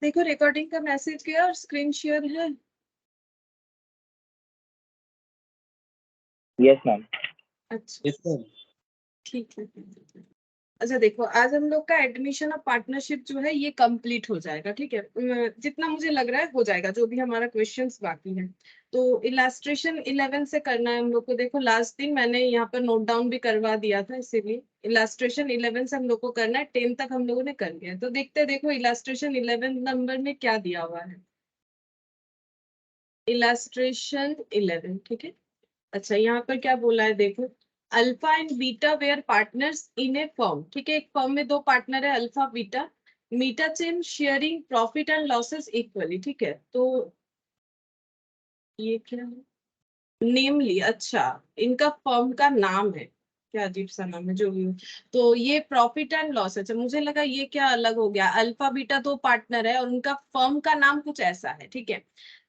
देखो रिकॉर्डिंग का मैसेज गया और स्क्रीन शेयर है। Yes ma'am. अच्छा ठीक है। अच्छा देखो, आज हम लोग का एडमिशन ऑफ पार्टनरशिप जो है ये कंप्लीट हो जाएगा, ठीक है। जितना मुझे लग रहा है हो जाएगा, जो भी हमारा क्वेश्चंस बाकी है। तो इलास्ट्रेशन 11 से करना है हम लोग को। देखो लास्ट दिन मैंने यहाँ पर नोट डाउन भी करवा दिया था, इसीलिए इलास्ट्रेशन 11 से हम लोग को करना है। 10 तक हम लोगों ने कर लिया, तो देखते हैं देखो इलास्ट्रेशन 11 नंबर में क्या दिया हुआ है। इलास्ट्रेशन 11, ठीक है। अच्छा यहाँ पर क्या बोला है देखो, alpha and beta were partners in a firm, ठीक है। एक फर्म में दो पार्टनर है, अल्फा बीटा। मीटा चेन sharing profit and losses equally, ठीक है। तो ये क्या है, नेमली, अच्छा इनका फर्म का नाम है, क्या अजीब सा नाम है जो भी हो। तो ये प्रॉफिट एंड लॉस, अच्छा मुझे लगा ये क्या अलग हो गया। अल्फा बीटा दो पार्टनर है और उनका फर्म का नाम कुछ ऐसा है, ठीक है।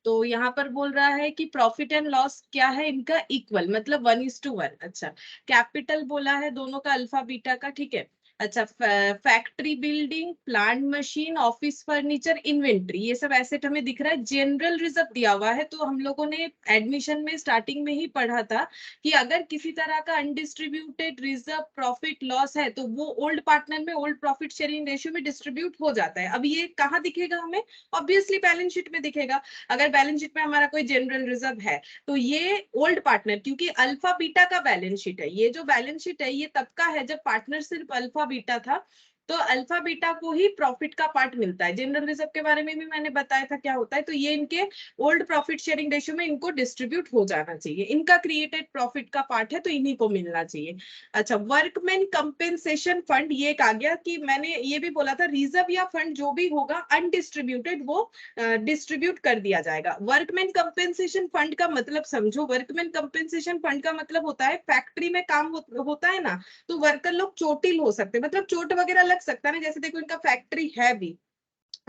तो यहाँ पर बोल रहा है कि प्रॉफिट एंड लॉस क्या है इनका, इक्वल, मतलब 1:1। अच्छा कैपिटल बोला है दोनों का, अल्फा बीटा का, ठीक है। अच्छा factory building, plant machine, office furniture, inventory, ये सब एसेट हमें दिख रहा है। जनरल रिजर्व दिया हुआ है, तो हम लोगों ने एडमिशन में स्टार्टिंग में ही पढ़ा था कि अगर किसी तरह का अनडिस्ट्रीब्यूटेड रिजर्व प्रॉफिट लॉस है तो वो ओल्ड पार्टनर में ओल्ड प्रॉफिट शेयरिंग रेशियो में डिस्ट्रीब्यूट हो जाता है। अब ये कहाँ दिखेगा हमें, ऑब्वियसली बैलेंस शीट में दिखेगा। अगर बैलेंस शीट में हमारा कोई जनरल रिजर्व है तो ये ओल्ड पार्टनर, क्योंकि अल्फा बीटा का बैलेंस शीट है, ये जो बैलेंस शीट है ये तब का है जब पार्टनर सिर्फ अल्फा बीटा था। तो अल्फा बीटा को ही प्रॉफिट का पार्ट मिलता है। जनरल रिजर्व के बारे में भी मैंने बताया था क्या होता है। तो ये इनके ओल्ड प्रॉफिट शेयरिंग रेशियो में इनको डिस्ट्रीब्यूट हो जाना चाहिए, इनका क्रिएटेड प्रॉफिट का पार्ट है तो इन्हीं को मिलना चाहिए। अच्छा वर्कमैन कंपेंसेशन फंड, ये एक आ गया कि मैंने ये भी बोला था रिजर्व या फंड जो भी होगा अनडिस्ट्रीब्यूटेड वो डिस्ट्रीब्यूट कर दिया जाएगा। वर्कमैन कंपेंसेशन फंड का मतलब समझो, वर्कमैन कंपेंसेशन फंड का मतलब होता है फैक्ट्री में काम होता है ना, तो वर्कर लोग चोटिल हो सकते हैं, मतलब चोट वगैरह लग सकता है ना। जैसे देखो इनका फैक्ट्री है भी,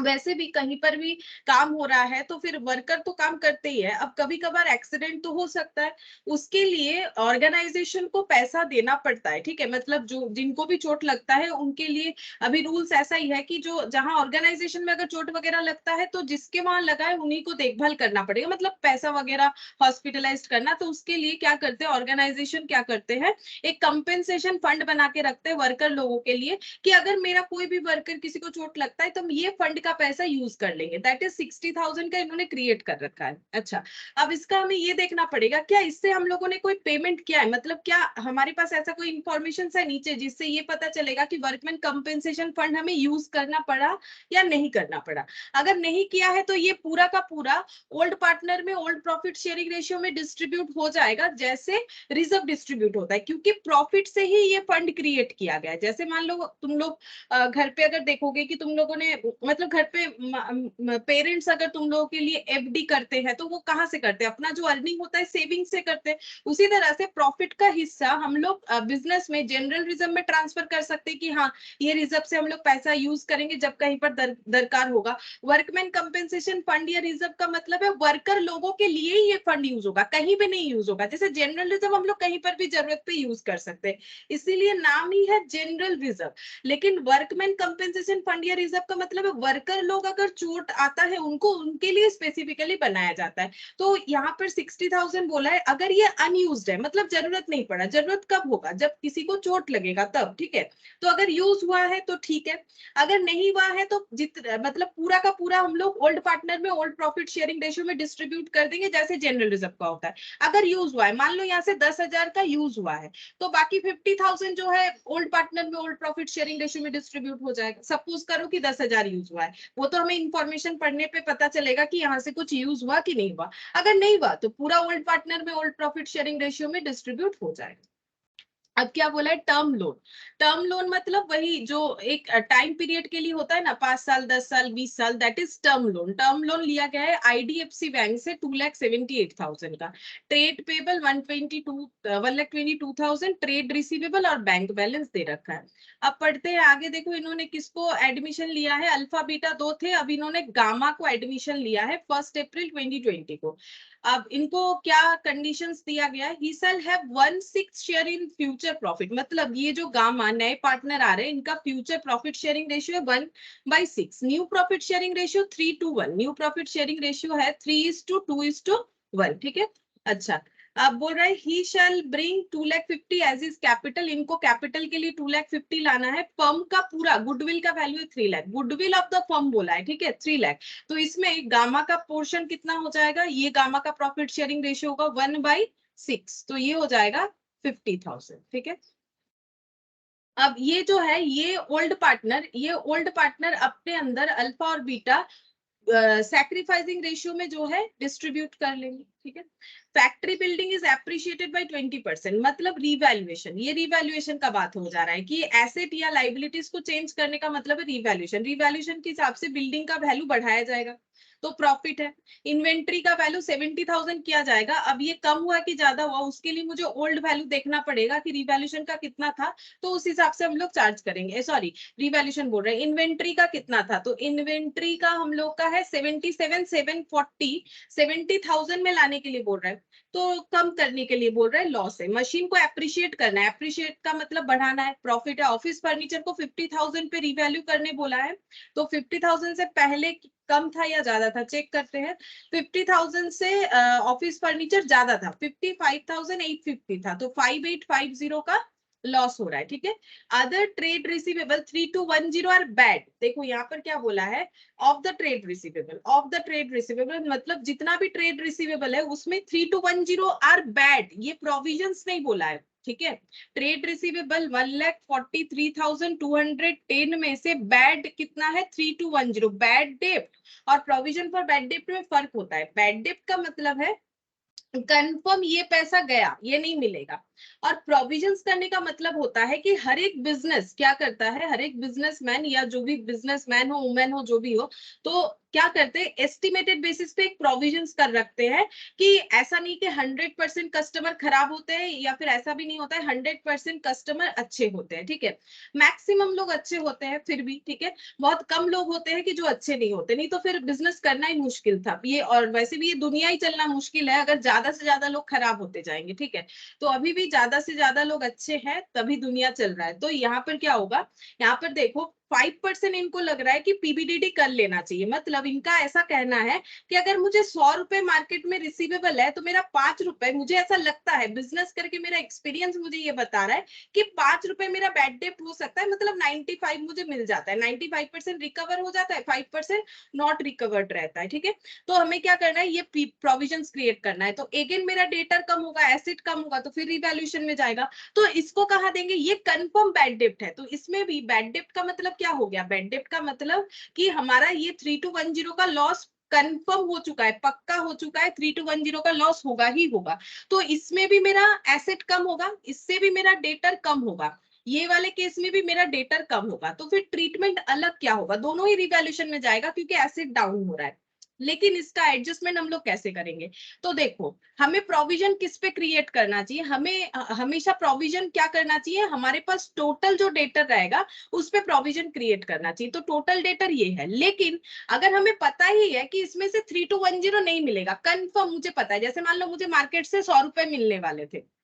वैसे भी कहीं पर भी काम हो रहा है तो फिर वर्कर तो काम करते ही है। अब कभी कभार एक्सीडेंट तो हो सकता है, उसके लिए ऑर्गेनाइजेशन को पैसा देना पड़ता है, ठीक है। मतलब जो जिनको भी चोट लगता है उनके लिए अभी रूल्स ऐसा ही है कि जो जहां ऑर्गेनाइजेशन में अगर चोट वगैरह लगता है तो जिसके वहां लगा है उन्हीं को देखभाल करना पड़ेगा, मतलब पैसा वगैरह हॉस्पिटलाइज करना। तो उसके लिए क्या करते हैं ऑर्गेनाइजेशन, क्या करते हैं एक कंपेंसेशन फंड बना के रखते हैं वर्कर लोगों के लिए, कि अगर मेरा कोई भी वर्कर किसी को चोट लगता है तो हम ये फंड का पैसा यूज कर लेंगे। दैट इज 60,000 का इन्होंने क्रिएट कर रखा है। अच्छा अब इसका हमें ये देखना पड़ेगा क्या इससे हम लोगों ने कोई पेमेंट किया है, मतलब क्या हमारे पास ऐसा कोई इंफॉर्मेशन है नीचे जिससे ये पता चलेगा कि वर्कमैन कंपेंसेशन फंड हमें यूज करना पड़ा या नहीं करना पड़ा। अगर नहीं किया है तो ये पूरा का पूरा ओल्ड पार्टनर में ओल्ड प्रॉफिट शेयरिंग रेशियो में डिस्ट्रीब्यूट हो जाएगा जैसे रिजर्व डिस्ट्रीब्यूट होता है, क्योंकि प्रॉफिट से ही ये फंड क्रिएट किया गया है। जैसे मान लो तुम लोग घर पे अगर देखोगे कि तुम लोगों ने, मतलब घर पे पेरेंट्स अगर तुम लोगों के लिए एफडी करते हैं तो वो कहाँ से करते हैं, अपना जो अर्निंग होता है सेविंग से करते हैं। उसी तरह से प्रॉफिट का हिस्सा हम लोग बिजनेस में जनरल रिजर्व में ट्रांसफर कर सकते हैं कि हाँ ये रिजर्व से हम लोग पैसा यूज करेंगे जब कहीं पर दरकार होगा। वर्कमैन कंपेंसेशन फंड या रिजर्व का मतलब है वर्कर लोगों के लिए ही ये फंड यूज होगा, कहीं भी नहीं यूज होगा। जैसे जनरल रिजर्व हम लोग कहीं पर भी जरूरत पे यूज कर सकते हैं, इसीलिए नाम ही है जनरल रिजर्व। लेकिन वर्कमैन कंपेंसेशन फंड या रिजर्व का मतलब है वर्कर लोग अगर चोट आता है उनको उनके लिए स्पेसिफिकली बनाया जाता है। तो यहाँ पर 60,000 बोला है, अगर ये अनयूज्ड है मतलब जरूरत नहीं पड़ा, जरूरत कब होगा जब किसी को चोट लगेगा तब, ठीक है। तो अगर यूज हुआ है तो ठीक है, अगर नहीं हुआ है तो मतलब पूरा का पूरा हम लोग ओल्ड पार्टनर में ओल्ड प्रॉफिट शेयरिंग रेशियो में डिस्ट्रीब्यूट कर देंगे जैसे जनरल रिजर्व का होता है। अगर यूज हुआ है, मान लो यहाँ से 10,000 का यूज हुआ है तो बाकी 50,000 जो है ओल्ड पार्टनर में ओल्ड प्रॉफिट शेयरिंग रेशियो में डिस्ट्रीब्यूट हो जाएगा। सपोज करो कि 10,000 यूज हुआ है, वो तो हमें इंफॉर्मेशन पढ़ने पे पता चलेगा कि यहाँ से कुछ यूज हुआ कि नहीं हुआ। अगर नहीं हुआ तो पूरा ओल्ड पार्टनर में ओल्ड प्रॉफिट शेयरिंग रेशियो में डिस्ट्रीब्यूट हो जाएगा। अब क्या बोला है, टर्म लोन। टर्म लोन मतलब वही जो एक टाइम पीरियड के लिए होता है ना, 5 साल 10 साल 20 साल, that is term loan. Term loan लिया गया है आईडीएफसी बैंक से 2,78,000 का। ट्रेड पेबल 1,22,000, ट्रेड रिसीवेबल और बैंक बैलेंस दे रखा है। अब पढ़ते हैं आगे, देखो इन्होंने किसको एडमिशन लिया है, अल्फा बीटा दो थे, अब इन्होंने गामा को एडमिशन लिया है 1 अप्रैल 2020 को। अब इनको क्या कंडीशंस दिया गया है, he shall have 1/6 share in future profit, मतलब ये जो गामा नए पार्टनर आ रहे हैं इनका फ्यूचर प्रॉफिट शेयरिंग रेशियो है 1/6, new profit sharing ratio 3:1, new profit sharing ratio है 3:2:1, ठीक है। अच्छा, अब बोल रहा है he shell bring 2,50,000 as is capital, इनको कैपिटल के लिए 2,50,000 लाना है। फर्म का पूरा गुडविल का वैल्यू है 3 lakh, goodwill of the firm बोला है, ठीक है 3 लाख। तो इसमें गामा का पोर्शन कितना हो जाएगा, ये गामा का प्रॉफिट शेयरिंग रेशियो होगा 1/6, तो ये हो जाएगा 50,000, ठीक है। अब ये जो है ये ओल्ड पार्टनर अपने अंदर अल्फा और बीटा सैक्रिफाइसिंग रेशियो में जो है डिस्ट्रीब्यूट कर लेंगे, ठीक है। Factory building is appreciated by 20%, मतलब रिवैल्यूएशन, ये रिवैल्यूएशन का बात हो जा रहा है कि एसेट या लाइबिलिटीज को चेंज करने का मतलब है रिवैल्यूएशन, रिवैल्यूएशन के हिसाब से बिल्डिंग का वैल्यू बढ़ाया जाएगा, तो प्रॉफिट है। इन्वेंट्री का वैल्यू 70,000 किया जाएगा, अब ये कम हुआ कि ज्यादा हुआ उसके लिए मुझे ओल्ड वैल्यू देखना पड़ेगा कि रिवैल्यूएशन का कितना था, तो उस हिसाब से हम लोग चार्ज करेंगे, सॉरी रिवैल्यूएशन बोल रहे हैं। इन्वेंट्री का कितना था, तो इन्वेंट्री का हम लोग का है 77,740, 70,000 में लाने के लिए बोल रहा है, तो कम करने के लिए बोल रहा है, लॉस है। मशीन को एप्रिशिएट करना है, एप्रिशिएट का मतलब बढ़ाना है, प्रॉफिट है। ऑफिस फर्नीचर को 50,000 पे रिवैल्यू करने बोला है, तो 50,000 से पहले कम था या ज्यादा था चेक करते हैं। 50,000 से ऑफिस फर्नीचर ज्यादा था, 55,850 था, तो 5850 का लॉस हो रहा है, ठीक है। Other trade receivable 3210 are bad, देखो यहाँ पर क्या बोला है, of the trade receivable, of the trade receivable मतलब जितना भी ट्रेड रिसीवेबल है उसमें 3210 आर बैड, ये प्रोविजंस नहीं बोला है, ठीक है। ट्रेड रिसीवेबल 1,43,210 में से बैड कितना है 3210, बैड डेप्ट और प्रोविजन फॉर बैड डेप्ट में फर्क होता है। बैड डेप्ट का मतलब है कंफर्म ये पैसा गया, ये नहीं मिलेगा, और प्रोविजंस करने का मतलब होता है कि हर एक बिजनेस क्या करता है, हर एक बिजनेसमैन या जो भी बिजनेसमैन हो वुमेन हो जो भी हो, तो क्या करते हैं एस्टिमेटेड बेसिस पे एक प्रोविजंस कर रखते हैं कि ऐसा नहीं कि 100% कस्टमर खराब होते हैं या फिर ऐसा भी नहीं होता है 100% कस्टमर अच्छे होते हैं, ठीक है। मैक्सिमम लोग अच्छे होते हैं फिर भी, ठीक है। बहुत कम लोग होते हैं कि जो अच्छे नहीं होते, नहीं तो फिर बिजनेस करना ही मुश्किल था ये, और वैसे भी ये दुनिया ही चलना मुश्किल है अगर ज्यादा से ज्यादा लोग खराब होते जाएंगे, ठीक है। तो अभी भी ज्यादा से ज्यादा लोग अच्छे हैं तभी दुनिया चल रहा है। तो यहाँ पर क्या होगा, यहाँ पर देखो 5% इनको लग रहा है कि पीबीडीडी कर लेना चाहिए, मतलब इनका ऐसा कहना है कि अगर मुझे 100 रुपए मार्केट में रिसीवेबल है तो मेरा 5 रुपए, मुझे ऐसा लगता है बिजनेस करके मेरा एक्सपीरियंस मुझे ये बता रहा है कि 5 रुपए मेरा बैड डेप्ट हो सकता है, मतलब 95 मुझे मिल जाता है, 95% रिकवर हो जाता है, 5% नॉट रिकवर्ड रहता है, ठीक है। तो हमें क्या करना है, ये प्रोविजंस क्रिएट करना है, तो अगेन मेरा डेटर कम होगा, एसेट कम होगा, तो फिर रिवैल्यूएशन में जाएगा, तो इसको कहा देंगे ये कंफर्म बैड डेप्ट है। तो इसमें भी बैड डेप्ट का मतलब क्या हो गया, बैड डेप्ट का मतलब कि हमारा ये 3210 का लॉस कंफर्म हो चुका है, पक्का हो चुका है, 3210 का लॉस होगा ही होगा। तो इसमें भी मेरा एसेट कम होगा, इससे भी मेरा डेटर कम होगा, ये वाले केस में भी मेरा डेटर कम होगा, तो फिर ट्रीटमेंट अलग क्या होगा, दोनों ही रिवैल्यूएशन में जाएगा क्योंकि एसेट डाउन हो रहा है। लेकिन इसका एडजस्टमेंट हम लोग कैसे करेंगे, तो देखो हमें प्रोविजन किस पे क्रिएट करना चाहिए, हमें हमेशा प्रोविजन क्या करना चाहिए, हमारे पास टोटल जो डेटर रहेगा उस पे प्रोविजन क्रिएट करना चाहिए, तो टोटल डेटर ये है। लेकिन अगर हमें पता ही है कि इसमें से 3210 नहीं मिलेगा, कंफर्म मुझे पता है, जैसे मान लो मुझे मार्केट से 100 रुपए मिलने वाले थे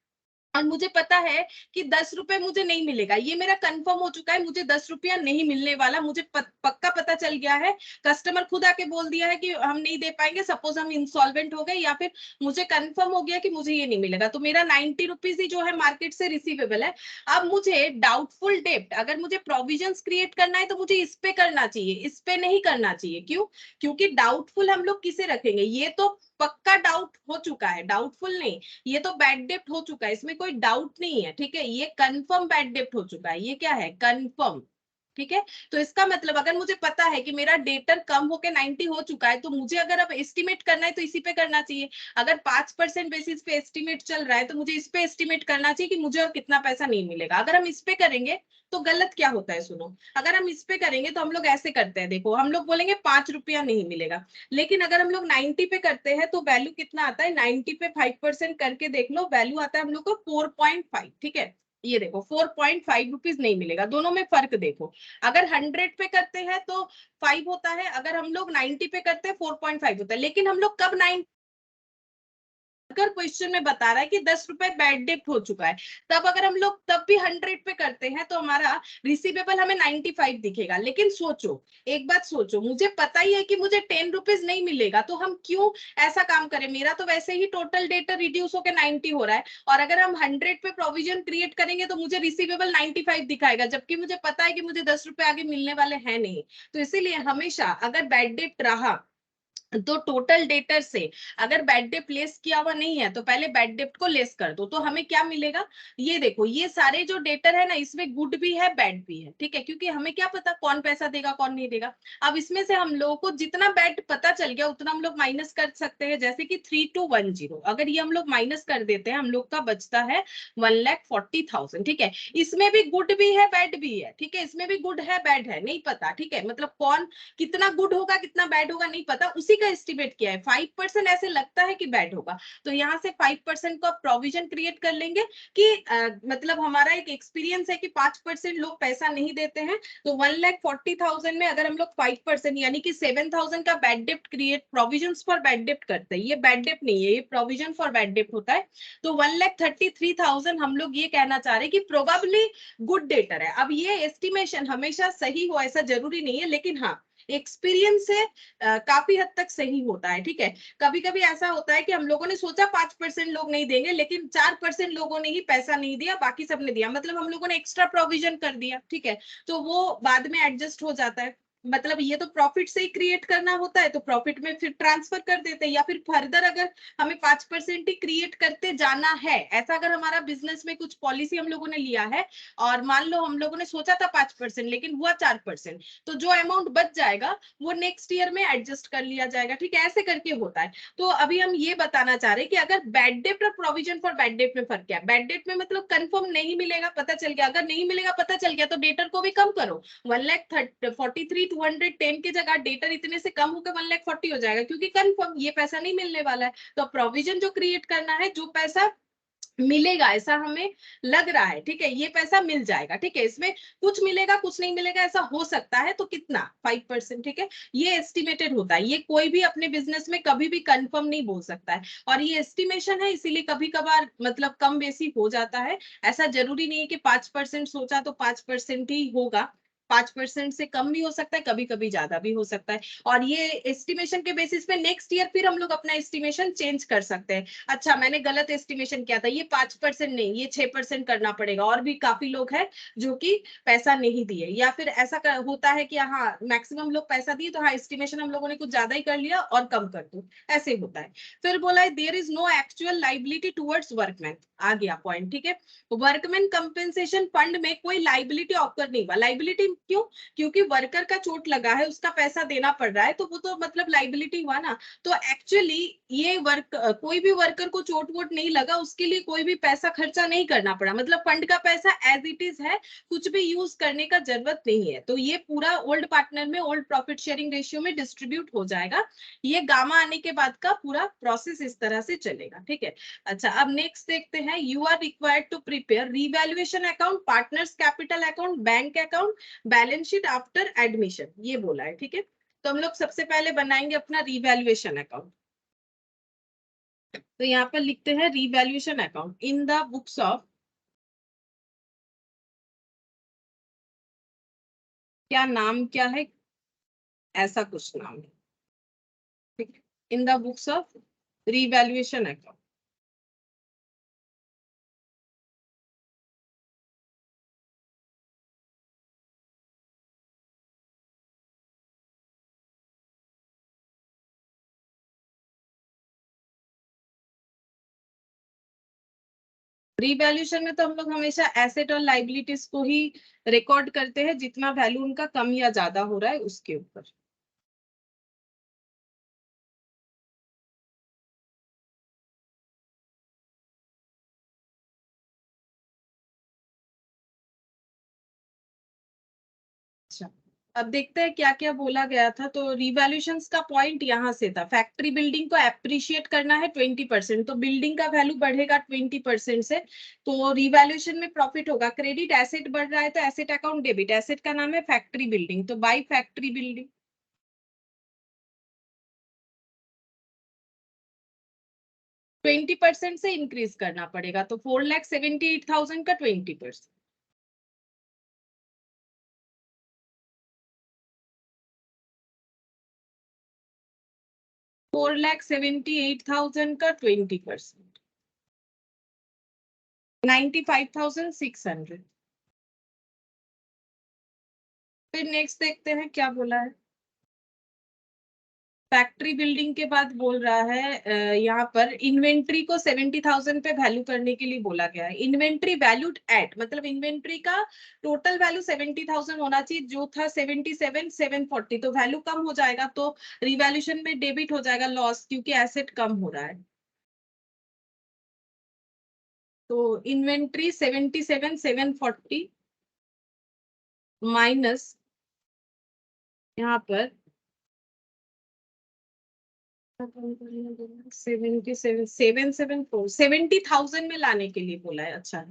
और मुझे पता है कि 10 रुपए मुझे नहीं मिलेगा, ये मेरा कंफर्म हो चुका है, मुझे 10 रुपया नहीं मिलने वाला, मुझे पक्का पता चल गया है, कस्टमर खुद आके बोल दिया है कि हम नहीं दे पाएंगे, सपोज हम इंसॉल्वेंट हो गए या फिर मुझे कंफर्म हो गया कि मुझे ये नहीं मिलेगा, तो मेरा 90 रुपीज ही जो है मार्केट से रिसीवेबल है। अब मुझे डाउटफुल डेप्ट, अगर मुझे प्रोविजंस क्रिएट करना है तो मुझे इस पे करना चाहिए, इस पे नहीं करना चाहिए, क्यों, क्योंकि डाउटफुल हम लोग किसे रखेंगे, ये तो पक्का डाउट हो चुका है, डाउटफुल नहीं, ये तो बैड डेप्ट हो चुका है, इसमें कोई डाउट नहीं है, ठीक है, ये कंफर्म बैड डेप्ट हो चुका है, ये क्या है कंफर्म, ठीक है। तो इसका मतलब अगर मुझे पता है कि मेरा डेटर कम होके 90 हो चुका है, तो मुझे अगर अब एस्टिमेट करना है तो इसी पे करना चाहिए। अगर 5% बेसिस पे एस्टिमेट चल रहा है तो मुझे इस पे एस्टिमेट करना चाहिए कि मुझे और कितना पैसा नहीं मिलेगा। अगर हम इस पे करेंगे तो गलत क्या होता है, सुनो, अगर हम इस पे करेंगे तो हम लोग ऐसे करते हैं, देखो हम लोग बोलेंगे 5 रुपया नहीं मिलेगा, लेकिन अगर हम लोग 90 पे करते हैं तो वैल्यू कितना आता है, 90 पे 5% करके देख लो, वैल्यू आता है हम लोग को 4.5, ठीक है। ये देखो 4.5 रुपीज नहीं मिलेगा, दोनों में फर्क देखो, अगर 100 पे करते हैं तो 5 होता है, अगर हम लोग 90 पे करते हैं 4.5 होता है, लेकिन हम लोग कब 90 अगर क्वेश्चन में बता रहा है कि 10 रुपए बैड डेप्ट हो चुका है, तब अगर हम लोग तब भी 100 पे करते हैं तो हमारा रिसीवेबल हमें 95 दिखेगा। लेकिन सोचो, एक बात सोचो, मुझे पता ही है कि मुझे 10 रुपीज नहीं मिलेगा, तो हम क्यों ऐसा काम करें? मेरा तो वैसे ही टोटल डेटा रिड्यूस होकर 90 हो रहा है, और अगर हम 100 पे प्रोविजन क्रिएट करेंगे तो मुझे रिसीवेबल 95 दिखाएगा, जबकि मुझे पता है कि मुझे 10 रुपए आगे मिलने वाले हैं नहीं। तो इसीलिए हमेशा अगर बैड डेट रहा तो टोटल डेटर से अगर बैड डेप्ट लेस किया हुआ नहीं है तो पहले बैड डेप्ट को लेस कर दो, तो हमें क्या मिलेगा? ये देखो, ये सारे जो डेटर है ना, इसमें गुड भी है बैड भी है, ठीक है, क्योंकि हमें क्या पता कौन पैसा देगा कौन नहीं देगा। अब इसमें से हम लोगों को जितना बैड पता चल गया उतना हम लोग माइनस कर सकते हैं, जैसे कि 3210, अगर ये हम लोग माइनस कर देते हैं, हम लोग का बचता है 1,40,000, ठीक है। इसमें भी गुड भी है बैड भी है, ठीक है, इसमें भी गुड है बैड है, नहीं पता, ठीक है, मतलब कौन कितना गुड होगा कितना बैड होगा नहीं पता, उसी का एस्टिमेट किया है। 5% ऐसे लगता है कि बैड होगा, तो यहाँ से 5% का प्रोविजन क्रिएट कर लेंगे कि मतलब हमारा एक एक्सपीरियंस है कि 5% लोग पैसा नहीं देते हैं। तो 1,40,000 में अगर हम लोग 5% यानी कि 7,000 का bad dept create, provision for bad डेप्ट करते हैं, ये बैड डेप्ट नहीं है, ये प्रोविजन फॉर बैड डेप्ट होता है। तो 1,33,000 हम लोग ये कहना चाह रहे हैं कि प्रोबेबली गुड डेटर है। अब ये एस्टिमेशन हमेशा सही हो ऐसा जरूरी नहीं है, लेकिन हाँ, एक्सपीरियंस से काफी हद तक सही होता है, ठीक है। कभी कभी ऐसा होता है कि हम लोगों ने सोचा 5% लोग नहीं देंगे, लेकिन 4% लोगों ने ही पैसा नहीं दिया, बाकी सबने दिया, मतलब हम लोगों ने एक्स्ट्रा प्रोविजन कर दिया, ठीक है। तो वो बाद में एडजस्ट हो जाता है। मतलब ये तो प्रॉफिट से ही क्रिएट करना होता है, तो प्रॉफिट में फिर ट्रांसफर कर देते हैं, या फिर फर्दर अगर हमें 5% ही क्रिएट करते जाना है, ऐसा अगर हमारा बिजनेस में कुछ पॉलिसी हम लोगों ने लिया है, और मान लो हम लोगों ने सोचा था 5% लेकिन हुआ 4%, तो जो अमाउंट बच जाएगा वो नेक्स्ट ईयर में एडजस्ट कर लिया जाएगा, ठीक है, ऐसे करके होता है। तो अभी हम ये बताना चाह रहे हैं कि अगर बैड डेप्ट और प्रोविजन फॉर बैड डेप्ट में फर्क क्या है? बैड डेप्ट में मतलब कंफर्म नहीं मिलेगा, पता चल गया, अगर नहीं मिलेगा पता चल गया तो डेटर को भी कम करो, 1,43,210 की जगह डेटर इतने से कम होकर 1,40,000 हो जाएगा, क्योंकि कंफर्म ये पैसा नहीं मिलने वाला है। तो प्रोविजन जो क्रिएट करना है, जो पैसा मिलेगा ऐसा हमें लग रहा है, ठीक है, ये पैसा मिल जाएगा, ठीक है, इसमें कुछ मिलेगा कुछ नहीं मिलेगा ऐसा हो सकता है, तो कितना 5%, ठीक है, ये एस्टिमेटेड होता है, ये कोई भी अपने बिजनेस में कभी भी कंफर्म नहीं बोल सकता है, और ये एस्टिमेशन है, इसीलिए कभी कभार मतलब कम बेसी हो जाता है। ऐसा जरूरी नहीं है कि 5% सोचा तो 5% ही होगा, 5% से कम भी हो सकता है, कभी कभी ज्यादा भी हो सकता है, और ये एस्टिमेशन के बेसिस पे नेक्स्ट ईयर फिर हम लोग अपना एस्टिमेशन चेंज कर सकते हैं। अच्छा, मैंने गलत एस्टिमेशन किया था, ये 5% नहीं, ये 6% करना पड़ेगा, और भी काफी लोग हैं जो कि पैसा नहीं दिए, या फिर ऐसा होता है कि हाँ मैक्सिमम लोग पैसा दिए, तो हाँ एस्टिमेशन हम लोगों ने कुछ ज्यादा ही कर लिया और कम कर दो, ऐसे होता है। फिर बोला है there is no actual liability towards workman, आ गया पॉइंट, ठीक है। वर्कमैन कंपेंसेशन फंड में कोई लाइबिलिटी ऑकर नहीं हुआ। लाइबिलिटी क्यों? क्योंकि वर्कर का चोट लगा है, उसका पैसा देना पड़ रहा है, तो वो तो मतलब लाइबिलिटी हुआ ना। तो एक्चुअली ये कोई भी वर्कर को चोट वोट नहीं लगा, उसके लिए कोई भी पैसा खर्चा नहीं करना पड़ा, मतलब फंड का पैसा एज इट इज है, कुछ भी यूज करने का जरूरत नहीं है। तो ये पूरा ओल्ड पार्टनर में ओल्ड प्रॉफिट शेयरिंग रेशियो में डिस्ट्रीब्यूट हो जाएगा। ये गामा आने के बाद का पूरा प्रोसेस इस तरह से चलेगा, ठीक है। अच्छा, अब नेक्स्ट देखते हैं, you are required to prepare revaluation account, partners capital account, bank account, balance sheet after admission, ये बोला है, ठीक है। तो हम लोग सबसे पहले बनाएंगे अपना रिवैल्यूएशन अकाउंट। तो यहाँ पर लिखते हैं revaluation account in the books of, क्या नाम क्या है, ऐसा कुछ नाम है, ठीक है, in the books of revaluation account. Revaluation में तो हम लोग हमेशा एसेट और लाइबिलिटीज को ही रिकॉर्ड करते हैं, जितना वैल्यू उनका कम या ज्यादा हो रहा है उसके ऊपर। अच्छा, अब देखते हैं क्या क्या बोला गया था। तो रिवैल्यूएशन का पॉइंट यहाँ से था, फैक्ट्री बिल्डिंग को एप्रिशिएट करना है 20%, तो बिल्डिंग का वैल्यू बढ़ेगा 20% से, तो रिवैल्यूएशन में प्रॉफिट होगा। क्रेडिट एसेट बढ़ रहा है तो एसेट अकाउंट डेबिट, एसेट का नाम है फैक्ट्री बिल्डिंग, तो बाई फैक्ट्री बिल्डिंग। 20% से इंक्रीज करना पड़ेगा, तो 4,78,000 का 20%। $4,78,000 का 20%, 95,600। फिर नेक्स्ट देखते हैं क्या बोला है। फैक्ट्री बिल्डिंग के बाद बोल रहा है यहाँ पर इन्वेंट्री को 70,000 पे वैल्यू करने के लिए बोला गया है। इन्वेंट्री वैल्यूड एट, मतलब इन्वेंट्री का टोटल वैल्यू 70,000 होना चाहिए, जो था 77,740, तो वैल्यू कम हो जाएगा, तो रिवैल्यूएशन में डेबिट हो जाएगा लॉस, क्योंकि एसेट कम हो रहा है। तो इन्वेंट्री 77,740 माइनस यहाँ पर 70,000 में लाने के लिए बोला है। अच्छा,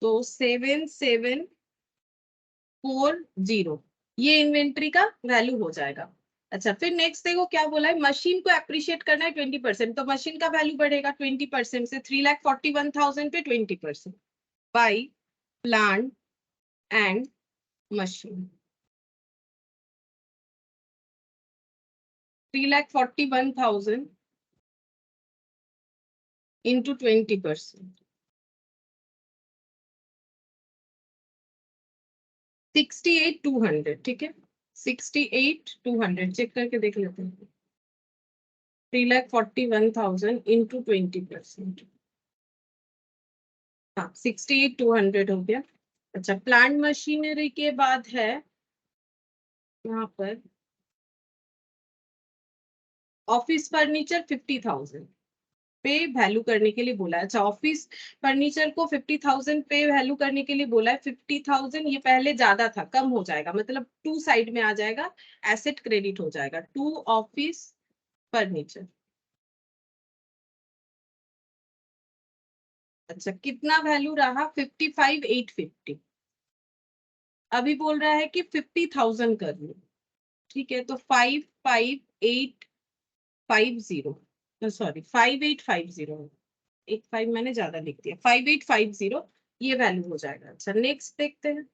तो 77,440 ये इन्वेंट्री का वैल्यू हो जाएगा। अच्छा, फिर नेक्स्ट देखो क्या बोला है, मशीन को अप्रिशिएट करना है 20%, तो मशीन का वैल्यू बढ़ेगा 20% से 3,41,000 पे 20% by plant and machine. 3,41,000 into 20%, 68,200। ठीक है, 68,200 चेक करके देख लेते हैं। 3,41,000 इंटू 20%, हाँ 68,200 हो गया। अच्छा, प्लांट मशीनरी के बाद है यहाँ पर ऑफिस फर्नीचर 50,000 पे वैल्यू करने के लिए बोला है। अच्छा, ऑफिस फर्नीचर को 50,000 पे वैल्यू करने के लिए बोला है। 50,000 ये पहले ज्यादा था, कम हो जाएगा, मतलब टू साइड में आ जाएगा, एसेट क्रेडिट हो जाएगा, टू ऑफिस फर्नीचर। अच्छा, कितना वैल्यू रहा, 55,850। अभी बोल रहा है कि 50,000 कर लो। ठीक है, तो 55,850, सॉरी 5850, एक 5 मैंने ज्यादा लिख दिया, 5850 ये वैल्यू हो जाएगा। अच्छा, नेक्स्ट देखते हैं।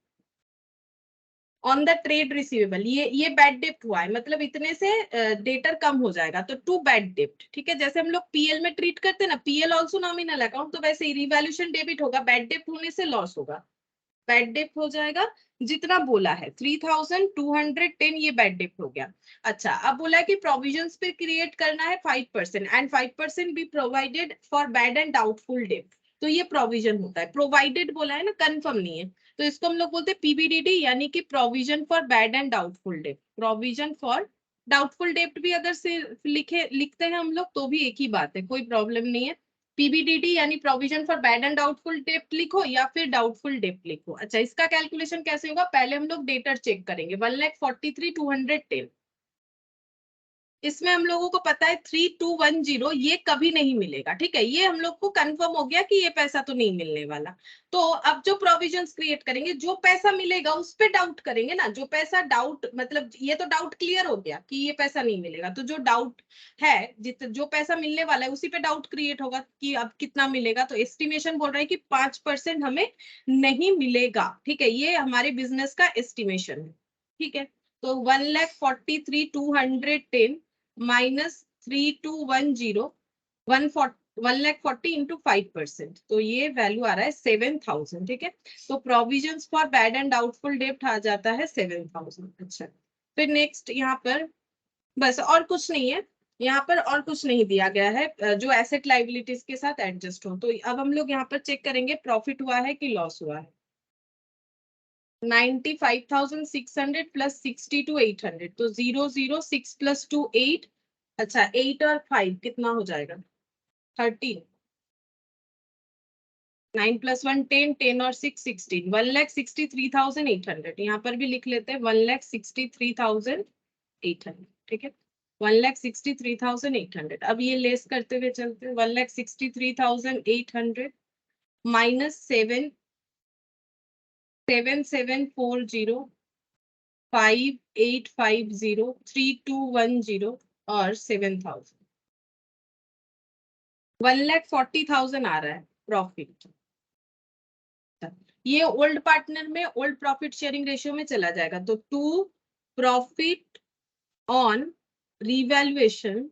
ऑन द ट्रेड रिसीवेबल, ये बैड डेप्ट हुआ है, मतलब इतने से डेटर कम हो जाएगा, तो टू बैड डेप्ट। ठीक है, जैसे हम लोग पीएल में ट्रीट करते हैं ना, पीएल ऑल्सो नॉमिनल अकाउंट, तो वैसे ही रिवैल्यूएशन डेबिट होगा, बैड डेप्ट होने से लॉस होगा, बैड डेप्ट हो जाएगा जितना बोला है 3,210, ये बैड डेप्ट हो गया। अच्छा, अब बोला है कि प्रोविजंस पे क्रिएट करना है 5% and 5% be provided for bad and doubtful डेप्ट, तो ये प्रोविजन होता है। प्रोवाइडेड बोला है ना, कंफर्म नहीं है, तो इसको हम लोग बोलते हैं पीबीडीडी, यानी कि provision for bad and doubtful डेप्ट। प्रोविजन फॉर डाउटफुल डेप्ट भी अगर से लिखते हैं हम लोग तो भी एक ही बात है, कोई प्रॉब्लम नहीं है। पीबीडीडी यानी provision for bad and doubtful डेप्ट लिखो या फिर डाउटफुल डेप्ट लिखो। अच्छा, इसका कैलकुलेशन कैसे होगा, पहले हम लोग डेटर चेक करेंगे, 1,43,210। इसमें हम लोगों को पता है 3,210 ये कभी नहीं मिलेगा। ठीक है, ये हम लोग को कंफर्म हो गया कि ये पैसा तो नहीं मिलने वाला। तो अब जो प्रोविजंस क्रिएट करेंगे, जो पैसा मिलेगा उस पे डाउट करेंगे ना, जो पैसा डाउट, मतलब ये तो डाउट क्लियर हो गया कि ये पैसा नहीं मिलेगा, तो जो डाउट है, जो पैसा मिलने वाला है उसी पे डाउट क्रिएट होगा कि अब कितना मिलेगा। तो एस्टिमेशन बोल रहा है कि 5% हमें नहीं मिलेगा। ठीक है, ये हमारे बिजनेस का एस्टिमेशन है। ठीक है, तो 1,43,210 माइनस 3,210, 1,40 इंटू 5%, तो ये वैल्यू आ रहा है 7,000। ठीक है, तो provisions for bad and doubtful डेप्ट आ जाता है 7,000। अच्छा, फिर नेक्स्ट यहाँ पर बस और कुछ नहीं है, यहाँ पर और कुछ नहीं दिया गया है जो एसेट लाइबिलिटीज के साथ एडजस्ट हो। तो अब हम लोग यहाँ पर चेक करेंगे प्रॉफिट हुआ है कि लॉस हुआ है। 95,600 प्लस 62,800, तो 006 प्लस 2 8। अच्छा, 8 और 5 कितना हो जाएगा, 13। 9 प्लस 1 10, 10 और 6 16, 1,63,800, यहाँ पर भी लिख लेते हैं 1,63,800। ठीक है, 1,63,800। अब ये लेस करते हुए चलते हैं, 1,63,800 माइनस 7,740, 5,850, 3,210 और 7,000। 1,40,000 आ रहा है प्रॉफिट। ये ओल्ड पार्टनर में ओल्ड प्रॉफिट शेयरिंग रेशियो में चला जाएगा, तो to profit on revaluation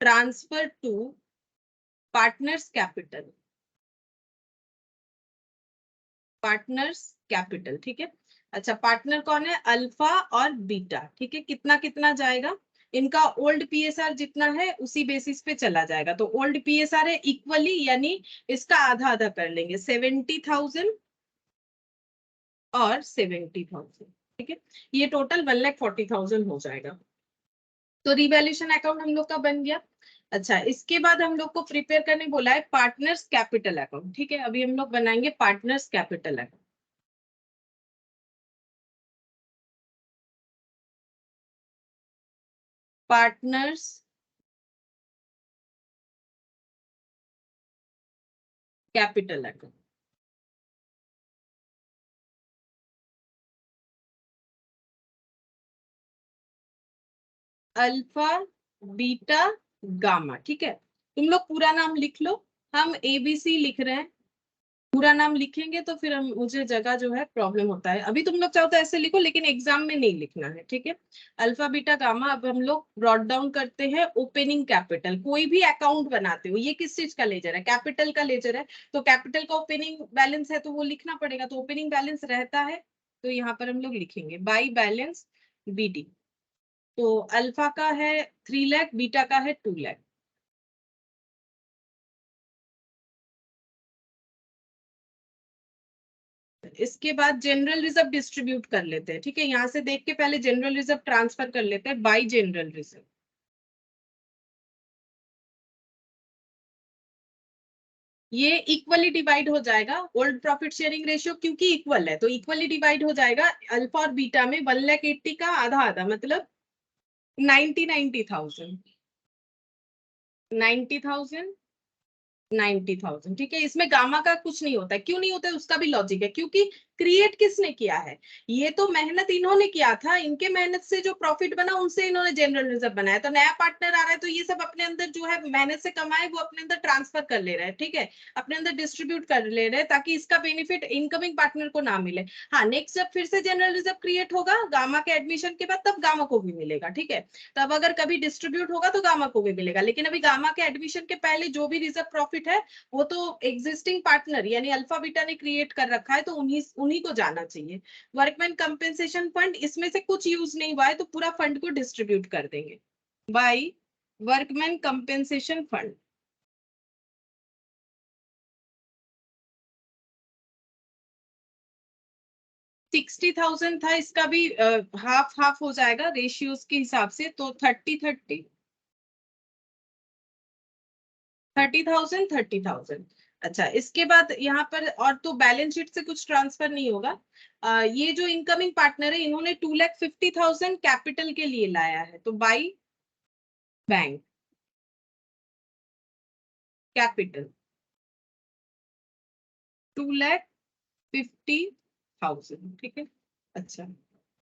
transfer to partners capital, ठीक है। अच्छा, पार्टनर कौन है? अल्फा और बीटा, ठीक है। कितना कितना जाएगा? इनका ओल्ड पीएसआर जितना है उसी बेसिस पे चला जाएगा। तो ओल्ड पीएसआर है इक्वली, यानी इसका आधा आधा कर लेंगे, 70,000 और 70,000, ठीक है। ये टोटल 1,40,000 हो जाएगा। तो रिवैल्यूएशन अकाउंट हम लोग का बन गया। अच्छा, इसके बाद हम लोग को प्रिपेयर करने बोला है पार्टनर्स कैपिटल अकाउंट, ठीक है। अभी हम लोग बनाएंगे partners capital account. Partners capital account, alpha beta gamma, ठीक है। तुम लोग पूरा नाम लिख लो, हम एबीसी लिख रहे हैं। पूरा नाम लिखेंगे तो फिर हम मुझे जगह जो है प्रॉब्लम होता है। अभी तुम लोग चाहो तो ऐसे लिखो, लेकिन एग्जाम में नहीं लिखना है, ठीक है। Alpha beta gamma. अब हम लोग ब्रॉट डाउन करते हैं ओपनिंग कैपिटल। कोई भी अकाउंट बनाते हो, ये किस चीज का लेजर है? कैपिटल का लेजर है, तो कैपिटल का ओपनिंग बैलेंस है तो वो लिखना पड़ेगा। तो ओपनिंग बैलेंस रहता है, तो यहाँ पर हम लोग लिखेंगे बाई बैलेंस बीडी। तो अल्फा का है 3 लाख, बीटा का है 2 लाख। इसके बाद जनरल रिजर्व डिस्ट्रीब्यूट कर लेते हैं, ठीक है। यहां से देख के पहले जनरल रिजर्व ट्रांसफर कर लेते हैं बाई जनरल रिजर्व। ये इक्वली डिवाइड हो जाएगा। ओल्ड प्रॉफिट शेयरिंग रेशियो क्योंकि इक्वल है, तो इक्वली डिवाइड हो जाएगा। अल्फा और बीटा में 1,80,000 का आधा आधा, मतलब 90,000, 90,000, ठीक है। इसमें गामा का कुछ नहीं होता है। क्यों नहीं होता है? उसका भी लॉजिक है, क्योंकि क्रिएट किसने किया है? ये तो मेहनत इन्होंने किया था, इनके मेहनत से जो प्रॉफिट बना उनसे इन्होंने जनरल रिजर्व बनाया। तो नया पार्टनर आ रहा है तो ये सब अपने अंदर जो है मेहनत से कमाए वो अपने अंदर ट्रांसफर कर ले रहे हैं, ठीक है। अपने अंदर डिस्ट्रीब्यूट कर ले रहे हैं ताकि इसका बेनिफिट इनकमिंग पार्टनर को ना मिले। हाँ, नेक्स्ट जब फिर से जनरल रिजर्व क्रिएट होगा गामा के एडमिशन के बाद, तब गामा को भी मिलेगा, ठीक है। तब अगर कभी डिस्ट्रीब्यूट होगा तो गामा को भी मिलेगा, लेकिन अभी गामा के एडमिशन के पहले जो भी रिजर्व प्रॉफिट है वो तो एग्जिस्टिंग पार्टनर यानी अल्फा बीटा ने क्रिएट कर रखा है, तो उन्हीं उन्हीं को जाना चाहिए। वर्कमैन कंपेंसेशन फंड, इसमें से कुछ यूज नहीं हुआ है तो पूरा फंड को डिस्ट्रीब्यूट कर देंगे बाय वर्कमैन कंपेंसेशन फंड। 60,000 था, इसका भी हाफ हाफ हो जाएगा रेशियोज के हिसाब से, तो 30,000। अच्छा, इसके बाद यहाँ पर और तो बैलेंस शीट से कुछ ट्रांसफर नहीं होगा। ये जो इनकमिंग पार्टनर है इन्होंने 2,50,000 कैपिटल के लिए लाया है, तो बाई बैंक कैपिटल 2,50,000, ठीक है। अच्छा,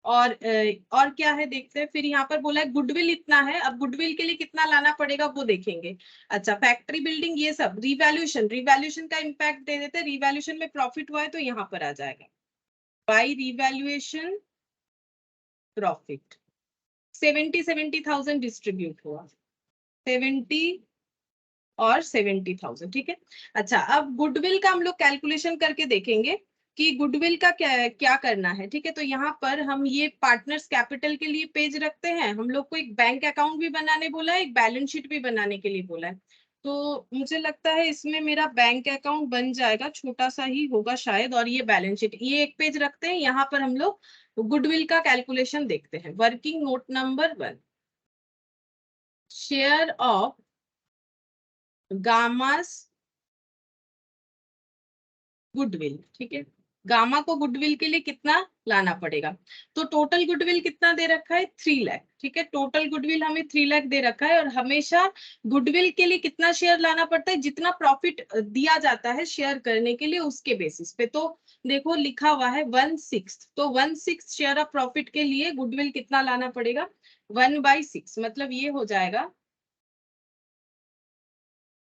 और क्या है देखते हैं। फिर यहाँ पर बोला है गुडविल इतना है। अब गुडविल के लिए कितना लाना पड़ेगा वो देखेंगे। अच्छा, फैक्ट्री बिल्डिंग ये सब, रिवैल्यूएशन का इम्पैक्ट दे देते हैं। रिवैल्यूएशन में प्रॉफिट हुआ है तो यहाँ पर आ जाएगा बाई रिवैल्यूएशन प्रॉफिट। 70,000 डिस्ट्रीब्यूट हुआ, 70 और 70,000, ठीक है। अच्छा, अब गुडविल का हम लोग कैलकुलेशन करके देखेंगे कि गुडविल का क्या क्या करना है, ठीक है। तो यहाँ पर हम ये पार्टनर्स कैपिटल के लिए पेज रखते हैं। हम लोग को एक बैंक अकाउंट भी बनाने बोला है, एक बैलेंस शीट भी बनाने के लिए बोला है। तो मुझे लगता है इसमें मेरा बैंक अकाउंट बन जाएगा, छोटा सा ही होगा शायद, और ये बैलेंस शीट, ये एक पेज रखते हैं। यहाँ पर हम लोग गुडविल का कैलकुलेशन देखते हैं। Working note number 1, share of gamma's goodwill, ठीक है। गामा को गुडविल के लिए कितना लाना पड़ेगा? तो टोटल गुडविल कितना दे रखा है? 3 लाख, ठीक है। टोटल गुडविल हमें 3 लाख दे रखा है, और हमेशा गुडविल के लिए कितना शेयर लाना पड़ता है? जितना प्रॉफिट दिया जाता है शेयर करने के लिए उसके बेसिस पे। तो देखो लिखा हुआ है 1/6, तो 1/6 शेयर ऑफ प्रॉफिट के लिए गुडविल कितना लाना पड़ेगा? 1/6, मतलब ये हो जाएगा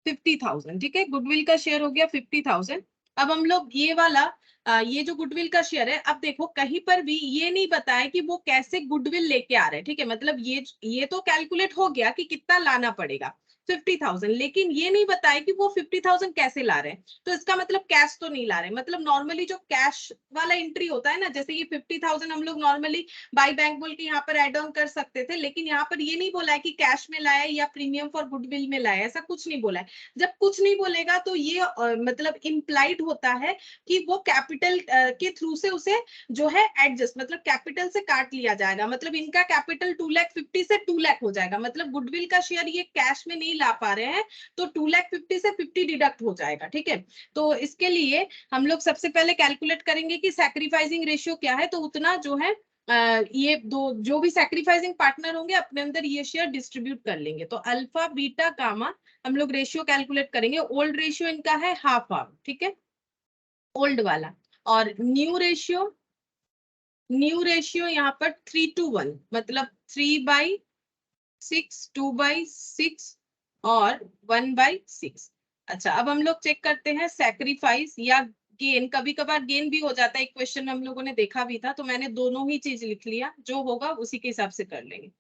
50,000, ठीक है, गुडविल का शेयर हो गया 50,000। अब हम लोग ये वाला ये जो गुडविल का शेयर है, अब देखो कहीं पर भी ये नहीं बताया कि वो कैसे गुडविल लेके आ रहे हैं, ठीक है, मतलब ये तो कैलकुलेट हो गया कि कितना लाना पड़ेगा 50,000, लेकिन ये नहीं बताया कि वो 50,000 कैसे ला रहे हैं। तो इसका मतलब कैश तो नहीं ला रहे, मतलब नॉर्मली जो कैश वाला एंट्री होता है ना, जैसे ये 50,000 हम लोग नॉर्मली बाई बैंक बोल के यहाँ पर एड ऑन कर सकते थे, लेकिन यहाँ पर ये नहीं बोला है कि कैश में लाया या प्रीमियम फॉर गुडविल में लाया, ऐसा कुछ नहीं बोला है। जब कुछ नहीं बोलेगा तो ये मतलब इम्प्लाइड होता है कि वो कैपिटल के थ्रू से उसे जो है एडजस्ट, मतलब कैपिटल से काट लिया जाएगा, मतलब इनका कैपिटल 2,50,000 से 2,00,000 हो जाएगा, मतलब गुडविल का शेयर ये कैश में नहीं ला पा रहे हैं, तो 2,50,000 से 50 डिडक्ट हो जाएगा, ठीक है। तो इसके लिए हम लोग सबसे पहले कैलकुलेट करेंगे कि सैक्रिफाइसिंग रेशियो क्या है, तो उतना जो है ये दो जो भी सैक्रिफाइसिंग पार्टनर होंगे अपने अंदर ये शेयर डिस्ट्रीब्यूट कर लेंगे। तो अल्फा बीटा गामा हम लोग रेशियो कैलकुलेट करेंगे। ओल्ड रेशियो इनका है हाफ हाफ, ठीक है, ओल्ड वाला। और न्यू रेशियो यहाँ पर 3:1, मतलब 3/6, 2/6 और 1/6। अच्छा, अब हम लोग चेक करते हैं सैक्रिफाइस या गेन। कभी कभार गेन भी हो जाता है, एक क्वेश्चन में हम लोगों ने देखा भी था, तो मैंने दोनों ही चीज लिख लिया, जो होगा उसी के हिसाब से कर लेंगे।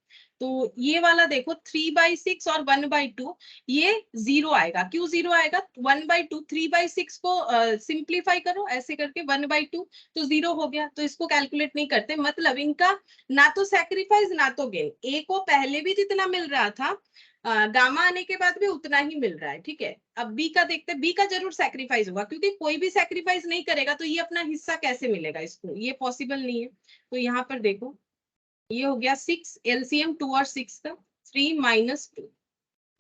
तो ये वाला देखो 3/6 और 1/2, ये जीरो आएगा। क्यों जीरो आएगा? 1/2, 3/6 को सिंप्लीफाई करो ऐसे करके 1/2, तो जीरो हो गया, तो इसको कैलकुलेट नहीं करते, मतलब इनका ना तो सैक्रिफाइस ना तो गेन। ए को पहले भी जितना मिल रहा था, गामा आने के बाद भी उतना ही मिल रहा है, ठीक है। अब बी का देखते हैं, बी का जरूर सैक्रिफाइस होगा, क्योंकि कोई भी सैक्रिफाइस नहीं करेगा तो ये अपना हिस्सा कैसे मिलेगा इसको, ये पॉसिबल नहीं है। तो यहाँ पर देखो ये हो गया 6, एलसीएम 2 और 6 का, 3 - 2,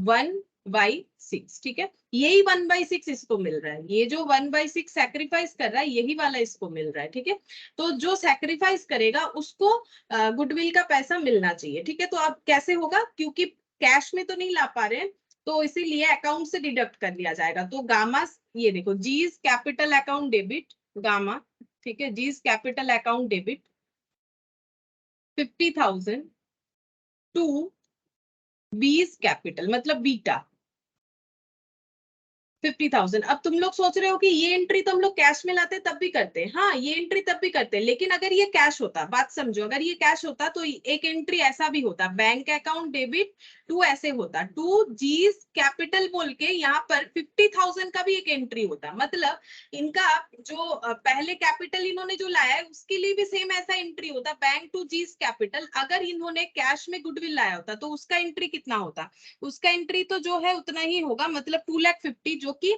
1/6, ठीक है। यही 1/6 इसको मिल रहा है, ये जो 1/6 सैक्रिफाइस कर रहा है यही वाला इसको मिल रहा है, ठीक है। तो जो सैक्रिफाइस करेगा उसको गुडविल का पैसा मिलना चाहिए, ठीक है। तो अब कैसे होगा, क्योंकि कैश में तो नहीं ला पा रहे हैं, तो इसीलिए अकाउंट से डिडक्ट कर लिया जाएगा। तो गामा, ये देखो G's capital account debit gamma, ठीक है, G's capital account debit 50,000 to B's capital मतलब बीटा 50,000। अब तुम लोग सोच रहे हो कि ये एंट्री तो हम लोग कैश में लाते तब भी करते, हाँ ये एंट्री तब भी करते, लेकिन अगर ये कैश होता, बात समझो, अगर ये कैश होता तो एक एंट्री ऐसा भी होता, बैंक अकाउंट डेबिट टू ऐसे होता, टू जीज कैपिटल बोल के यहाँ पर 50,000 का भी एक एंट्री होता, मतलब इनका जो पहले कैपिटल इन्होंने जो लाया है उसके लिए भी सेम ऐसा एंट्री होता, बैंक टू जीज कैपिटल। अगर इन्होंने कैश में गुडविल लाया होता तो उसका एंट्री कितना होता, उसका एंट्री तो जो है उतना ही होगा, मतलब 2,50,000 जो कि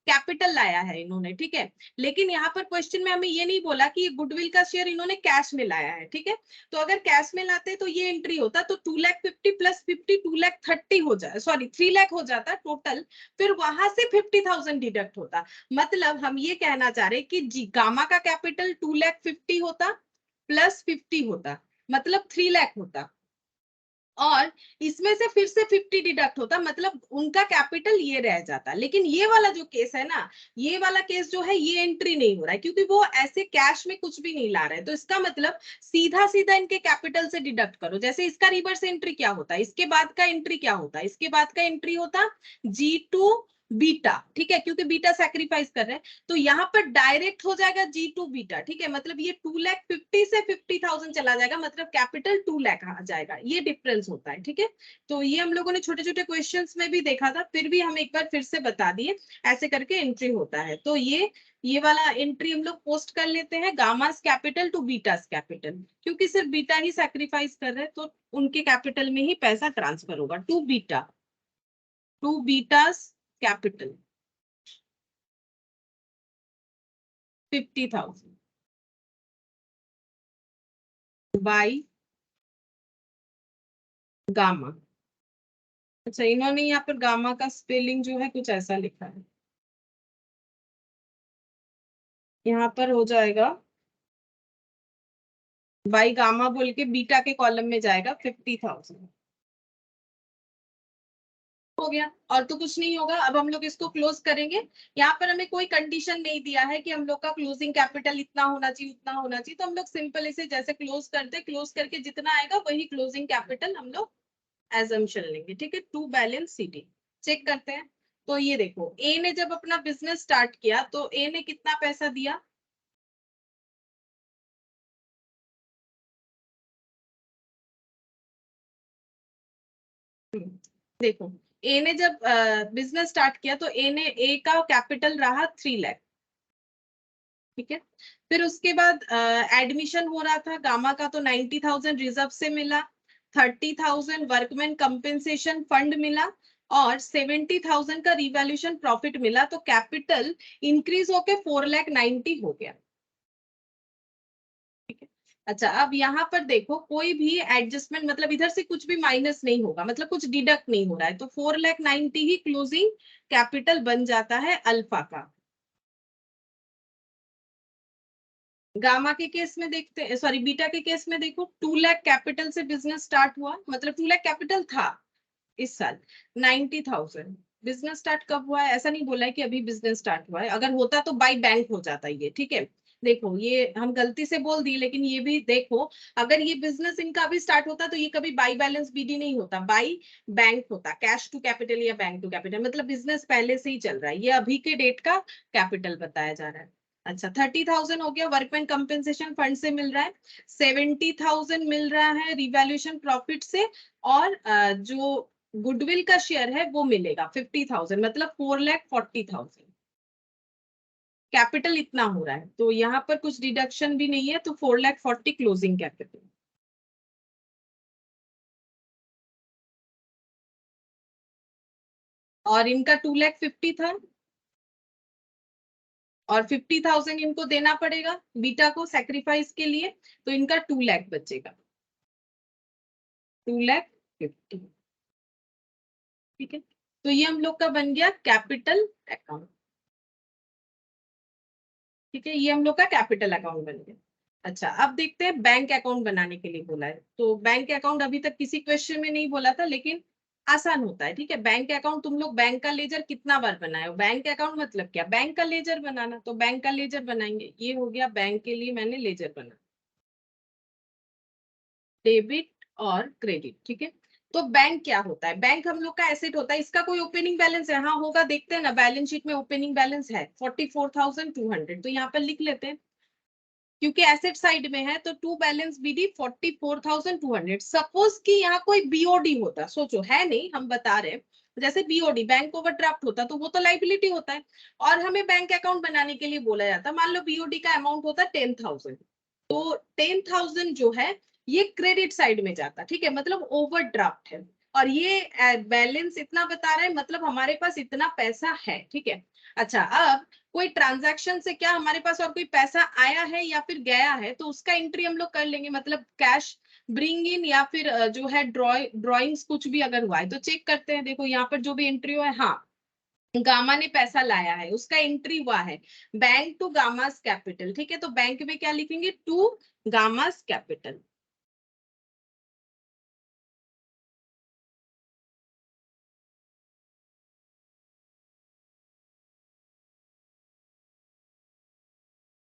कैपिटल लाया है इन्होंने, ठीक है। लेकिन यहाँ पर क्वेश्चन में हमें ये नहीं बोला कि ये गुडविल का शेयर इन्होंने कैश में लाया है, ठीक है। तो अगर कैश में लाते तो ये एंट्री होता, तो 2,50,000 प्लस 50 2,30,000 हो जाए, सॉरी 3,00,000 हो जाता टोटल, फिर वहां से 50,000 डिडक्ट होता। मतलब हम ये कहना चाह रहे कि जी गामा का कैपिटल 2,50,000 होता प्लस 50 होता, मतलब 3,00,000 होता, और इसमें से फिर से 50 डिडक्ट होता, मतलब उनका कैपिटल ये रह जाता। लेकिन ये वाला जो केस है ना, ये वाला केस जो है ये एंट्री नहीं हो रहा है, क्योंकि वो ऐसे कैश में कुछ भी नहीं ला रहे हैं, तो इसका मतलब सीधा सीधा इनके कैपिटल से डिडक्ट करो। जैसे इसका रिवर्स एंट्री क्या होता है, इसके बाद का एंट्री क्या होता है, इसके बाद का एंट्री होता G2 बीटा, ठीक है, क्योंकि बीटा सैक्रिफाइस कर रहे हैं, तो यहाँ पर डायरेक्ट हो जाएगा G2 बीटा, ठीक है, मतलब ये 2,50,000 से 50,000 चला जाएगा, मतलब कैपिटल 2,00,000 आ जाएगा, ये डिफरेंस होता है, ठीक है। तो ये हम लोगों ने छोटे छोटे क्वेश्चंस में भी देखा था, फिर भी हम एक बार फिर से बता दिए ऐसे करके एंट्री होता है। तो ये वाला एंट्री हम लोग पोस्ट कर लेते हैं, गामास कैपिटल टू बीटास कैपिटल, क्योंकि सिर्फ बीटा ही सैक्रिफाइस कर रहे हैं, तो उनके कैपिटल में ही पैसा ट्रांसफर होगा to Beta's capital 50,000 by Gamma. अच्छा, इन्होंने यहाँ पर गामा का स्पेलिंग जो है कुछ ऐसा लिखा है, यहाँ पर हो जाएगा बाई गामा बोल के बीटा के कॉलम में जाएगा 50,000, हो गया, और तो कुछ नहीं होगा। अब हम लोग इसको क्लोज करेंगे। यहाँ पर हमें कोई कंडीशन नहीं दिया है कि हम लोग का क्लोजिंग कैपिटल इतना होना चाहिए उतना होना चाहिए, तो हम लोग सिंपल इसे जैसे क्लोज करते, क्लोज करके जितना आएगा वही क्लोजिंग कैपिटल हम लोग एजम्पशन लेंगे, ठीक है। टू बैलेंस सीडी चेक करते हैं। तो ये देखो, ए ने जब अपना बिजनेस स्टार्ट किया तो ए ने कितना पैसा दिया? देखो, ए ने जब बिजनेस स्टार्ट किया तो ए का कैपिटल रहा 3 लाख। ठीक है। फिर उसके बाद एडमिशन हो रहा था, गामा का तो 90,000 रिजर्व से मिला, 30,000 वर्कमैन कंपेंसेशन फंड मिला, और 70,000 का रिवैल्यूएशन प्रॉफिट मिला। तो कैपिटल इंक्रीज होके 4,90,000 हो गया। ठीक है। अच्छा, अब यहाँ पर देखो, कोई भी एडजस्टमेंट मतलब इधर से कुछ भी माइनस नहीं होगा, मतलब कुछ डिडक्ट नहीं हो रहा है, तो 4,90,000 ही क्लोजिंग कैपिटल बन जाता है अल्फा का। गामा के केस में देखते हैं, सॉरी बीटा के केस में देखो, 2 लाख कैपिटल से बिजनेस स्टार्ट हुआ, मतलब 2 लाख कैपिटल था इस साल। 90,000 बिजनेस स्टार्ट कब हुआ है? ऐसा नहीं बोला है कि अभी बिजनेस स्टार्ट हुआ है, अगर होता तो बाई बैंक हो जाता ये। ठीक है। देखो, ये हम गलती से बोल दी, लेकिन ये भी देखो, अगर ये बिजनेस इनका अभी स्टार्ट होता तो ये कभी बाई बैलेंस बीडी नहीं होता, बाई बैंक होता, कैश टू कैपिटल या बैंक टू कैपिटल, मतलब बिजनेस पहले से ही चल रहा है, ये अभी के डेट का कैपिटल बताया जा रहा है। अच्छा, 30,000 हो गया वर्कमैन कंपेंसेशन फंड से मिल रहा है, 70,000 मिल रहा है रिवैल्यूएशन प्रॉफिट से, और जो गुडविल का शेयर है वो मिलेगा 50,000, मतलब 4,40,000। कैपिटल इतना हो रहा है, तो यहाँ पर कुछ डिडक्शन भी नहीं है, तो 4,40,000 क्लोजिंग कैपिटल। और इनका 2,50,000 था, और 50,000 इनको देना पड़ेगा बीटा को सेक्रीफाइस के लिए, तो इनका 2 लाख बचेगा, 2,50,000। ठीक है। तो ये हम लोग का बन गया कैपिटल अकाउंट। ठीक है, ये हम लोग का कैपिटल अकाउंट बन गया। अच्छा, अब देखते हैं बैंक अकाउंट बनाने के लिए बोला है, तो बैंक अकाउंट अभी तक किसी क्वेश्चन में नहीं बोला था, लेकिन आसान होता है। ठीक है, बैंक अकाउंट तुम लोग बैंक का लेजर कितना बार बनाए हो? बैंक अकाउंट मतलब क्या? बैंक का लेजर बनाना, तो बैंक का लेजर बनाएंगे। ये हो गया बैंक के लिए मैंने लेजर बना, डेबिट और क्रेडिट। ठीक है। तो बैंक क्या होता है? बैंक हम लोग का एसेट होता है, इसका कोई ओपनिंग बैलेंस है? हाँ होगा, देखते हैं ना, बैलेंस शीट में ओपनिंग बैलेंस है 44,200, तो यहाँ पर लिख लेते हैं, क्योंकि एसेट साइड में है, तो टू बैलेंस बीडी 44,200। सपोज कि यहाँ कोई बीओडी होता, सोचो, है नहीं, हम बता रहे हैं, जैसे बीओडी बैंक ओवरड्राफ्ट होता, तो वो तो लाइबिलिटी होता है, और हमें बैंक अकाउंट बनाने के लिए बोला जाता। मान लो बीओडी का अमाउंट होता है 10,000, तो 10,000 जो है ये क्रेडिट साइड में जाता। ठीक है, मतलब ओवरड्राफ्ट है, और ये बैलेंस इतना बता रहा है, मतलब हमारे पास इतना पैसा है। ठीक है। अच्छा, अब कोई ट्रांजैक्शन से क्या हमारे पास और कोई पैसा आया है या फिर गया है, तो उसका एंट्री हम लोग कर लेंगे, मतलब कैश ब्रिंग इन, या फिर जो है ड्रॉइंग्स कुछ भी अगर हुआ है तो चेक करते हैं। देखो यहाँ पर जो भी एंट्री हुआ है, हाँ, गामा ने पैसा लाया है, उसका एंट्री हुआ है बैंक टू गामास कैपिटल। ठीक है, तो बैंक में क्या लिखेंगे? To gamma's capital.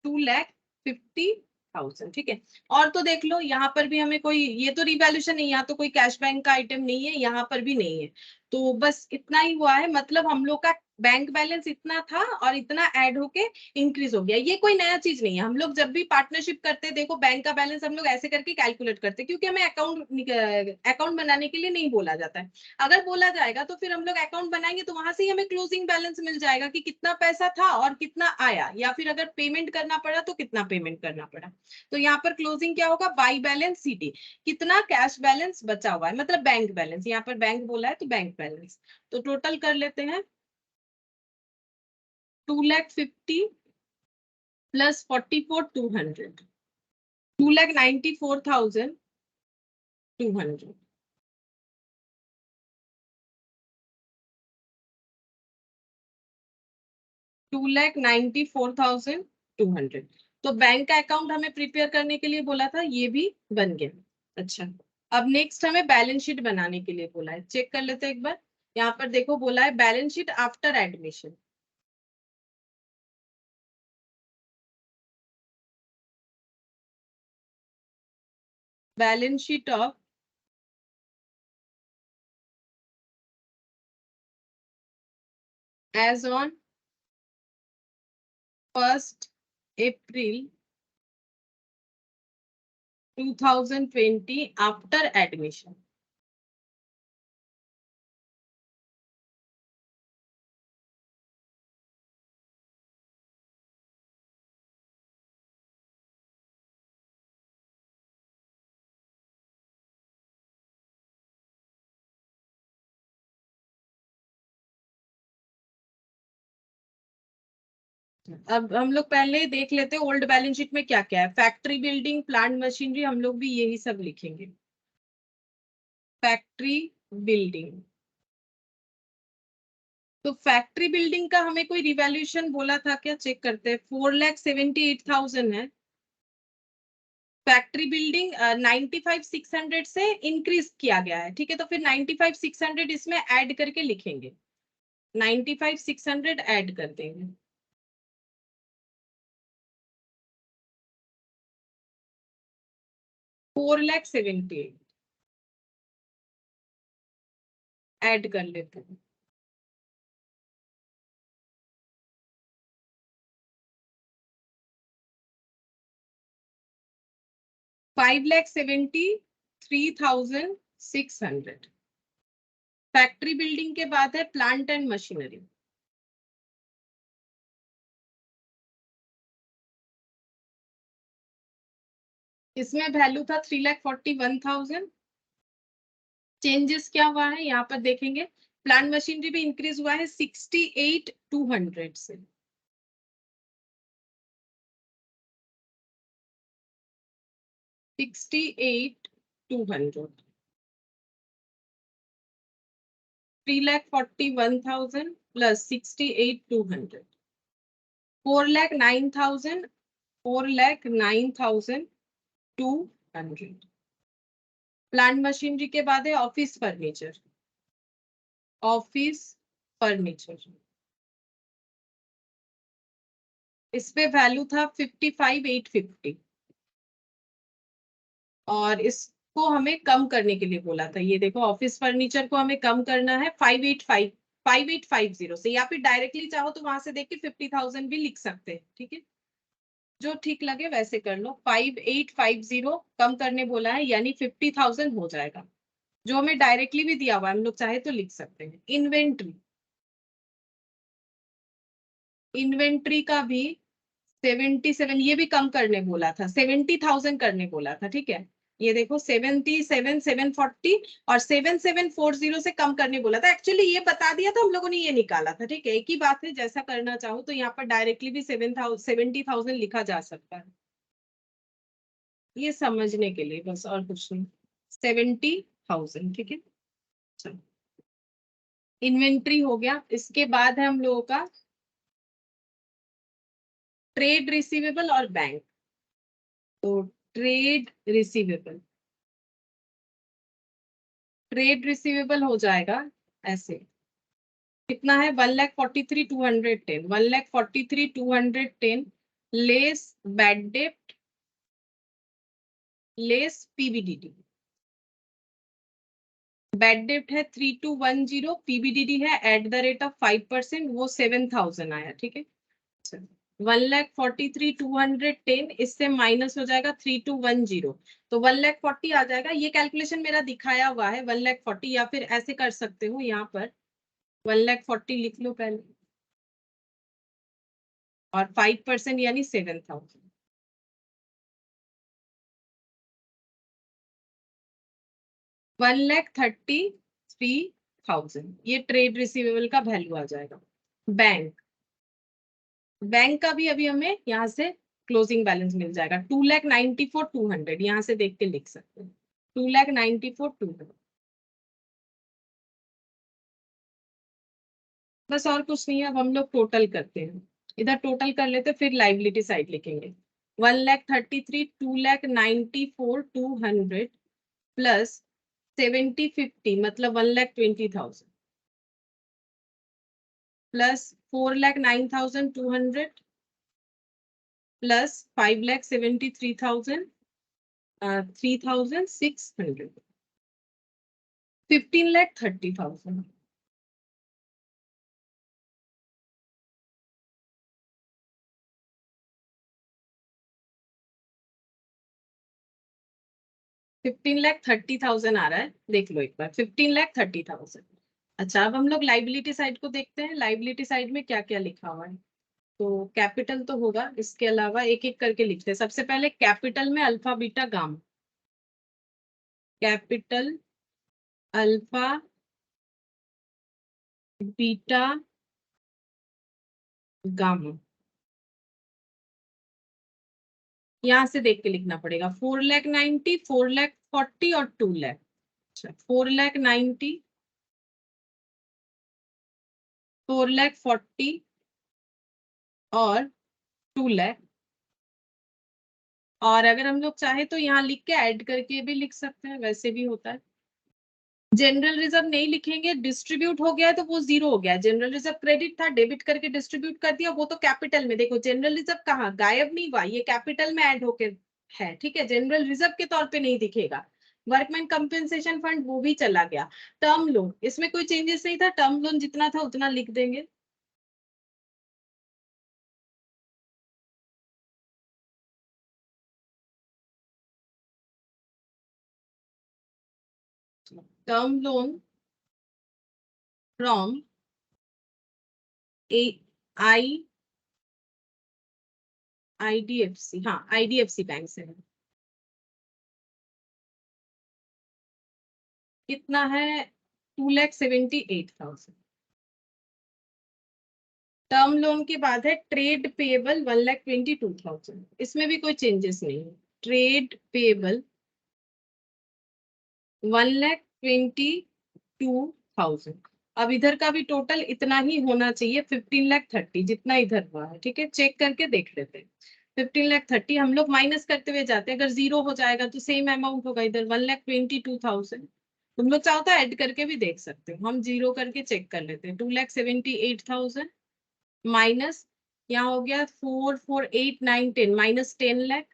2,50,000। ठीक है। और तो देख लो, यहाँ पर भी हमें कोई, ये तो रिवैल्यूएशन नहीं, यहाँ तो कोई कैश बैंक का आइटम नहीं है, यहाँ पर भी नहीं है, तो बस इतना ही हुआ है, मतलब हम लोग का बैंक बैलेंस इतना था और इतना ऐड होके इंक्रीज हो गया। ये कोई नया चीज नहीं है, हम लोग जब भी पार्टनरशिप करते हैं, देखो बैंक का बैलेंस हम लोग ऐसे करके कैलकुलेट करते हैं, क्योंकि हमें अकाउंट बनाने के लिए नहीं बोला जाता है। अगर बोला जाएगा तो फिर हम लोग अकाउंट बनाएंगे, तो वहां से ही हमें क्लोजिंग बैलेंस मिल जाएगा कि कितना पैसा था और कितना आया, या फिर अगर पेमेंट करना पड़ा तो कितना पेमेंट करना पड़ा। तो यहाँ पर क्लोजिंग क्या होगा? बाई बैलेंस सीडी, कितना कैश बैलेंस बचा हुआ है, मतलब बैंक बैलेंस, यहाँ पर बैंक बोला है तो बैंक बैलेंस। तो टोटल कर लेते हैं, 2,50,000 प्लस 44,200, 2,94,200। 2,94,200। तो बैंक का अकाउंट हमें प्रिपेयर करने के लिए बोला था, ये भी बन गया। अच्छा, अब नेक्स्ट हमें बैलेंस शीट बनाने के लिए बोला है, चेक कर लेते हैं एक बार। यहाँ पर देखो, बोला है balance sheet after admission. Balance sheet of as on 1st April 2020 after admission. अब हम लोग पहले ही देख लेते हैं ओल्ड बैलेंस शीट में क्या क्या है। फैक्ट्री बिल्डिंग, प्लांट मशीनरी, हम लोग भी यही सब लिखेंगे। फैक्ट्री बिल्डिंग, तो फैक्ट्री बिल्डिंग का हमें कोई रिवैल्यूएशन बोला था क्या, चेक करते हैं। 4,78,000 है। फैक्ट्री बिल्डिंग 95,600 से इंक्रीज किया गया है, ठीक है, तो फिर 95,600 इसमें ऐड करके लिखेंगे। 95,600 ऐड कर देंगे। 4,78,000 ऐड कर लेते हैं। 5,73,600। फैक्ट्री बिल्डिंग के बाद है प्लांट एंड मशीनरी। इसमें वैल्यू था 3,41,000। चेंजेस क्या हुआ है यहाँ पर देखेंगे। प्लांट मशीनरी भी इंक्रीज हुआ है 68,200 से। 68,200। 3,41,000 प्लस 68,200, 4,09,000, 4,09,200। प्लांट मशीनरी के बाद है ऑफिस फर्नीचर। ऑफिस फर्नीचर, इस पे वैल्यू था 55,850 और इसको हमें कम करने के लिए बोला था। ये देखो ऑफिस फर्नीचर को हमें कम करना है 5,850 से, या फिर डायरेक्टली चाहो तो वहां से देख के 50,000 भी लिख सकते हैं, ठीक है, जो ठीक लगे वैसे कर लो। 5,850 कम करने बोला है, यानी 50,000 हो जाएगा, जो हमें डायरेक्टली भी दिया हुआ है, हम लोग चाहे तो लिख सकते हैं। इन्वेंट्री, इन्वेंट्री का भी 77, ये भी कम करने बोला था, 70,000 करने बोला था, ठीक है। ये देखो 77,740 और 7,740 से कम करने बोला था। एक्चुअली ये बता दिया था हम लोगों ने, ये निकाला था, ठीक है, एक ही बात है। जैसा करना चाहो तो यहाँ पर डायरेक्टली भी 70,000 लिखा जा सकता है, ये समझने के लिए बस, और कुछ नहीं। 70,000, ठीक है। चलो, इन्वेंट्री हो गया। इसके बाद है हम लोगों का ट्रेड रिसीवेबल और बैंक। तो ट्रेड रिसीवेबल, ट्रेड रिसीवेबल हो जाएगा ऐसे, कितना है 1,43,210, 1,43,210 लेस बैड डेप्ट लेस पीबीडीडी। बैड डेप्ट है 3,210, पीबीडीडी है @5%, वो 7,000 आया, ठीक है। 1,43,210 इससे माइनस हो जाएगा 3,210, तो 1,40,000 आ जाएगा। ये कैलकुलेशन मेरा दिखाया हुआ है 1,40,000, या फिर ऐसे कर सकते हो यहाँ पर 1,40,000 लिख लो पहले, और 5% यानी 7,000। 1,33,000 ये ट्रेड रिसीवेबल का वैल्यू आ जाएगा। बैंक, बैंक का भी अभी हमें यहाँ से क्लोजिंग बैलेंस मिल जाएगा 2,94,200, यहाँ से देख के लिख सकते हैं 2,94,200। बस और कुछ नहीं है। अब हम लोग टोटल करते हैं, इधर टोटल कर लेते, फिर लाइबिलिटी साइड लिखेंगे। 1,33,000, 2,94,200 प्लस 70,50 मतलब 1,20,000 प्लस 4,09,200 प्लस 5,73,000, 3,600, 15,30,000। 15,30,000 आ रहा है, देख लो एक बार, 15,30,000। अच्छा, अब हम लोग लाइबिलिटी साइड को देखते हैं, लाइबिलिटी साइड में क्या क्या लिखा हुआ है। तो कैपिटल तो होगा, इसके अलावा एक एक करके लिखते हैं। सबसे पहले कैपिटल में alpha beta gamma, capital alpha beta gamma, यहाँ से देख के लिखना पड़ेगा। 4,90,000, 4,40,000 और 2,00,000। अच्छा, 4,90,000, 4,40,000 और 2,00,000। और अगर हम लोग चाहे तो यहाँ लिख के ऐड करके भी लिख सकते हैं, वैसे भी होता है। जनरल रिजर्व नहीं लिखेंगे, डिस्ट्रीब्यूट हो गया है तो वो जीरो हो गया। जनरल रिजर्व क्रेडिट था, डेबिट करके डिस्ट्रीब्यूट कर दिया, वो तो कैपिटल में। देखो जनरल रिजर्व कहाँ गायब नहीं हुआ, ये कैपिटल में ऐड होके है, ठीक है, जनरल रिजर्व के तौर पे नहीं दिखेगा। वर्कमैन कंपेंसेशन फंड वो भी चला गया। टर्म लोन, इसमें कोई चेंजेस नहीं था, टर्म लोन जितना था उतना लिख देंगे। Term loan from A I IDFC, हाँ आईडीएफसी बैंक से है। कितना है? 2,78,000। टर्म लोन के बाद है ट्रेड पेएबल 1,22,000, इसमें भी कोई चेंजेस नहीं है। Trade payable 1,22,000। अब इधर का भी टोटल इतना ही होना चाहिए, 15,30,000 जितना इधर हुआ है, ठीक है, चेक करके देख लेते हैं। 15,30,000 हम लोग माइनस करते हुए जाते हैं, अगर जीरो हो जाएगा तो सेम अमाउंट होगा इधर 1,22,000। तुम लोग चाहो तो ऐड करके भी देख सकते हो, हम जीरो करके चेक कर लेते हैं। 2,78,000 माइनस, यहाँ हो गया 4,4,8,9,10 माइनस 10,00,000,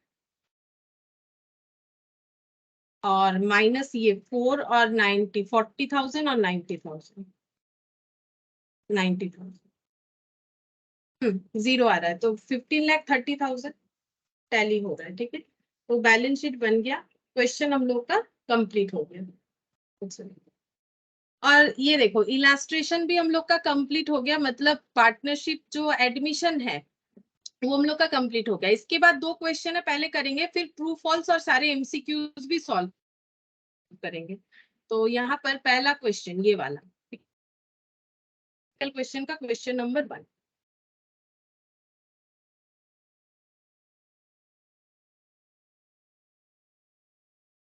और माइनस ये 4 और 90, 40,000 और 90,000, 90,000। जीरो आ रहा है, तो 15,30,000 टैली हो रहा है, ठीक है। तो बैलेंस शीट बन गया, क्वेश्चन हम लोग का कंप्लीट हो गया। अच्छा, और ये देखो इलास्ट्रेशन भी हम लोग का कंप्लीट हो गया, मतलब पार्टनरशिप जो एडमिशन है वो हम लोग का कंप्लीट हो गया। इसके बाद दो क्वेश्चन है, पहले करेंगे, फिर ट्रू फॉल्स और सारे एमसीक्यूज भी सॉल्व करेंगे। तो यहाँ पर पहला क्वेश्चन ये वाला, क्वेश्चन का क्वेश्चन नंबर 1।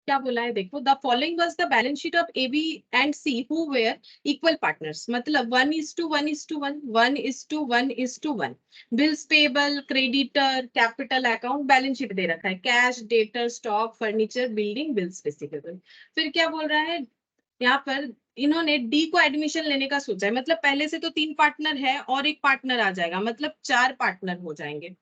क्या बोला है देखो, the following was the balance sheet of A B and C who were equal partners, मतलब 1:1:1, 1:1:1, bills payable, creditor, capital account, balance sheet दे रखा है, cash, debtor, stock, furniture, building, bills receivable. फिर क्या बोल रहा है यहाँ पर, इन्होंने डी को एडमिशन लेने का सोचा है, मतलब पहले से तो 3 पार्टनर है और एक पार्टनर आ जाएगा, मतलब 4 पार्टनर हो जाएंगे।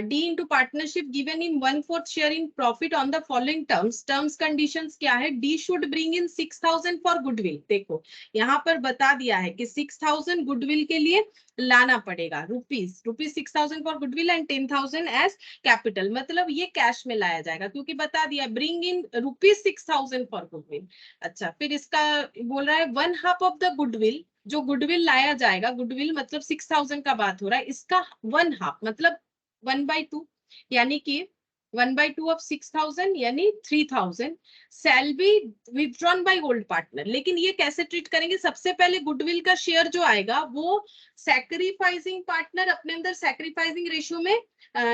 D into partnership given in 1/4 share in profit on the following terms. Terms conditions क्या है? D should bring in 6,000 for goodwill. देखो यहाँ पर बता दिया है कि 6,000 गुडविल के लिए लाना पड़ेगा, rupees 6,000 for goodwill and 10,000 as capital, मतलब ये कैश में लाया जाएगा, क्योंकि बता दिया ब्रिंग इन ₹6,000 फॉर गुडविल। अच्छा, फिर इसका बोल रहा है 1/2 ऑफ द गुडविल, जो गुडविल लाया जाएगा, गुडविल मतलब 6,000 का बात हो रहा है, इसका 1/2 मतलब 1/2, यानी कि 1/2 ऑफ 6,000 यानी 3,000 shall be withdrawn by old partner. लेकिन ये कैसे ट्रीट करेंगे? सबसे पहले गुडविल का शेयर जो आएगा वो सैक्रिफाइसिंग पार्टनर अपने अंदर सैक्रिफाइसिंग रेशियो में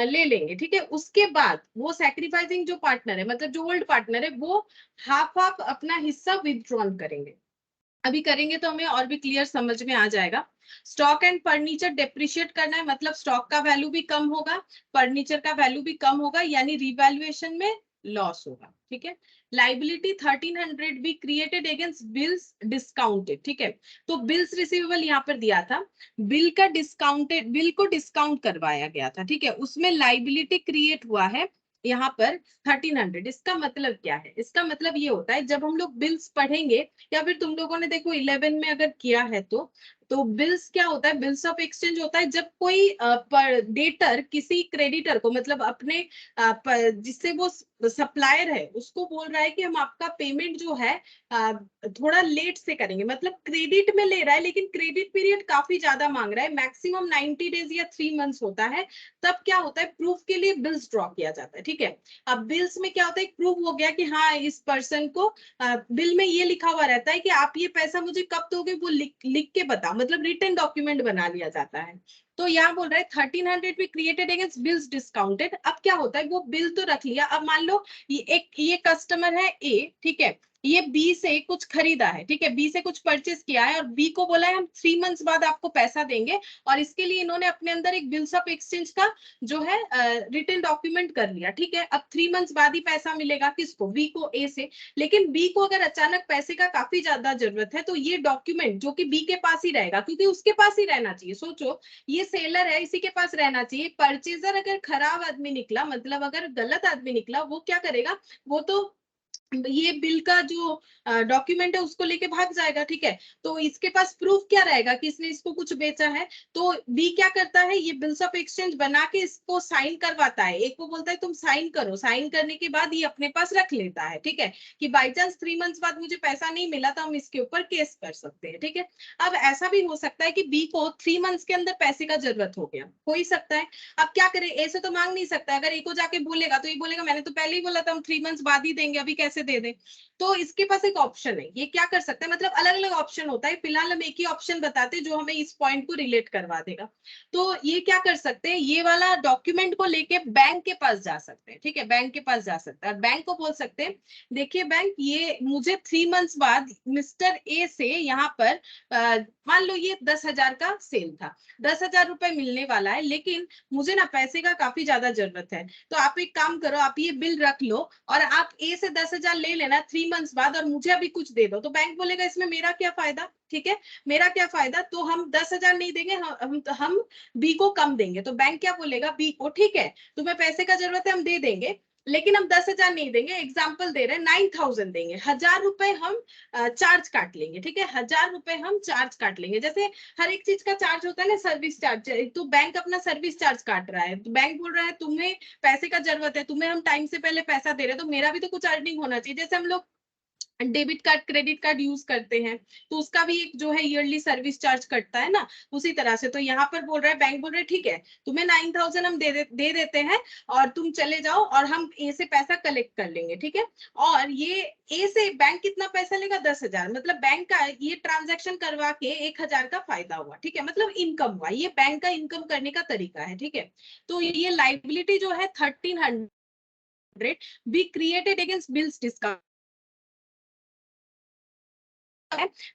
ले लेंगे, ठीक है। उसके बाद वो सैक्रिफाइसिंग जो पार्टनर है, मतलब जो ओल्ड पार्टनर है, वो हाफ हाफ अपना हिस्सा विथड्रॉन करेंगे। अभी करेंगे तो हमें और भी क्लियर समझ में आ जाएगा। स्टॉक एंड फर्नीचर डेप्रिशिएट करना है, मतलब स्टॉक का वैल्यू भी कम होगा, फर्नीचर का वैल्यू भी कम होगा, यानी रिवैल्यूएशन में लॉस होगा, ठीक है। Liability 1,300 be created against bills discounted, ठीक है। तो बिल्स रिसीवेबल यहाँ पर दिया था, बिल का डिस्काउंटेड, बिल को डिस्काउंट करवाया गया था, ठीक है, उसमें लाइबिलिटी क्रिएट हुआ है यहाँ पर 1,300। इसका मतलब क्या है? इसका मतलब ये होता है, जब हम लोग बिल्स पढ़ेंगे, या फिर तुम लोगों ने देखो 11 में अगर किया है तो तो बिल्स क्या होता है, बिल्स ऑफ एक्सचेंज होता है जब कोई डेटर किसी क्रेडिटर को, मतलब अपने जिससे वो सप्लायर है उसको बोल रहा है कि हम आपका पेमेंट जो है थोड़ा लेट से करेंगे, मतलब क्रेडिट में ले रहा है लेकिन क्रेडिट पीरियड काफी ज्यादा मांग रहा है, मैक्सिमम 90 डेज या 3 मंथ्स होता है, तब क्या होता है, प्रूफ के लिए बिल्स ड्रॉ किया जाता है। ठीक है, अब बिल्स में क्या होता है, प्रूफ हो गया कि हाँ इस पर्सन को बिल में ये लिखा हुआ रहता है कि आप ये पैसा मुझे कब दोगे, वो लिख के बताओ, मतलब रिटन डॉक्यूमेंट बना लिया जाता है। तो यहाँ बोल रहा है 1300 भी क्रिएटेड अगेंस्ट बिल्स डिस्काउंटेड। अब क्या होता है, वो बिल तो रख लिया, अब मान लो ये कस्टमर है ए, ठीक है, ये बी से कुछ खरीदा है, ठीक है, बी से कुछ परचेस किया है और बी को बोला है हम 3 मंथ्स बाद आपको पैसा देंगे, और इसके लिए इन्होंने अपने अंदर एक बिल्स ऑफ एक्सचेंज का जो है रिटन डॉक्यूमेंट कर लिया। ठीक है, अब 3 मंथ्स बाद ही पैसा मिलेगा किसको, बी को ए से, लेकिन बी को अगर अचानक पैसे का काफी ज्यादा जरूरत है तो ये डॉक्यूमेंट जो कि बी के पास ही रहेगा, क्योंकि उसके पास ही रहना चाहिए। सोचो ये सेलर है, इसी के पास रहना चाहिए। परचेजर अगर खराब आदमी निकला, मतलब अगर गलत आदमी निकला, वो क्या करेगा, वो तो ये बिल का जो डॉक्यूमेंट है उसको लेके भाग जाएगा। ठीक है, तो इसके पास प्रूफ क्या रहेगा कि इसने इसको कुछ बेचा है। तो बी क्या करता है, ये बिल्स ऑफ एक्सचेंज बना के इसको साइन करवाता है, एक को बोलता है तुम साइन करो, साइन करने के बाद ये अपने पास रख लेता है। ठीक है, कि बाई चांस 3 मंथ्स बाद मुझे पैसा नहीं मिला तो हम इसके ऊपर केस कर सकते हैं। ठीक है, अब ऐसा भी हो सकता है कि बी को 3 मंथ्स के अंदर पैसे का जरूरत हो गया, हो ही सकता है। अब क्या करे, ऐसे तो मांग नहीं सकता, अगर ए को जाके बोलेगा तो ये बोलेगा मैंने तो पहले ही बोला था हम 3 मंथ्स बाद ही देंगे, अभी कैसे दे दें। तो इसके पास एक ऑप्शन है, ये क्या कर सकता है, मतलब अलग अलग ऑप्शन होता है, फिलहाल हम एक ही ऑप्शन बताते हैं जो हमें इस पॉइंट को रिलेट करवा देगा। तो ये क्या कर सकते हैं, ये वाला डॉक्यूमेंट को लेके बैंक के पास जा सकते हैं। ठीक है, बैंक के पास जा सकते हैं और बैंक को बोल सकते हैं देखिए बैंक, ये मुझे 3 मंथ्स बाद मिस्टर ए से यहाँ पर मान लो ये 10,000 का सेल था, 10,000 रुपए मिलने वाला है, लेकिन मुझे ना पैसे का काफी ज्यादा जरूरत है, तो आप एक काम करो, आप ये बिल रख लो और आप ए से 10,000 ले लेना 3 मंथ्स बाद और मुझे अभी कुछ दे दो। तो बैंक बोलेगा इसमें मेरा क्या फायदा, ठीक है, मेरा क्या फायदा, तो हम 10,000 नहीं देंगे, हम बी को कम देंगे। तो बैंक क्या बोलेगा बी को, ठीक है तुम्हें पैसे का जरूरत है हम दे देंगे, लेकिन हम 10,000 नहीं देंगे, एग्जाम्पल दे रहे हैं 9,000 देंगे, 1,000 रुपए हम चार्ज काट लेंगे। ठीक है, 1,000 रुपए हम चार्ज काट लेंगे, जैसे हर एक चीज का चार्ज होता है ना, सर्विस चार्ज, तो बैंक अपना सर्विस चार्ज काट रहा है, तो बैंक बोल रहा है तुम्हें पैसे का जरूरत है, तुम्हें हम टाइम से पहले पैसा दे रहे हैं, तो मेरा भी तो कुछ अर्निंग होना चाहिए। जैसे हम लोग debit card credit card use करते हैं तो उसका भी एक जो है ईयरली सर्विस चार्ज कटता है ना, उसी तरह से। तो यहाँ पर बोल रहा है बैंक बोल रहे ठीक है तुम्हें 9,000 हम दे देते हैं और तुम चले जाओ और हम ए से पैसा कलेक्ट कर लेंगे। ठीक है, और ये ए से बैंक कितना पैसा लेगा, 10,000, मतलब बैंक का ये ट्रांजेक्शन करवा के 1,000 का फायदा हुआ। ठीक है, मतलब इनकम हुआ, ये बैंक का इनकम करने का तरीका है। ठीक है, तो ये लाइबिलिटी जो है 1,300 be created against bills discount,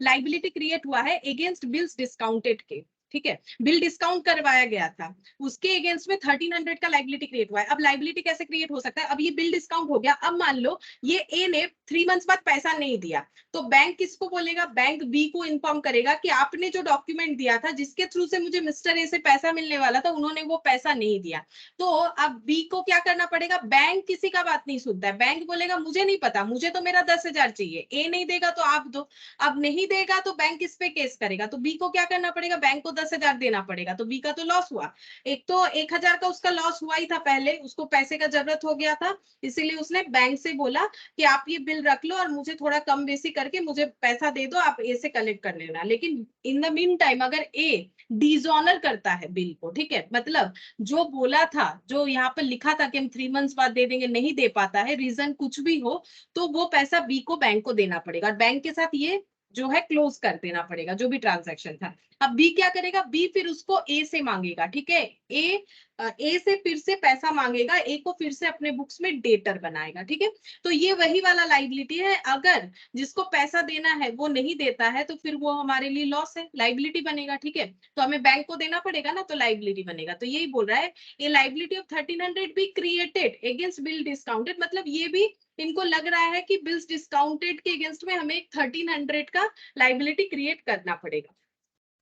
liability create हुआ है अगेंस्ट बिल्स डिस्काउंटेड के। ठीक है, बिल डिस्काउंट करवाया गया था उसके अगेंस्ट में 1,300 का लाइबिलिटी क्रिएट हुआ है। अब लाइबिलिटी कैसे क्रिएट हो सकता है, अब ये बिल डिस्काउंट हो गया, अब मान लो ये ए ने 3 मंथ्स बाद पैसा नहीं दिया, तो बैंक किसको बोलेगा, बैंक बी को इन्फॉर्म करेगा कि आपने जो डॉक्यूमेंट दिया था जिसके थ्रू से मुझे मिस्टर ए से पैसा मिलने वाला था, उन्होंने वो पैसा नहीं दिया। तो अब बी को क्या करना पड़ेगा, बैंक किसी का बात नहीं सुनता है, बैंक बोलेगा मुझे नहीं पता, मुझे तो मेरा 10,000 चाहिए, ए नहीं देगा तो आप दो। अब नहीं देगा तो बैंक इस पे केस करेगा, तो बी को क्या करना पड़ेगा, बैंक को 10,000 देना पड़ेगा, तो बी का तो लॉस हुआ। एक तो 1,000 का उसका लॉस हुआ ही था, पहले उसको पैसे का जरूरत हो गया था, इसीलिए उसने बैंक से बोला कि आप ये बिल रख लो और मुझे थोड़ा कम बेसी करके मुझे पैसा दे दो, आप ए से कलेक्ट कर लेना। लेकिन इन द मीन टाइम अगर ए डिसऑनर करता है बिल को, ठीक है, मतलब जो बोला था, जो यहाँ पर लिखा था कि हम 3 मंथ्स बाद दे देंगे, नहीं दे पाता है, रीजन कुछ भी हो, तो वो पैसा बी को बैंक को देना पड़ेगा और बैंक के साथ ये जो है क्लोज कर देना पड़ेगा जो भी ट्रांजैक्शन था। अब बी क्या करेगा, बी फिर उसको ए से मांगेगा। ठीक है, ए से फिर से पैसा मांगेगा, ए को फिर से अपने बुक्स में डेटर बनाएगा। ठीक है, तो ये वही वाला लाइबिलिटी है, अगर जिसको पैसा देना है वो नहीं देता है तो फिर वो हमारे लिए लॉस है, लाइबिलिटी बनेगा। ठीक है, तो हमें बैंक को देना पड़ेगा ना, तो लाइबिलिटी बनेगा। तो यही बोल रहा है ये liability of 1,300 be created against bill discounted, मतलब ये भी इनको लग रहा है कि बिल्स डिस्काउंटेड के अगेंस्ट में हमें 1,300 का लाइबिलिटी क्रिएट करना पड़ेगा।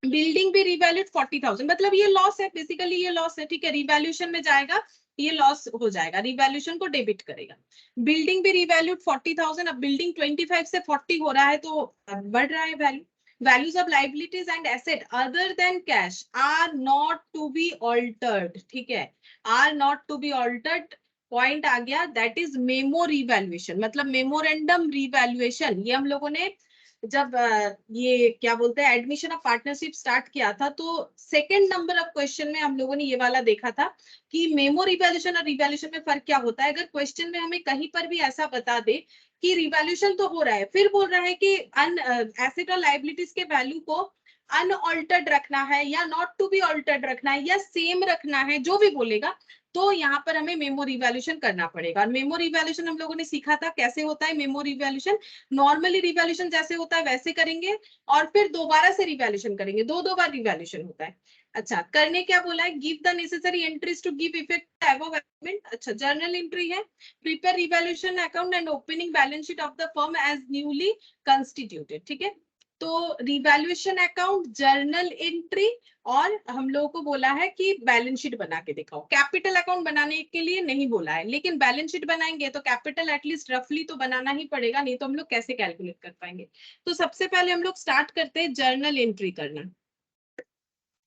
बिल्डिंग भी रिवैल्यूड 40,000, मतलब ये लॉस है, बेसिकली ये लॉस है। ठीक है, रिवैल्यूएशन में जाएगा, ये लॉस हो जाएगा, रिवैल्यूएशन को डेबिट करेगा। बिल्डिंग भी रिवैल्यूड 40,000, अब बिल्डिंग 25 से 40 हो रहा है तो बढ़ रहा है value. Values of liabilities and asset other than cash are not to be altered, ठीक है, are not to be altered, point आ गया, दैट इज मेमो रिवैल्यूएशन, मतलब मेमोरेंडम रिवैल्यूएशन। ये हम लोगों ने जब ये क्या बोलते हैं एडमिशन ऑफ पार्टनरशिप स्टार्ट किया था, तो सेकंड नंबर ऑफ क्वेश्चन में हम लोगों ने ये वाला देखा था कि मेमो रिवैल्यूएशन और रिवैल्यूएशन में फर्क क्या होता है। अगर क्वेश्चन में हमें कहीं पर भी ऐसा बता दे कि रिवैल्यूएशन तो हो रहा है, फिर बोल रहा है कि एसेट और लाइबिलिटीज के वैल्यू को अनऑल्टर्ड रखना है या नॉट टू बी ऑल्टर्ड रखना है या सेम रखना है, जो भी बोलेगा, तो यहाँ पर हमें मेमो रिवैल्यूएशन करना पड़ेगा। और मेमो रिवैल्यूएशन हम लोगों ने सीखा था कैसे होता है मेमो रिवैल्यूएशन। नॉर्मली रिवैल्यूएशन जैसे होता है वैसे करेंगे और फिर दोबारा से रिवैल्यूएशन करेंगे, दो बार रिवैल्यूएशन होता है। अच्छा, करने क्या बोला है, give the necessary entries to give effect above agreement. अच्छा, जर्नल एंट्री है, prepare revaluation account and opening balance sheet of the firm as newly constituted, ठीक है। तो रिवैल्यूएशन अकाउंट, जर्नल एंट्री, और हम लोगों को बोला है कि बैलेंस शीट बना के दिखाओ। कैपिटल अकाउंट बनाने के लिए नहीं बोला है, लेकिन बैलेंस शीट बनाएंगे तो कैपिटल एटलीस्ट रफली तो बनाना ही पड़ेगा, नहीं तो हम लोग कैसे कैलकुलेट कर पाएंगे। तो सबसे पहले हम लोग स्टार्ट करते हैं जर्नल एंट्री करना।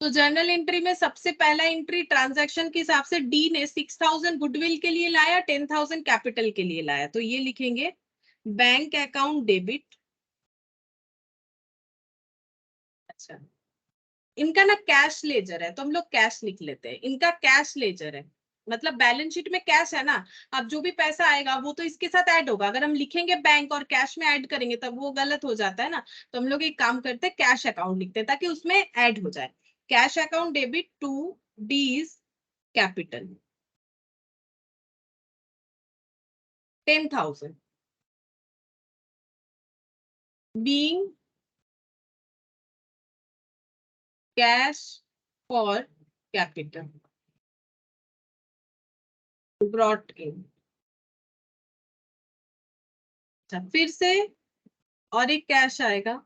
तो जर्नल एंट्री में सबसे पहला एंट्री ट्रांजैक्शन के हिसाब से डी ने 6000 गुडविल के लिए लाया, 10,000 कैपिटल के लिए लाया, तो ये लिखेंगे बैंक अकाउंट डेबिट। अच्छा, इनका ना कैश लेजर है, तो हम लोग कैश लिख लेते हैं, इनका कैश लेजर है, मतलब बैलेंस शीट में कैश है ना। अब जो भी पैसा आएगा वो तो इसके साथ ऐड होगा, अगर हम लिखेंगे बैंक और कैश में ऐड करेंगे तब वो गलत हो जाता है ना। तो हम लोग एक काम करते हैं, कैश अकाउंट लिखते हैं ताकि उसमें ऐड हो जाए। Cash account debit to D's capital 10,000 being cash for capital brought in। अच्छा, फिर से और एक कैश आएगा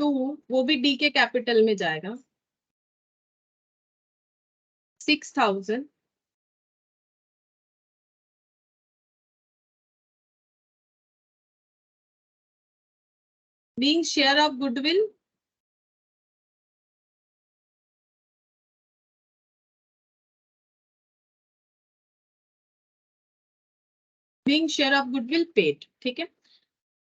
टू, वो भी डी के कैपिटल में जाएगा 6,000 being share of goodwill being share of goodwill paid, ठीक है।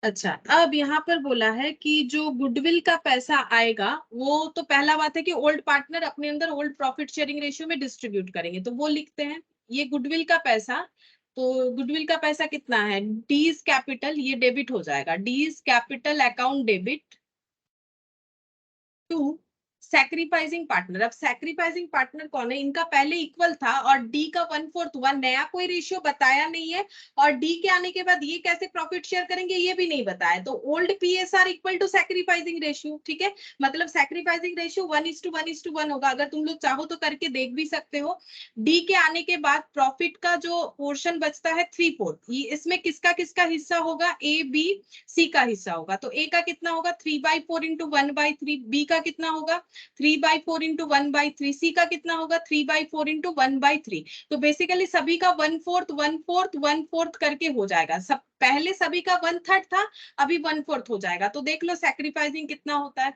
अच्छा, अब यहाँ पर बोला है कि जो गुडविल का पैसा आएगा वो तो पहला बात है कि ओल्ड पार्टनर अपने अंदर ओल्ड प्रॉफिट शेयरिंग रेशियो में डिस्ट्रीब्यूट करेंगे, तो वो लिखते हैं ये गुडविल का पैसा। तो गुडविल का पैसा कितना है, डीज कैपिटल, ये डेबिट हो जाएगा, D's capital account debit to sacrificing partner. अब सैक्रिफाइसिंग पार्टनर कौन है, इनका पहले इक्वल था और डी का 1/4 हुआ, नया कोई रेशियो बताया नहीं है, और डी के आने के बाद ये कैसे प्रॉफिट शेयर करेंगे ये भी नहीं बताया। तो old PSR equal to sacrificing ratio, ठीक है, मतलब सैक्रिफाइसिंग रेशियो 1:1:1 होगा। अगर तुम लोग चाहो तो करके देख भी सकते हो। डी के आने के बाद प्रॉफिट का जो पोर्शन बचता है 3/4, इसमें किसका किसका हिस्सा होगा, ए बी सी का हिस्सा होगा। तो ए का कितना होगा 3/4 इंटू 1/3, बी का कितना होगा 3/4 इंटू 1/3, सी का कितना होगा 3/4 इंटू 1/3। तो बेसिकली सभी का 1/4 1/4 1/4 करके हो जाएगा। सब पहले सभी का 1/3 था, अभी 1/4 हो जाएगा। तो देख लो सैक्रिफाइसिंग कितना होता है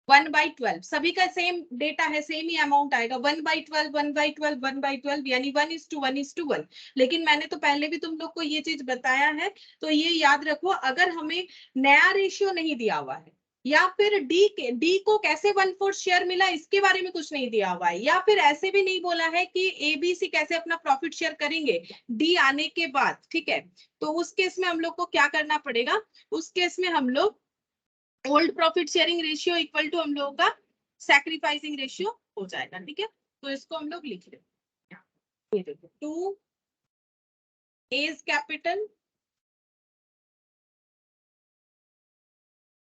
1/12, सभी का सेम डेटा है, सेम ही अमाउंट आएगा 1/12 1/12 1/12, यानी 1:1:1। लेकिन मैंने तो पहले भी तुम लोग को ये चीज बताया है, तो ये याद रखो, अगर हमें नया रेशियो नहीं दिया हुआ है या फिर डी को कैसे 1/4 शेयर मिला इसके बारे में कुछ नहीं दिया हुआ है, या फिर ऐसे भी नहीं बोला है कि एबीसी कैसे अपना प्रॉफिट शेयर करेंगे डी आने के बाद, ठीक है। तो उस केस में हम लोग को क्या करना पड़ेगा, उस केस में हम लोग old profit sharing ratio equal to हम लोगों का सैक्रिफाइसिंग रेशियो हो जाएगा, ठीक है। तो इसको हम लोग लिख लेते हैं, ये देखो to A's capital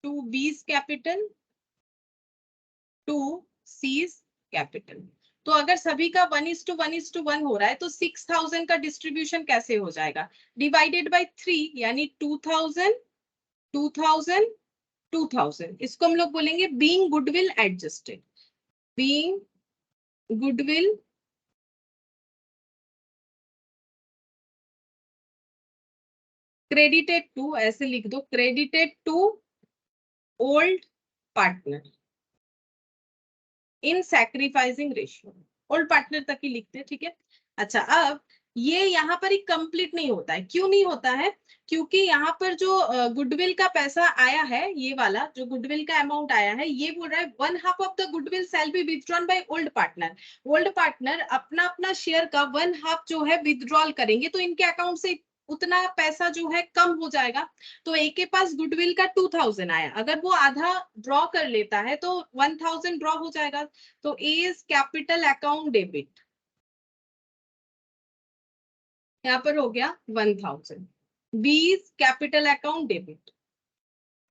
to B's capital to C's capital. तो अगर सभी का 1:1:1 हो रहा है तो 6,000 का डिस्ट्रीब्यूशन कैसे हो जाएगा, डिवाइडेड बाय 3, यानी 2,000 2,000 2,000। इसको हम लोग बोलेंगे being goodwill adjusted, being goodwill credited to, ऐसे लिख दो, credited to old partner in sacrificing ratio, old partner तक ही लिखते हैं, ठीक है। अच्छा, अब ये यहाँ पर ही कंप्लीट नहीं होता है। क्यों नहीं होता है? क्योंकि यहाँ पर जो गुडविल का पैसा आया है, ये वाला जो गुडविल का अमाउंट आया है, ये बोल रहा है 1/2 of the goodwill shall be withdrawn by old partner. Old partner अपना अपना शेयर का 1/2 जो है विथड्रॉल करेंगे, तो इनके अकाउंट से उतना पैसा जो है कम हो जाएगा। तो ए के पास गुडविल का 2000 आया, अगर वो आधा ड्रॉ कर लेता है तो 1000 ड्रॉ हो जाएगा। तो A's capital account debit, यहाँ पर हो गया 1000। B's capital account debit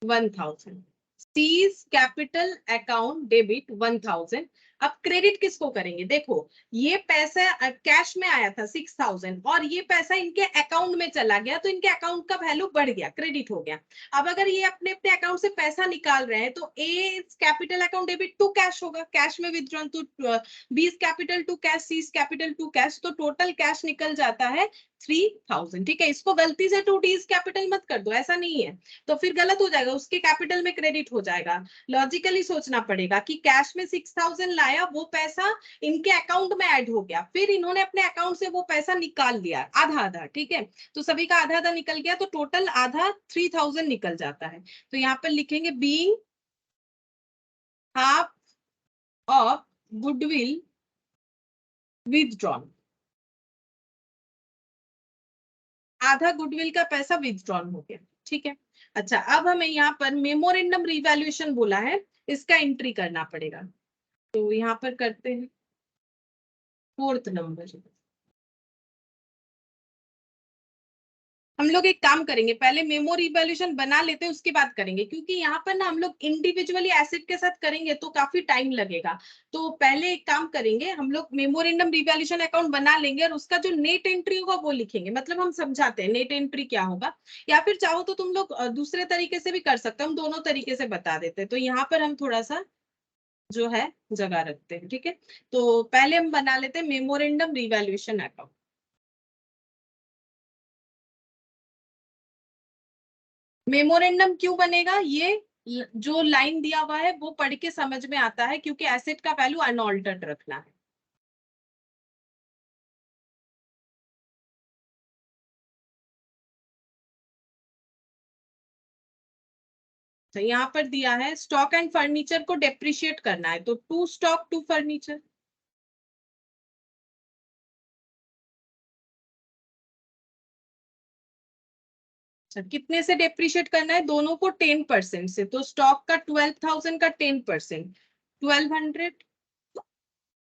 1000। C's capital account debit 1000। अब क्रेडिट किसको करेंगे? देखो, ये पैसा कैश में आया था 6000 और ये पैसा इनके अकाउंट में चला गया, तो इनके अकाउंट का वैल्यू बढ़ गया, क्रेडिट हो गया। अब अगर ये अपने अपने अकाउंट से पैसा निकाल रहे हैं, तो A capital account debit to cash होगा, कैश में विथड्रॉन, तो B capital to cash, C capital to cash, तो टोटल कैश निकल जाता है 3000। ठीक है, इसको गलती से टू डी कैपिटल मत कर दो, ऐसा नहीं है, तो फिर गलत हो जाएगा, उसके कैपिटल में क्रेडिट हो जाएगा। लॉजिकली सोचना पड़ेगा कि कैश में 6000 लाया, वो पैसा इनके अकाउंट में ऐड हो गया, फिर इन्होंने अपने अकाउंट से वो पैसा निकाल लिया आधा आधा, ठीक है, तो सभी का आधा आधा निकल गया, तो टोटल आधा 3000 निकल जाता है। तो यहाँ पर लिखेंगे being half of goodwill withdrawn, आधा गुडविल का पैसा विथड्रॉन हो गया, ठीक है। अच्छा, अब हमें यहाँ पर मेमोरेंडम रिवैल्यूएशन बोला है, इसका एंट्री करना पड़ेगा, तो यहाँ पर करते हैं 4th नंबर। हम लोग एक काम करेंगे, पहले मेमो रिवैल्यूएशन बना लेते हैं, उसके बाद करेंगे, क्योंकि यहाँ पर ना हम लोग इंडिविजुअली एसेट के साथ करेंगे तो काफी टाइम लगेगा। तो पहले एक काम करेंगे, हम लोग मेमोरेंडम रिवैल्यूएशन अकाउंट बना लेंगे और उसका जो नेट एंट्री होगा वो लिखेंगे, मतलब हम समझाते हैं नेट एंट्री क्या होगा, या फिर चाहो तो तुम लोग दूसरे तरीके से भी कर सकते हो, हम दोनों तरीके से बता देते हैं। तो यहाँ पर हम थोड़ा सा जो है जगह रखते हैं, ठीक है। तो पहले हम बना लेते हैं मेमोरेंडम रिवैल्यूएशन अकाउंट। मेमोरेंडम क्यों बनेगा? ये जो लाइन दिया हुआ है वो पढ़ के समझ में आता है, क्योंकि एसेट का वैल्यू अनऑल्टर्ड रखना है। तो यहाँ पर दिया है स्टॉक एंड फर्नीचर को डेप्रिशिएट करना है, तो टू स्टॉक टू फर्नीचर। अच्छा, कितने से डेप्रिशिएट करना है? दोनों को 10% से, तो स्टॉक का 12000 का 10% 1200,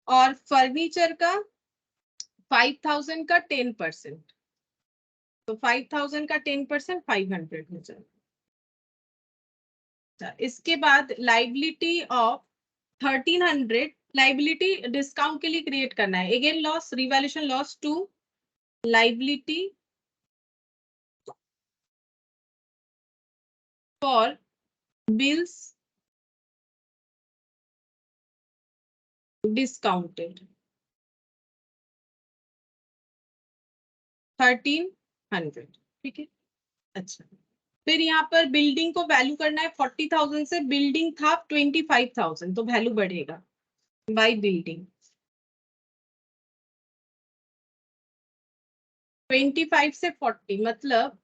और फर्नीचर का 5000 का 10%, तो 5000 का 10% 500 हो जाएगा। इसके बाद लाइबिलिटी ऑफ 1300, लाइबिलिटी डिस्काउंट के लिए क्रिएट करना है, again loss, revaluation loss to liability for bills discounted 1300, ठीक है। अच्छा, फिर यहाँ पर बिल्डिंग को वैल्यू करना है 40,000 से, बिल्डिंग था 25,000, तो वैल्यू बढ़ेगा बाय बिल्डिंग। 25 से 40 मतलब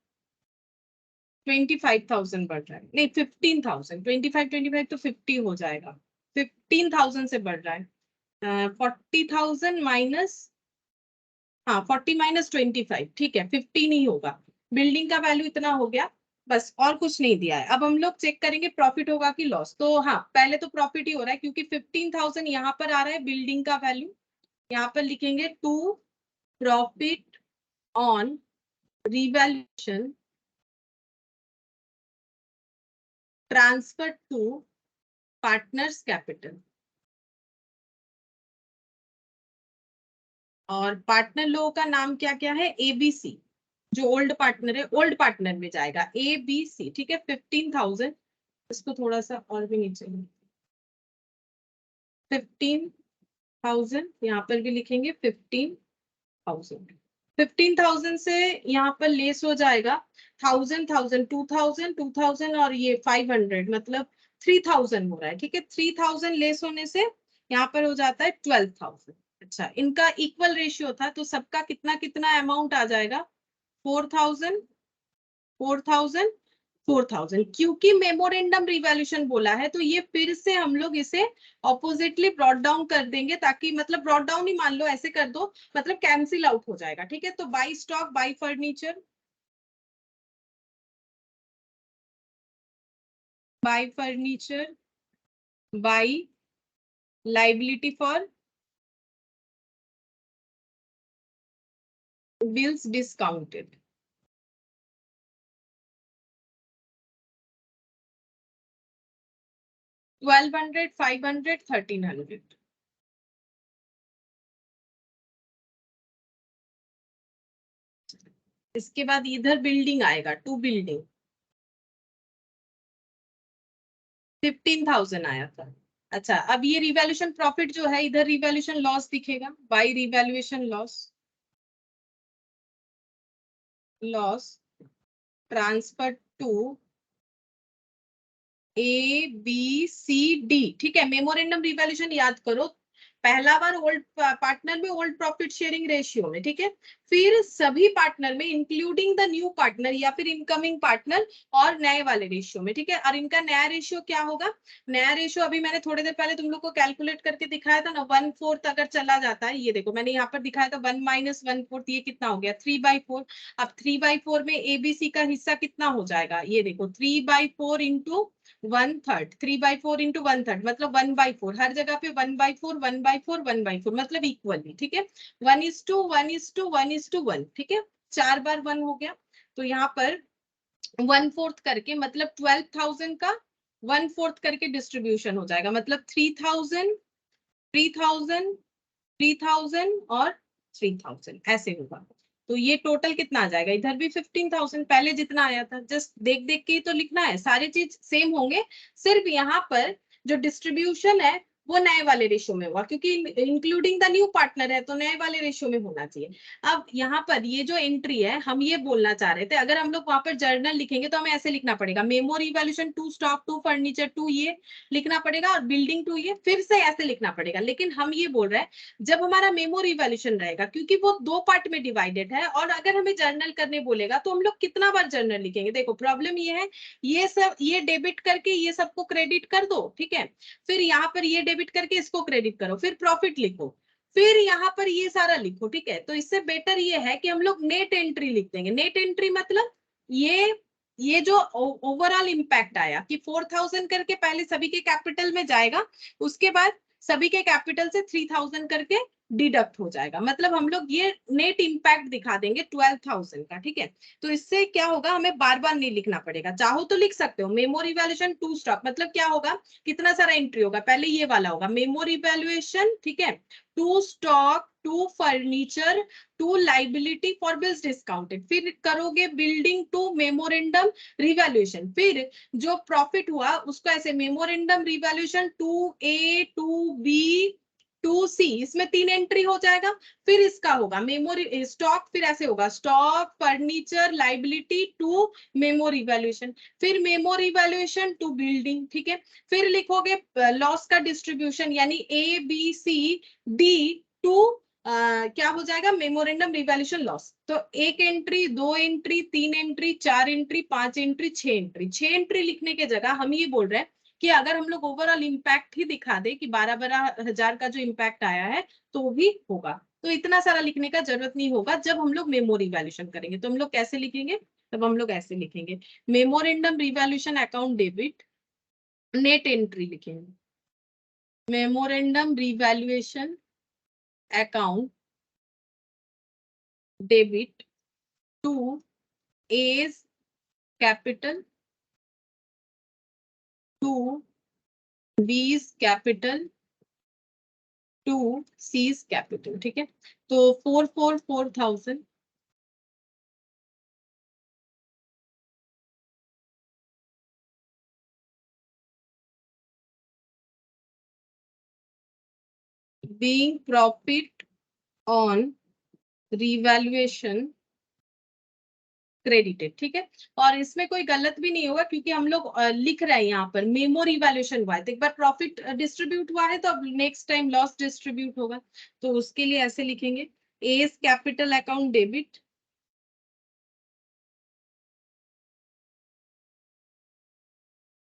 25,000 बढ़ रहा है, नहीं 15,000, 25 तो 50 हो जाएगा, 15,000 से बढ़ रहा है। 40,000 माइनस, हाँ 40 माइनस 25, ठीक है, 15 ही होगा। बिल्डिंग का वैल्यू इतना हो गया, बस और कुछ नहीं दिया है। अब हम लोग चेक करेंगे प्रॉफिट होगा कि लॉस, तो हाँ पहले तो प्रॉफिट ही हो रहा है, क्योंकि 15,000 यहाँ पर आ रहा है बिल्डिंग का वैल्यू। यहाँ पर लिखेंगे to profit on revaluation transfer to partners capital, और पार्टनर लोगों का नाम क्या क्या है? एबीसी, जो ओल्ड पार्टनर है ओल्ड पार्टनर में जाएगा एबीसी, ठीक है। 15,000, इसको थोड़ा सा और भी नीचे 15,000, यहाँ पर भी लिखेंगे 15,000। 15,000 से यहाँ पर लेस हो जाएगा, 1000 1000 2000 2000 और ये 500 मतलब 3000 हो रहा है, ठीक है। 3000 लेस होने से यहाँ पर हो जाता है 12,000। अच्छा, इनका इक्वल रेशियो था तो सबका कितना कितना अमाउंट आ जाएगा, 4000 4000 4000। क्योंकि मेमोरेंडम रिवैल्यूएशन बोला है तो ये फिर से हम लोग इसे ऑपोजिटली ब्रॉट डाउन कर देंगे, ताकि मतलब ब्रॉट डाउन ही मान लो, ऐसे कर दो, मतलब कैंसिल आउट हो जाएगा, ठीक है। तो by stock, by furniture, by furniture, by liability for bills discounted. 1200 500 1300। इसके बाद इधर बिल्डिंग आएगा, टू बिल्डिंग, 15,000 आया था। अच्छा, अब ये रिवैल्यूएशन प्रॉफिट जो है, इधर रिवैल्यूएशन लॉस दिखेगा, by revaluation loss, loss transfer to A B C D, ठीक है। मेमोरेंडम रिवैल्यूएशन याद करो, पहला बार ओल्ड पार्टनर में ओल्ड प्रॉफिट शेयरिंग रेशियो में, ठीक है। फिर सभी पार्टनर में इंक्लूडिंग द न्यू पार्टनर या फिर इनकमिंग पार्टनर और नए वाले रेशियो में, ठीक है। और इनका नया रेशियो क्या होगा, नया रेशियो अभी मैंने थोड़ी देर पहले तुम लोग को कैलकुलेट करके दिखाया था ना, 1/4 अगर चला जाता है, ये देखो मैंने यहाँ पर दिखाया था 1 माइनस 1/4, ये कितना हो गया 3/4। अब 3/4 में एबीसी का हिस्सा कितना हो जाएगा, ये देखो 3/4 इंटू 1/3, 3/4 इंटू 1/3 मतलब 1/4, हर जगह पे 1/4 1/4 1/4 मतलब इक्वली, ठीक है। 1:1:1:1:1, ठीक है। 4 बार 1 हो गया, तो यहाँ पर 1/4 करके मतलब 12,000 का 1/4 करके डिस्ट्रीब्यूशन हो जाएगा, मतलब 3000 3000 3000 और 3000 ऐसे होगा। तो ये टोटल कितना आ जाएगा, इधर भी 15,000 पहले जितना आया था, जस्ट देख देख के ही तो लिखना है, सारी चीज सेम होंगे, सिर्फ यहाँ पर जो डिस्ट्रीब्यूशन है वो नए वाले रेशियो में हुआ, क्योंकि इंक्लूडिंग द न्यू पार्टनर है तो नए वाले रेशियो में होना चाहिए। अब यहाँ पर ये जो एंट्री है, हम ये बोलना चाह रहे थे, अगर हम लोग वहां पर जर्नल लिखेंगे तो हमें ऐसे लिखना पड़ेगा, memo revaluation to stock to furniture to, ये लिखना पड़ेगा, और बिल्डिंग टू ये फिर से ऐसे लिखना पड़ेगा। लेकिन हम ये बोल रहे हैं जब हमारा मेमो रिवैल्यूएशन रहेगा, क्योंकि वो दो पार्ट में डिवाइडेड है, और अगर हमें जर्नल करने बोलेगा तो हम लोग कितना बार जर्नल लिखेंगे। देखो प्रॉब्लम ये है, ये सब ये डेबिट करके ये सबको क्रेडिट कर दो, ठीक है। फिर यहाँ पर ये डेबिट करके इसको क्रेडिट करो, फिर प्रॉफिट लिखो, फिर यहाँ पर ये सारा लिखो, ठीक है। तो इससे बेटर ये है कि हम लोग नेट एंट्री लिख देंगे। नेट एंट्री मतलब ये जो ओवरऑल इंपैक्ट आया कि 4,000 करके पहले सभी के कैपिटल में जाएगा, उसके बाद सभी के कैपिटल से 3,000 करके डिडक्ट हो जाएगा, मतलब हम लोग ये नेट इंपैक्ट दिखा देंगे 12,000 का, ठीक है। तो इससे क्या होगा, हमें बार बार नहीं लिखना पड़ेगा, चाहो तो लिख सकते हो मेमो रिवैल्यूएशन टू स्टॉक, मतलब क्या होगा, कितना सारा एंट्री होगा, पहले ये वाला होगा मेमो रिवैल्यूएशन, ठीक है, to stock to furniture to liability for bills discounted, फिर करोगे बिल्डिंग टू मेमोरेंडम रिवैल्यूएशन, फिर जो प्रॉफिट हुआ उसको ऐसे memorandum revaluation to A to B to C, इसमें 3 एंट्री हो जाएगा। फिर इसका होगा मेमोरी स्टॉक, फिर ऐसे होगा stock furniture liability to memo revaluation, फिर मेमो रिवैल्यूएशन टू बिल्डिंग, ठीक है। फिर लिखोगे लॉस का डिस्ट्रीब्यूशन, यानी A B C D to क्या हो जाएगा, मेमोरेंडम रिवैल्यूएशन लॉस। तो एक एंट्री, दो एंट्री, तीन एंट्री, चार एंट्री, पांच एंट्री, छह एंट्री, छह एंट्री लिखने के जगह हम ये बोल रहे हैं कि अगर हम लोग ओवरऑल इंपैक्ट ही दिखा दे कि 12,000 का जो इंपैक्ट आया है तो भी होगा, तो इतना सारा लिखने का जरूरत नहीं होगा। जब हम लोग मेमो रिवैल्यूएशन करेंगे तो हम लोग कैसे लिखेंगे, तब हम लोग ऐसे लिखेंगे, memorandum revaluation account debit, net entry लिखेंगे, memorandum revaluation account debit to A's capital to B's capital to C's capital, ठीक है। तो 4,4,4,000 being profit on revaluation credited, ठीक है। और इसमें कोई गलत भी नहीं होगा क्योंकि हम लोग लिख रहे हैं यहाँ पर मेमो रिवैल्यूएशन हुआ है, तो एक बार प्रॉफिट डिस्ट्रीब्यूट हुआ है तो अब नेक्स्ट टाइम लॉस डिस्ट्रीब्यूट होगा, तो उसके लिए ऐसे लिखेंगे A capital account debit,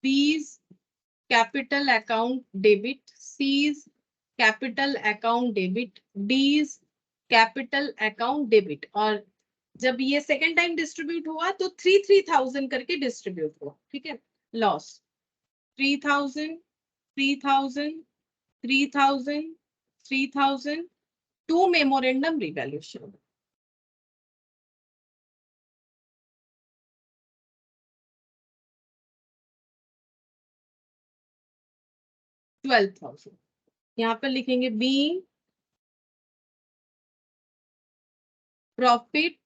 B capital account debit, C capital account debit, D capital account debit. और जब ये सेकेंड टाइम डिस्ट्रीब्यूट हुआ तो 3,000 करके डिस्ट्रीब्यूट हुआ, ठीक है। Loss 3,000, 3,000, 3,000, 3,000 to memorandum revaluation, 12,000। यहाँ पर लिखेंगे be profit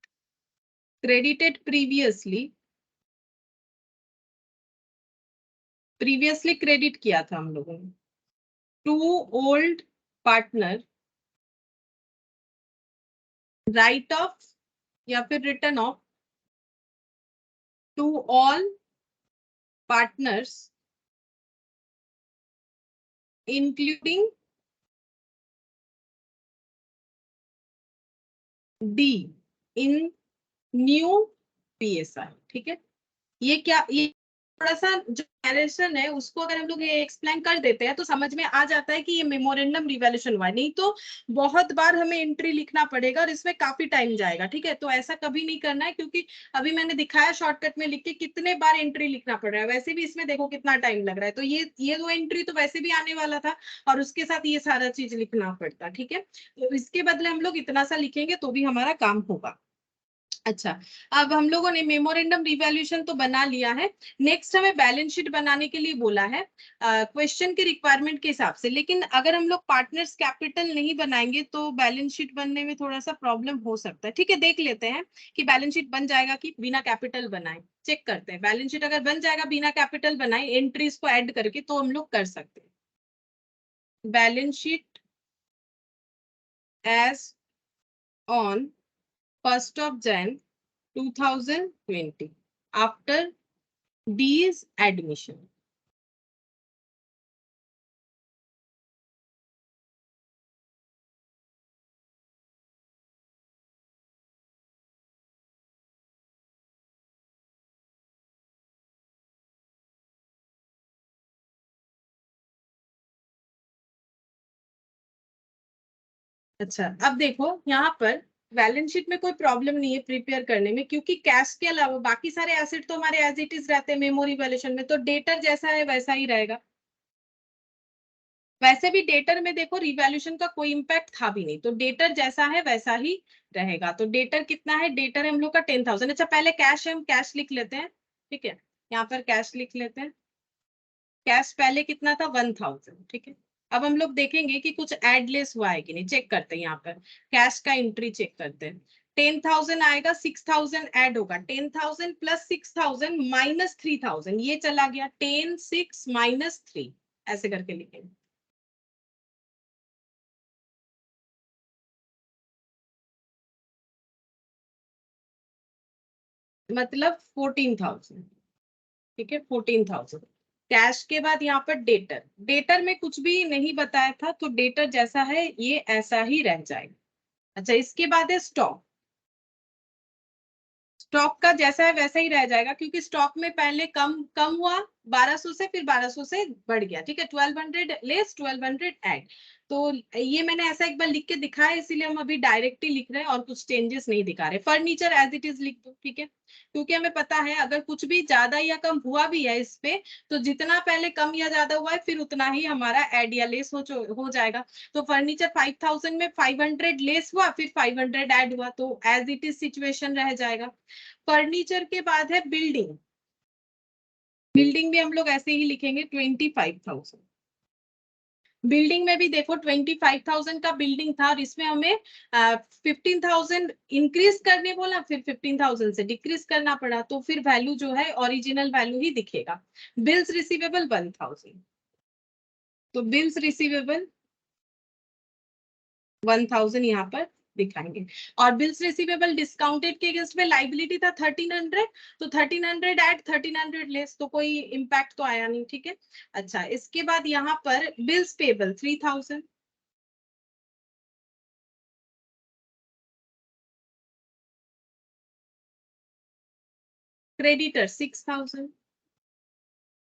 credited previously credit किया था हम लोगों ने to old partner, write off या फिर return of to all partners including D in new PSI, ठीक है। ये क्या, ये थोड़ा सा जो नरेशन है उसको अगर हम लोग ये एक्सप्लेन कर देते हैं तो समझ में आ जाता है कि ये मेमोरेंडम रिवैल्यूएशन हुआ है, नहीं तो बहुत बार हमें एंट्री लिखना पड़ेगा और इसमें काफी टाइम जाएगा, ठीक है। तो ऐसा कभी नहीं करना है क्योंकि अभी मैंने दिखाया शॉर्टकट में लिख के कितने बार एंट्री लिखना पड़ रहा है, वैसे भी इसमें देखो कितना टाइम लग रहा है, तो ये दो एंट्री तो वैसे भी आने वाला था और उसके साथ ये सारा चीज लिखना पड़ता, ठीक है। तो इसके बदले हम लोग इतना सा लिखेंगे तो भी हमारा काम होगा। अच्छा, अब हम लोगों ने मेमोरेंडम रिवैल्यूएशन तो बना लिया है, नेक्स्ट हमें बैलेंस शीट बनाने के लिए बोला है क्वेश्चन के रिक्वायरमेंट के हिसाब से। लेकिन अगर हम लोग पार्टनर्स कैपिटल नहीं बनाएंगे तो बैलेंस शीट बनने में थोड़ा सा प्रॉब्लम हो सकता है, ठीक है। देख लेते हैं कि बैलेंस शीट बन जाएगा कि बिना कैपिटल बनाए, चेक करते हैं। बैलेंस शीट अगर बन जाएगा बिना कैपिटल बनाए एंट्रीज को ऐड करके तो हम लोग कर सकते हैं। Balance sheet as on 1st of Jan 2020 after D's admission। अच्छा, अब देखो यहाँ पर बैलेंस शीट में कोई प्रॉब्लम नहीं है प्रिपेयर करने में क्योंकि कैश के अलावा बाकी सारे एसेट तो हमारे एज इट इज रहते हैं मेमोरी वैल्यूएशन में, तो डेटर जैसा है वैसा ही रहेगा। वैसे भी डेटर में देखो रिवैल्यूएशन का कोई इम्पैक्ट था भी नहीं, तो डेटर जैसा है वैसा ही रहेगा। तो डेटर कितना है, डेटर है हम लोग का 10,000। अच्छा, पहले कैश है, हम कैश लिख लेते हैं, ठीक है। यहाँ पर कैश लिख लेते हैं, कैश पहले कितना था 1,000, ठीक है। अब हम लोग देखेंगे कि कुछ एडलेस हुआ है कि नहीं, चेक करते हैं। यहाँ पर कैश का एंट्री चेक करते हैं, 10,000 आएगा, 6,000 ऐड होगा, 10,000 प्लस 6,000 माइनस 3,000, ये चला गया 10, 6 माइनस 3, ऐसे करके लिखेंगे। मतलब 14,000, ठीक है, 14,000। कैश के बाद यहाँ पर डेटर, डेटर में कुछ भी नहीं बताया था तो डेटर जैसा है ये ऐसा ही रह जाएगा। अच्छा, इसके बाद है स्टॉक, स्टॉक का जैसा है वैसा ही रह जाएगा क्योंकि स्टॉक में पहले कम कम हुआ 1,200 से, फिर 1,200 से बढ़ गया, ठीक है। 1,200 लेस 1,200 ऐड, तो ये मैंने ऐसा एक बार लिख के दिखाया इसीलिए हम अभी डायरेक्ट ही लिख रहे हैं और कुछ चेंजेस नहीं दिखा रहे। फर्नीचर एज इट इज लिख दो, ठीक है, क्योंकि हमें पता है अगर कुछ भी ज्यादा या कम हुआ भी है इस पे तो जितना पहले कम या ज्यादा हुआ है फिर उतना ही हमारा एड या लेस हो जाएगा। तो फर्नीचर 5,000 में 500 लेस हुआ, फिर 500 ऐड हुआ, तो एज इट इज सिचुएशन रह जाएगा। फर्नीचर के बाद है बिल्डिंग, बिल्डिंग भी हम लोग ऐसे ही लिखेंगे 25,000। बिल्डिंग में भी देखो 25,000 का बिल्डिंग था और इसमें हमें 15,000 इंक्रीज करने बोला, फिर 15,000 से डिक्रीज करना पड़ा, तो फिर वैल्यू जो है ओरिजिनल वैल्यू ही दिखेगा। बिल्स रिसीवेबल 1,000, तो बिल्स रिसीवेबल 1,000 यहाँ पर दिखाएंगे। और बिल्स रिसीवेबल डिस्काउंटेड के अगेंस्ट में लाइबिलिटी था 1300, तो 1300 ऐड 1300 लेस, तो कोई इम्पैक्ट तो आया नहीं, ठीक है। अच्छा, इसके बाद यहाँ पर बिल्स पेबल 3000, क्रेडिटर 6000,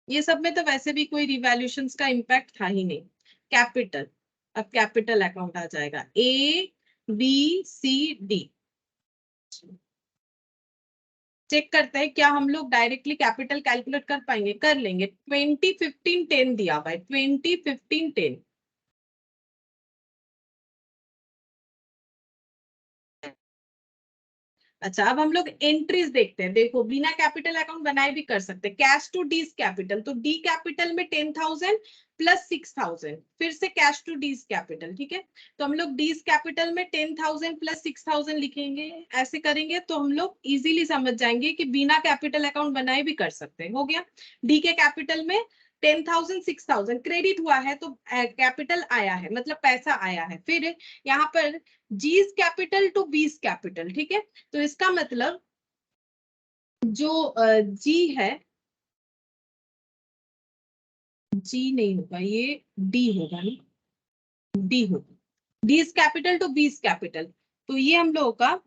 ये सब में तो वैसे भी कोई रिवैल्यूएशंस का इम्पैक्ट था ही नहीं। कैपिटल, अब कैपिटल अकाउंट आ जाएगा, A B C D. Check करते हैं क्या हम लोग डायरेक्टली कैपिटल कैलकुलेट कर पाएंगे, कर लेंगे। 20 15 10 दिया हुआ है, 20 15 10। अच्छा, अब हम लोग एंट्रीज देखते हैं। देखो, बिना कैपिटल अकाउंट बनाए भी कर सकते हैं। कैश टू डीज कैपिटल, तो डी कैपिटल में 10,000 प्लस 6,000, फिर से कैश टू डीज कैपिटल, ठीक है। तो हम लोग डीज कैपिटल में 10,000 प्लस 6,000 लिखेंगे। ऐसे करेंगे तो हम लोग इजीली समझ जाएंगे कि बिना कैपिटल अकाउंट बनाए भी कर सकते हैं। हो गया। डी के कैपिटल में 10,000 6,000 क्रेडिट हुआ है, तो कैपिटल आया है, मतलब पैसा आया है। फिर यहाँ पर जीज कैपिटल टू बीस कैपिटल, ठीक है। तो इसका मतलब जो जी है, जी नहीं होगा, ये डी होगा ना, डी होगा। D's capital to B's capital, तो ये हम लोगों का,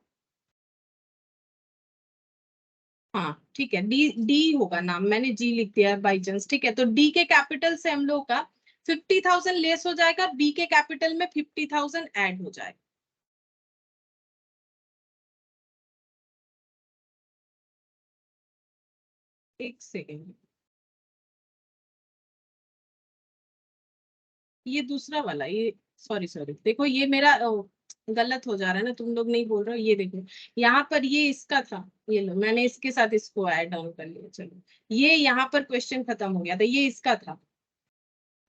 हाँ ठीक है, डी डी होगा नाम, मैंने जी लिख दिया बाई चांस, ठीक है। तो डी के कैपिटल से हम लोगों का 50,000 लेस हो जाएगा, बी के कैपिटल में 50,000 ऐड हो जाएगा। एक सेकेंड, ये दूसरा वाला, ये सॉरी सॉरी, देखो ये मेरा गलत हो जा रहा है ना, तुम लोग नहीं बोल रहे हो, ये देखो यहाँ पर ये इसका था, ये लो मैंने इसके साथ इसको ऐड डाउन कर लिया, चलो ये यहाँ पर क्वेश्चन खत्म हो गया था, ये इसका था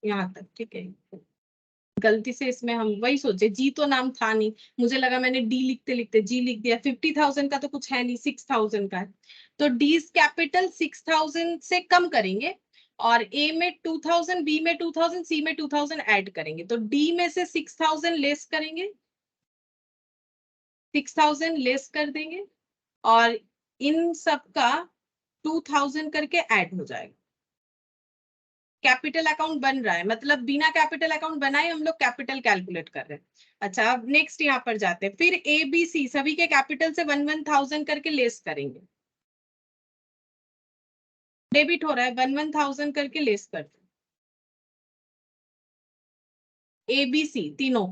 यहाँ तक, ठीक है। गलती से इसमें हम वही सोचे, जी तो नाम था नहीं, मुझे लगा मैंने डी लिखते लिखते जी लिख दिया। 50,000 का तो कुछ है नहीं, 6,000 का है। तो डी कैपिटल 6,000 से कम करेंगे, और ए में 2,000, बी में 2,000, सी में 2,000 ऐड करेंगे, तो डी में से 6,000 लेस करेंगे, 6,000 लेस कर देंगे, और इन सब का 2,000 करके ऐड हो जाएगा। कैपिटल अकाउंट बन रहा है, मतलब बिना कैपिटल अकाउंट बनाए हम लोग कैपिटल कैलकुलेट कर रहे हैं। अच्छा, अब नेक्स्ट यहाँ पर जाते हैं। फिर ए बी सी सभी के कैपिटल से 1,000 करके लेस करेंगे, डेबिट हो रहा है, 1,000 करके लेस करते हैं। ए बी सी तीनों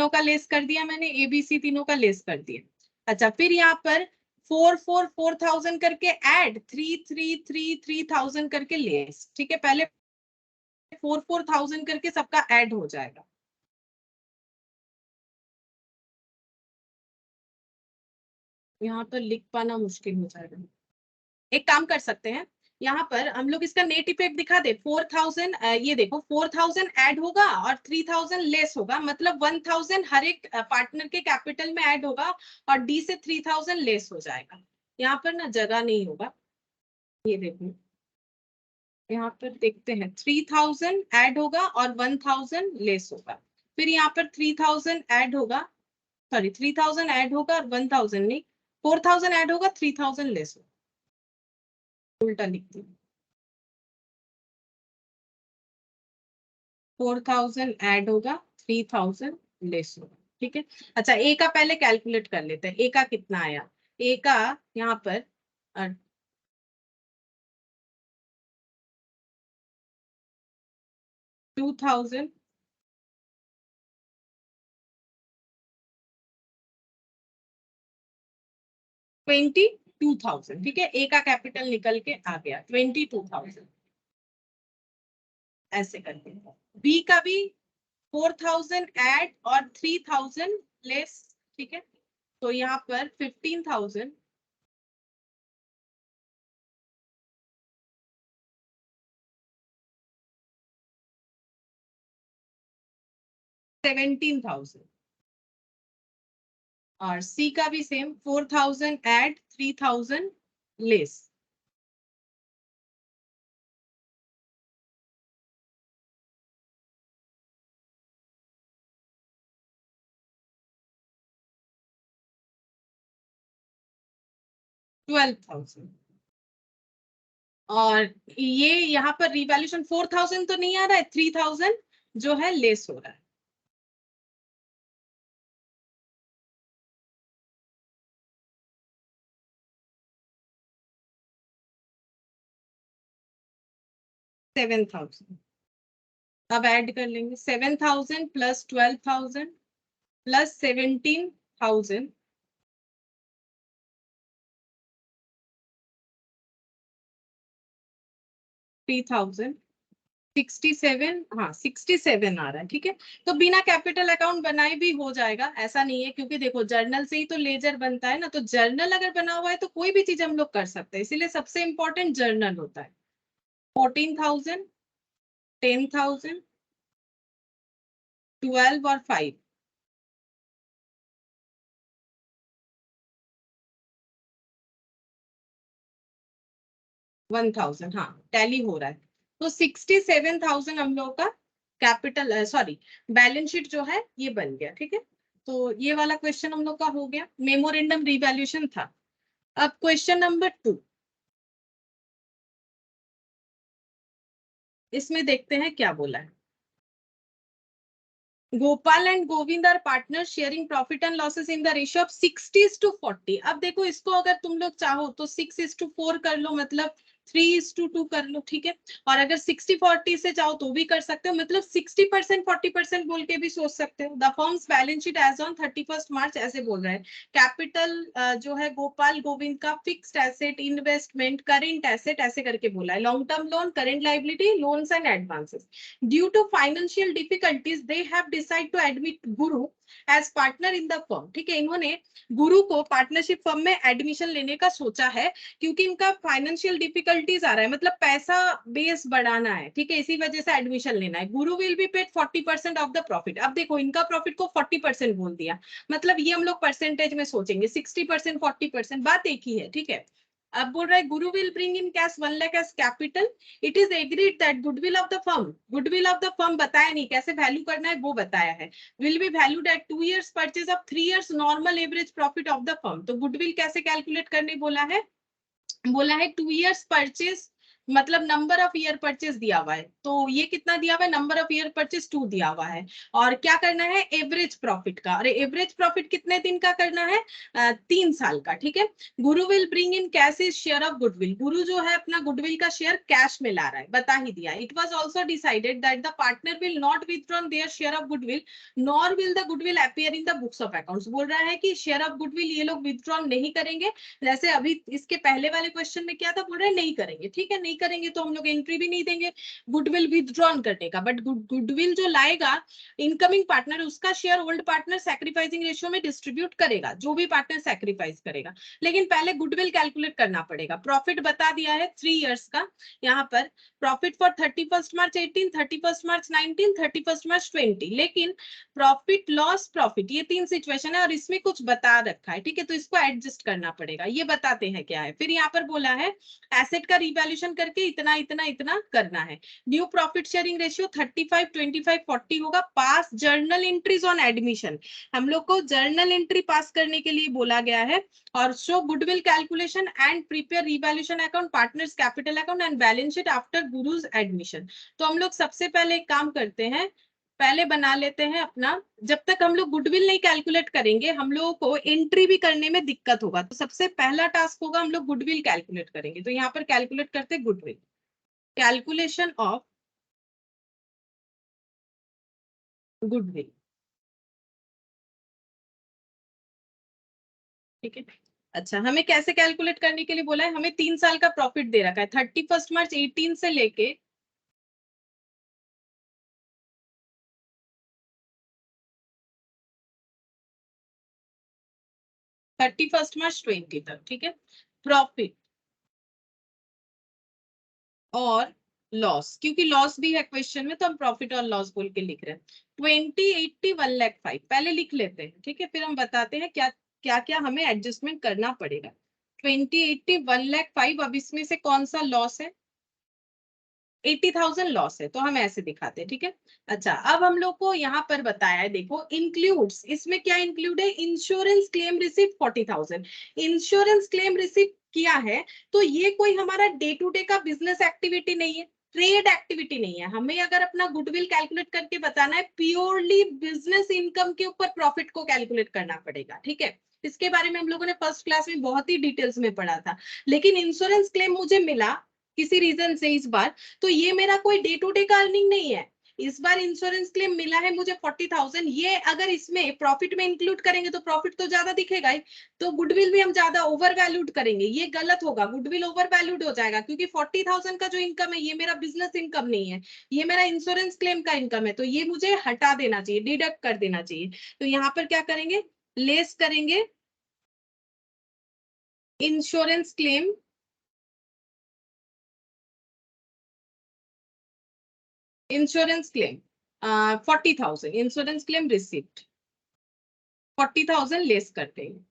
का लेस कर दिया मैंने, ए बी सी तीनों का लेस कर दिया। अच्छा, फिर यहाँ पर 4,000 करके ऐड, 3,000 करके लेस, ठीक है। पहले 4,000 करके सबका ऐड हो जाएगा। यहाँ पर लिख पाना मुश्किल हो जाएगा। एक काम कर सकते हैं, यहाँ पर हम लोग इसका नेट इफेक्ट दिखा दे। 4,000, ये देखो 4,000 ऐड होगा और 3,000 लेस होगा, मतलब 1,000 हर एक पार्टनर के कैपिटल में ऐड होगा, और डी से 3,000 लेस हो जाएगा। यहाँ पर ना जगह नहीं होगा, ये देखो यहाँ पर देखते हैं, 3,000 ऐड होगा और 1,000 लेस होगा। फिर यहाँ पर 3,000 ऐड होगा, सॉरी 3,000 ऐड होगा और 1,000 नहीं, 4,000 ऐड होगा, 3,000 लेस होगा। उल्टा लिखती हूँ, 4,000 ऐड होगा, 3,000 लेस होगा, ठीक है। अच्छा, ए का पहले कैलकुलेट कर लेते हैं, ए का कितना आया। ए का यहाँ पर 2,000, 22,000, ठीक है। ए का कैपिटल निकल के आ गया 22,000, ऐसे करके। बी का भी 4,000 ऐड और 3,000 लेस, ठीक है। तो यहाँ पर 15,000, 17,000, और सी का भी सेम, 4,000 ऐड 3,000 लेस। 12,000। और ये यहाँ पर रिवैल्यूएशन 4,000 तो नहीं आ रहा है, 3,000 जो है लेस हो रहा है। $7,000 अब ऐड कर लेंगे, 7,000 प्लस 12,000 प्लस 17,000 3,000 67, हाँ 67 आ रहा है, ठीक है। तो बिना कैपिटल अकाउंट बनाए भी हो जाएगा, ऐसा नहीं है, क्योंकि देखो जर्नल से ही तो लेजर बनता है ना, तो जर्नल अगर बना हुआ है तो कोई भी चीज हम लोग कर सकते हैं, इसीलिए सबसे इंपॉर्टेंट जर्नल होता है। 14,000, 10,000, 12 और 5, 1,000, हाँ टैली हो रहा है। तो 67,000 हम लोग का कैपिटल, सॉरी बैलेंस शीट जो है ये बन गया, ठीक है। तो ये वाला क्वेश्चन हम लोग का हो गया, मेमोरेंडम रिवैल्यूएशन था। अब क्वेश्चन नंबर 2, इसमें देखते हैं क्या बोला है। Gopal and Govind are partner sharing profit and losses in the ratio of 60:40। अब देखो इसको अगर तुम लोग चाहो तो 6:4 कर लो, मतलब 3:2 कर लो, ठीक है। और अगर 60:40 से चाहो तो भी कर सकते हो, मतलब 60% 40% बोल के भी सोच सकते हो। The firm's balance sheet as on 31 March ऐसे बोल रहे हैं। कैपिटल जो है गोपाल गोविंद का fixed asset, investment, current asset ऐसे करके बोला है, long term loan, current liability, loans and advances. Due to financial difficulties, they have decided to admit Guru as partner in the firm। ठीक है, इन्होंने गुरु को पार्टनरशिप फर्म में एडमिशन लेने का सोचा है, क्योंकि इनका फाइनेंशियल डिफिकल्टीज आ रहा है, मतलब पैसा बेस बढ़ाना है, ठीक है, इसी वजह से एडमिशन लेना है। Guru will be paid 40% of the profit. अब देखो इनका प्रॉफिट को 40% बोल दिया, मतलब ये हम लोग परसेंटेज में सोचेंगे, 60% 40%, बात एक ही है, ठीक है। अब बोल रहा है Guru will bring in cash 1 lakh as capital. It is agreed that goodwill of the firm, goodwill of the firm बताया नहीं, कैसे वैल्यू करना है वो बताया है, will be valued at 2 years purchase of 3 years normal average profit of the firm. तो goodwill कैसे कैलकुलेट करने बोला है, बोला है 2 years परचेज, मतलब नंबर ऑफ ईयर परचेज दिया हुआ है, तो ये कितना दिया हुआ है, नंबर ऑफ ईयर परचेज 2 दिया हुआ है। और क्या करना है, एवरेज प्रॉफिट का, अरे एवरेज प्रॉफिट कितने दिन का करना है, 3 साल का, ठीक है। Guru will bring in cash is share of goodwill, गुरु जो है अपना गुडविल का शेयर कैश में ला रहा है, बता ही दिया। It was also decided that the partner will not withdrawn their share of goodwill nor will the goodwill appear in the books of accounts. बोल रहा है कि शेयर ऑफ गुडविल ये लोग विथड्रॉन नहीं करेंगे, जैसे अभी इसके पहले वाले क्वेश्चन में क्या था, बोल रहे नहीं करेंगे, ठीक है, नहीं करेंगे तो हम लोग एंट्री भी नहीं देंगे गुडविल विथड्रॉन करने का। बट गुडविल जो लाएगा इनकमिंग पार्टनर, उसका share old partner sacrificing ratio में डिस्ट्रीब्यूट करेगा, जो भी पार्टनर सैक्रिफाइस करेगा। लेकिन पहले गुडविल कैलकुलेट करना पड़ेगा। प्रॉफिट बता दिया है 3 years का, यहाँ पर प्रॉफिट फॉर 31 मार्च 18, 31 मार्च 19, 31 मार्च 20। लेकिन प्रॉफिट लॉस प्रॉफिट ये 3 सिचुएशन है और इसमें कुछ बता रखा है, ठीक है, तो इसको एडजस्ट करना पड़ेगा। ये बताते हैं क्या है, फिर यहाँ पर बोला है एसेट का रिवैल्यूएशन करके इतना इतना इतना करना है। न्यू प्रॉफिट शेयरिंग रेशियो 35 25 40 होगा। पास जर्नल एंट्रीज ऑन एडमिशन, हम लोग को जर्नल एंट्री पास करने के लिए बोला गया है। और show goodwill calculation and prepare revaluation account, partners capital account and balance sheet after Guru's admission. तो हम लोग सबसे पहले एक काम करते हैं, पहले बना लेते हैं अपना, जब तक हम लोग गुडविल नहीं कैलकुलेट करेंगे हम लोगों को एंट्री भी करने में दिक्कत होगा। तो सबसे पहला टास्क होगा हम लोग गुडविल कैलकुलेट करेंगे। तो यहाँ पर कैलकुलेट करते हैं गुडविल, कैलकुलेशन ऑफ गुडविल, ठीक है। अच्छा, हमें कैसे कैलकुलेट करने के लिए बोला है, हमें 3 साल का प्रॉफिट दे रखा है, 31 मार्च 18 से लेके 31 मार्च 20 तक, ठीक है। प्रॉफिट और लॉस, क्योंकि लॉस भी है क्वेश्चन में तो हम प्रॉफिट और लॉस बोल के लिख रहे हैं। 20 80 1,05,000 पहले लिख लेते हैं, ठीक है, फिर हम बताते हैं क्या क्या क्या हमें एडजस्टमेंट करना पड़ेगा। 20 80 1,05,000, अब इसमें से कौन सा लॉस है, 80,000 लॉस है, तो हम ऐसे दिखाते हैं, ठीक है। अच्छा, अब हम लोग को यहाँ पर बताया है, देखो इंक्लूड्स, इसमें क्या इंक्लूड है, insurance claim receipt 40,000, insurance claim receipt किया है, तो ये कोई हमारा डे टू डे का बिजनेस एक्टिविटी नहीं है, ट्रेड एक्टिविटी नहीं है। हमें अगर अपना गुडविल कैलकुलेट करके बताना है, प्योरली बिजनेस इनकम के ऊपर प्रॉफिट को कैलकुलेट करना पड़ेगा, ठीक है। इसके बारे में हम लोगों ने फर्स्ट क्लास में बहुत ही डिटेल्स में पढ़ा था। लेकिन इंश्योरेंस क्लेम मुझे मिला किसी रीजन से इस बार, तो ये मेरा कोई डे टू डे का अर्निंग नहीं है। इस बार इंश्योरेंस क्लेम मिला है मुझे 40,000, ये अगर इसमें प्रॉफिट में इंक्लूड करेंगे तो प्रॉफिट तो ज्यादा दिखेगा ही, तो गुडविल भी हम ज्यादा ओवर वैल्यूड करेंगे, ये गलत होगा, गुडविल ओवर वैल्यूड हो जाएगा, क्योंकि 40,000 का जो इनकम है ये मेरा बिजनेस इनकम नहीं है, ये मेरा इंश्योरेंस क्लेम का इनकम है, तो ये मुझे हटा देना चाहिए, डिडक्ट कर देना चाहिए। तो यहाँ पर क्या करेंगे, लेस करेंगे insurance claim, insurance claim 40,000, insurance claim receipt 40,000 less करते हैं।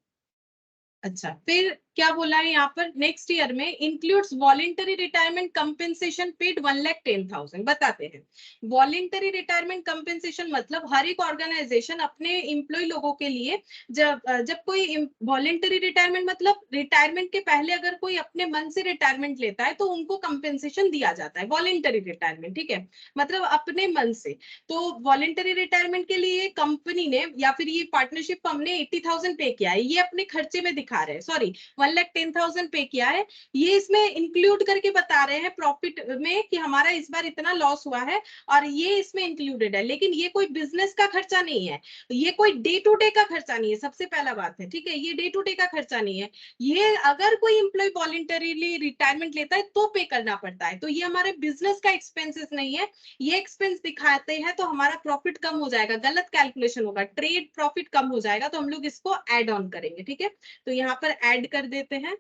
अच्छा, फिर क्या बोला है यहाँ पर, नेक्स्ट ईयर में includes voluntary retirement compensation paid 1,10,000। बताते हैं, वॉलेंटरी रिटायरमेंट कंपेंसेशन मतलब हर एक ऑर्गेनाइजेशन अपने एम्प्लॉय लोगों के लिए जब कोई वॉलेंटरी रिटायरमेंट मतलब रिटायरमेंट के पहले अगर कोई अपने मन से रिटायरमेंट लेता है तो उनको कंपेंसेशन दिया जाता है, वॉलेंटरी रिटायरमेंट, ठीक है, मतलब अपने मन से। तो वॉलेंटरी रिटायरमेंट के लिए कंपनी ने या फिर ये पार्टनरशिप फर्म ने 80,000 पे किया है, ये अपने खर्चे में दिखा रहे हैं, सॉरी 1,10,000 पे किया है, ये इसमें इंक्लूड करके बता रहे हैं प्रॉफिट में कि हमारा इस बार इतना लॉस हुआ है और ये इसमें इंक्लूडेड है, लेकिन ये कोई बिजनेस का खर्चा नहीं है, ये कोई डे टू डे का खर्चा नहीं है, सबसे पहला बात है, ठीक है, ये डे टू डे का खर्चा नहीं है, ये अगर कोई एम्प्लॉय वॉलंटरीली रिटायरमेंट लेता है तो पे करना पड़ता है, तो ये हमारे बिजनेस का एक्सपेंसेस नहीं है, ये एक्सपेंस दिखाते हैं तो हमारा प्रॉफिट कम हो जाएगा, गलत कैलकुलेशन होगा, ट्रेड प्रॉफिट कम हो जाएगा, तो हम लोग इसको ऐड ऑन करेंगे, ठीक है। तो यहाँ पर ऐड कर देते हैं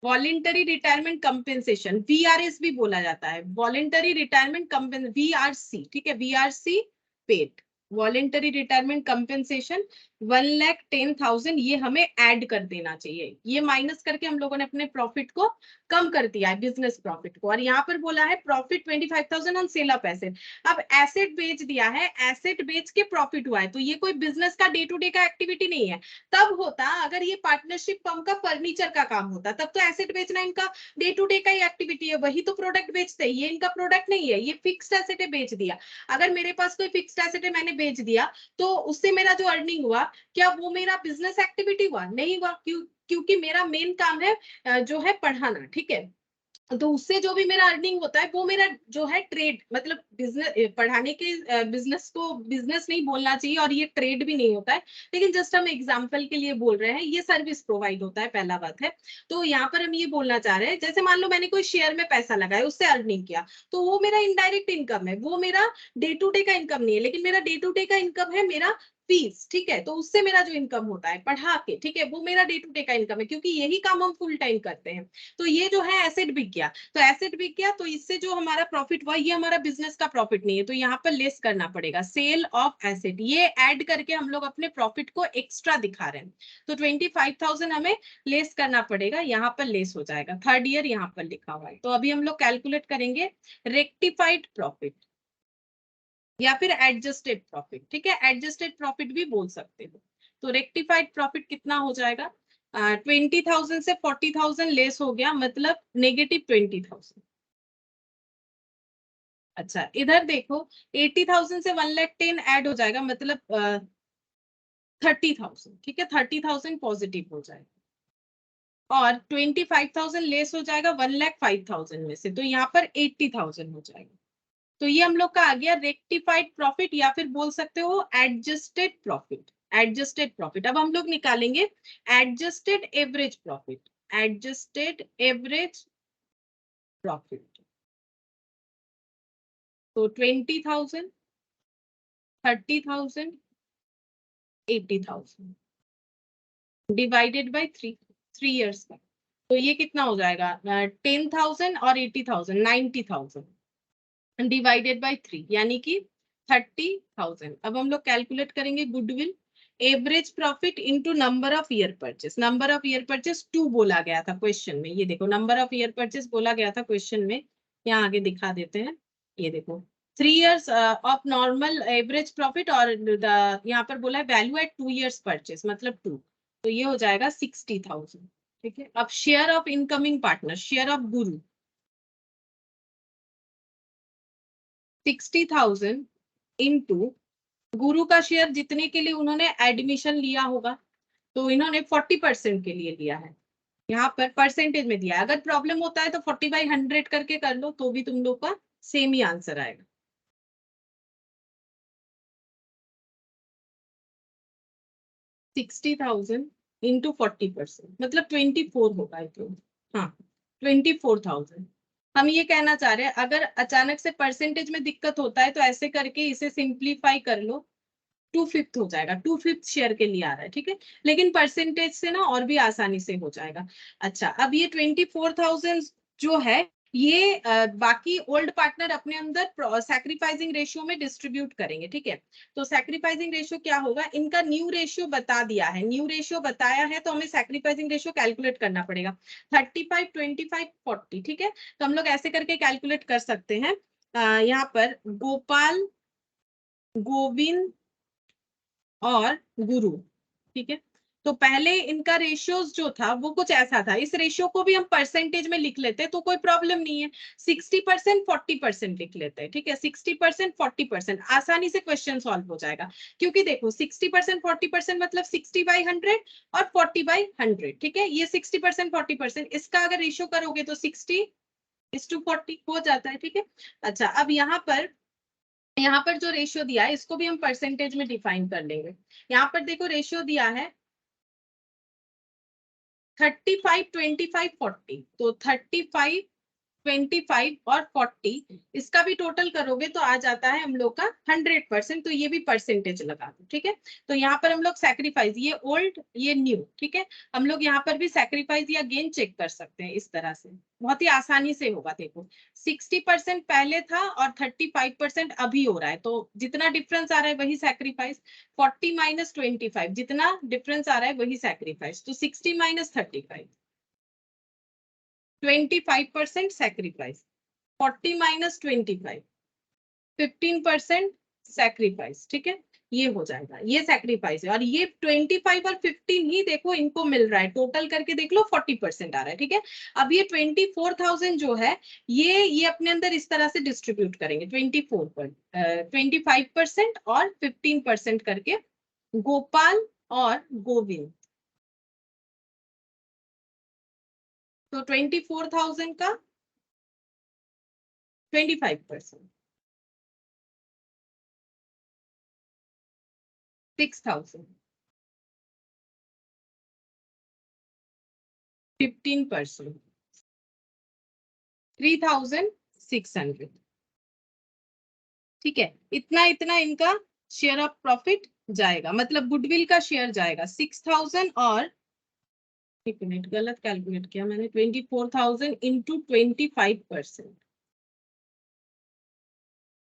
वॉलेंटरी रिटायरमेंट कंपेंसेशन, वीआरएस भी बोला जाता है, वॉलेंटरी रिटायरमेंट कंपेंसेशन, वीआरसी, ठीक है, VRC paid voluntary retirement compensation 1,10,000, ये हमें ऐड कर देना चाहिए, ये माइनस करके हम लोगों ने अपने प्रॉफिट को कम कर दिया है, बिजनेस प्रॉफिट को। और यहाँ पर बोला है profit 25,000 on sale of asset, अब एसेट बेच दिया है, एसेट बेच के प्रॉफिट हुआ है, तो ये कोई बिजनेस का डे टू डे का एक्टिविटी नहीं है। तब होता अगर ये पार्टनरशिप फर्म का फर्नीचर का काम होता, तब तो एसेट बेचना इनका डे टू डे का ही एक्टिविटी है, वही तो प्रोडक्ट बेचते हैं, ये इनका प्रोडक्ट नहीं है, ये फिक्स्ड एसेट है, बेच दिया। अगर मेरे पास कोई फिक्स्ड एसेट है मैंने बेच दिया, तो उससे मेरा जो अर्निंग हुआ, क्या वो मेरा बिजनेस एक्टिविटी हुआ? नहीं हुआ, क्योंकि मेरा मेन काम है जो है पढ़ाना, ठीक है, तो उससे जो भी मेरा अर्निंग होता है वो मेरा जो है ट्रेड, मतलब बिजनेस, पढ़ाने के बिजनेस को बिजनेस नहीं बोलना चाहिए और ये ट्रेड भी नहीं होता है, लेकिन जस्ट हम एग्जांपल के लिए बोल रहे हैं, ये सर्विस प्रोवाइड होता है, पहला बात है। तो यहाँ पर हम ये बोलना चाह रहे हैं, जैसे मान लो मैंने कोई शेयर में पैसा लगाया, उससे अर्निंग किया, तो वो मेरा इनडायरेक्ट इनकम है, वो मेरा डे टू डे का इनकम नहीं है, लेकिन मेरा डे टू डे का इनकम है मेरा फीस, ठीक है, तो उससे मेरा जो इनकम होता है पढ़ा के, ठीक है, वो मेरा डे टू डे का इनकम है, क्योंकि यही काम हम फुल टाइम करते हैं। तो ये जो है एसेट बिक गया, तो एसेट बिक गया, तो इससे जो हमारा प्रॉफिट हुआ ये हमारा बिजनेस का प्रॉफिट नहीं है, तो यहाँ पर लेस करना पड़ेगा, सेल ऑफ एसेट, ये ऐड करके हम लोग अपने प्रॉफिट को एक्स्ट्रा दिखा रहे हैं, तो 25,000 हमें लेस करना पड़ेगा, यहाँ पर लेस हो जाएगा, थर्ड ईयर यहाँ पर लिखा हुआ है। तो अभी हम लोग कैलकुलेट करेंगे रेक्टिफाइड प्रॉफिट या फिर एडजस्टेड प्रॉफिट, ठीक है, एडजस्टेड प्रॉफिट भी बोल सकते हो। तो रेक्टिफाइड प्रॉफिट कितना हो जाएगा, 20,000 से 40,000 लेस हो गया, मतलब -20,000। अच्छा, इधर देखो 80,000 से 1,10,000 ऐड हो जाएगा, मतलब 30,000, ठीक है, 30,000 पॉजिटिव हो जाएगा, और 25,000 लेस हो जाएगा 1,05,000 में से, तो यहाँ पर 80,000 हो जाएगा। तो ये हम लोग का आ गया रेक्टिफाइड प्रॉफिट या फिर बोल सकते हो एडजस्टेड प्रॉफिट, एडजस्टेड प्रॉफिट। अब हम लोग निकालेंगे adjusted average profit, adjusted average profit, तो 20,000, 30,000, 80,000 डिवाइडेड बाई 3 ईयर्स का, तो ये कितना हो जाएगा, 10,000 और 80,000, 90,000 डिवाइडेड बाई 3, यानी कि 30,000। अब हम लोग कैलकुलेट करेंगे goodwill average profit into number of year purchase, number of year purchase 2 बोला गया था क्वेश्चन में, ये देखो नंबर ऑफ ईयर परचेस बोला गया था क्वेश्चन में, यहाँ आगे दिखा देते हैं, ये देखो 3 years of normal average profit, और यहाँ पर बोला है वैल्यू एट 2 ईयर्स परचेस, मतलब 2, तो ये हो जाएगा 60,000। ठीक है, अब share of incoming partner, share of Guru 60,000 into गुरु का शेयर जितने के लिए उन्होंने एडमिशन लिया होगा, तो इन्होंने 40% के लिए लिया है, यहाँ पर परसेंटेज में दिया है। अगर प्रॉब्लम होता है तो 40/100 करके कर लो, तो भी तुम लोग का सेम ही आंसर आएगा। 60,000 इंटू 40%, मतलब 24 होगा तो, हाँ 24,000। हम ये कहना चाह रहे हैं अगर अचानक से परसेंटेज में दिक्कत होता है तो ऐसे करके इसे सिंप्लीफाई कर लो, 2/5 हो जाएगा, 2/5 शेयर के लिए आ रहा है। ठीक है, लेकिन परसेंटेज से ना और भी आसानी से हो जाएगा। अच्छा, अब ये 24,000 जो है ये बाकी ओल्ड पार्टनर अपने अंदर सैक्रिफाइसिंग रेशियो में डिस्ट्रीब्यूट करेंगे। ठीक है, तो सैक्रिफाइसिंग रेशियो क्या होगा, इनका न्यू रेशियो बता दिया है, न्यू रेशियो बताया है तो हमें सैक्रिफाइसिंग रेशियो कैलकुलेट करना पड़ेगा। 35, 25, 40। ठीक है, तो हम लोग ऐसे करके कैलकुलेट कर सकते हैं। यहाँ पर गोपाल, गोविंद और गुरु। ठीक है, तो पहले इनका रेशियोज जो था वो कुछ ऐसा था, इस रेशियो को भी हम परसेंटेज में लिख लेते तो कोई प्रॉब्लम नहीं है, 60% 40% लिख लेते हैं। ठीक है, 60% 40%, आसानी से क्वेश्चन सॉल्व हो जाएगा। क्योंकि देखो 60% 40% मतलब 60/100 और 40/100। ठीक है, ये 60% 40%, इसका अगर रेशियो करोगे तो 60:40 हो जाता है। ठीक है, अच्छा अब यहाँ पर जो रेशियो दिया है इसको भी हम परसेंटेज में डिफाइन कर लेंगे। यहाँ पर देखो रेशियो दिया है 35, 25, 40, तो 35, 25 और 40, इसका भी टोटल करोगे तो आ जाता है हम लोग का 100%, तो ये भी परसेंटेज लगा दो। ठीक है, तो यहाँ पर हम लोग सैक्रिफाइस, ये ओल्ड ये न्यू, ठीक है, हम लोग यहाँ पर भी सैक्रिफाइस या गेन चेक कर सकते हैं इस तरह से, बहुत ही आसानी से होगा। देखो 60% पहले था और 35% अभी हो रहा है, तो जितना डिफरेंस आ रहा है वही सैक्रिफाइस। 40 - 25, जितना डिफरेंस आ रहा है वही सैक्रिफाइस, तो 60 - 35, 25% सैक्रिफाइस। 40 - 25, 15% सैक्रिफाइस। ठीक है, ये हो जाएगा, ये सैक्रिफाइस है। और ये 25 और 15 ही देखो इनको मिल रहा है, टोटल करके देख लो 40% आ रहा है। ठीक है, अब ये 24,000 जो है ये अपने अंदर इस तरह से डिस्ट्रीब्यूट करेंगे, 25% और 15% करके गोपाल और गोविंद। तो 24,000 का 25%, 6,000, 15%, 3,600। ठीक है, इतना इतना इनका शेयर ऑफ प्रॉफिट जाएगा, मतलब गुडविल का शेयर जाएगा 6,000 और, एक मिनट गलत कैलकुलेट किया मैंने, 24,000 इंटू 25%,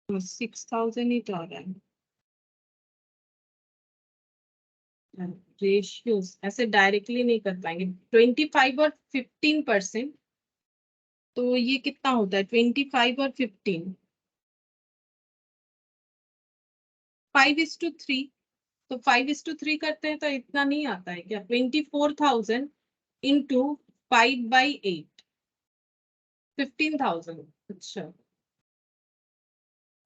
6,000 ही तो आ रहा है। रेशियोज ऐसे डायरेक्टली नहीं कर पाएंगे, 25 और 15%, तो ये कितना होता है 25 और 15, 5:3, तो 5:3 करते हैं तो इतना नहीं आता है क्या, 24,000 इंटू 5/8, 15,000। अच्छा,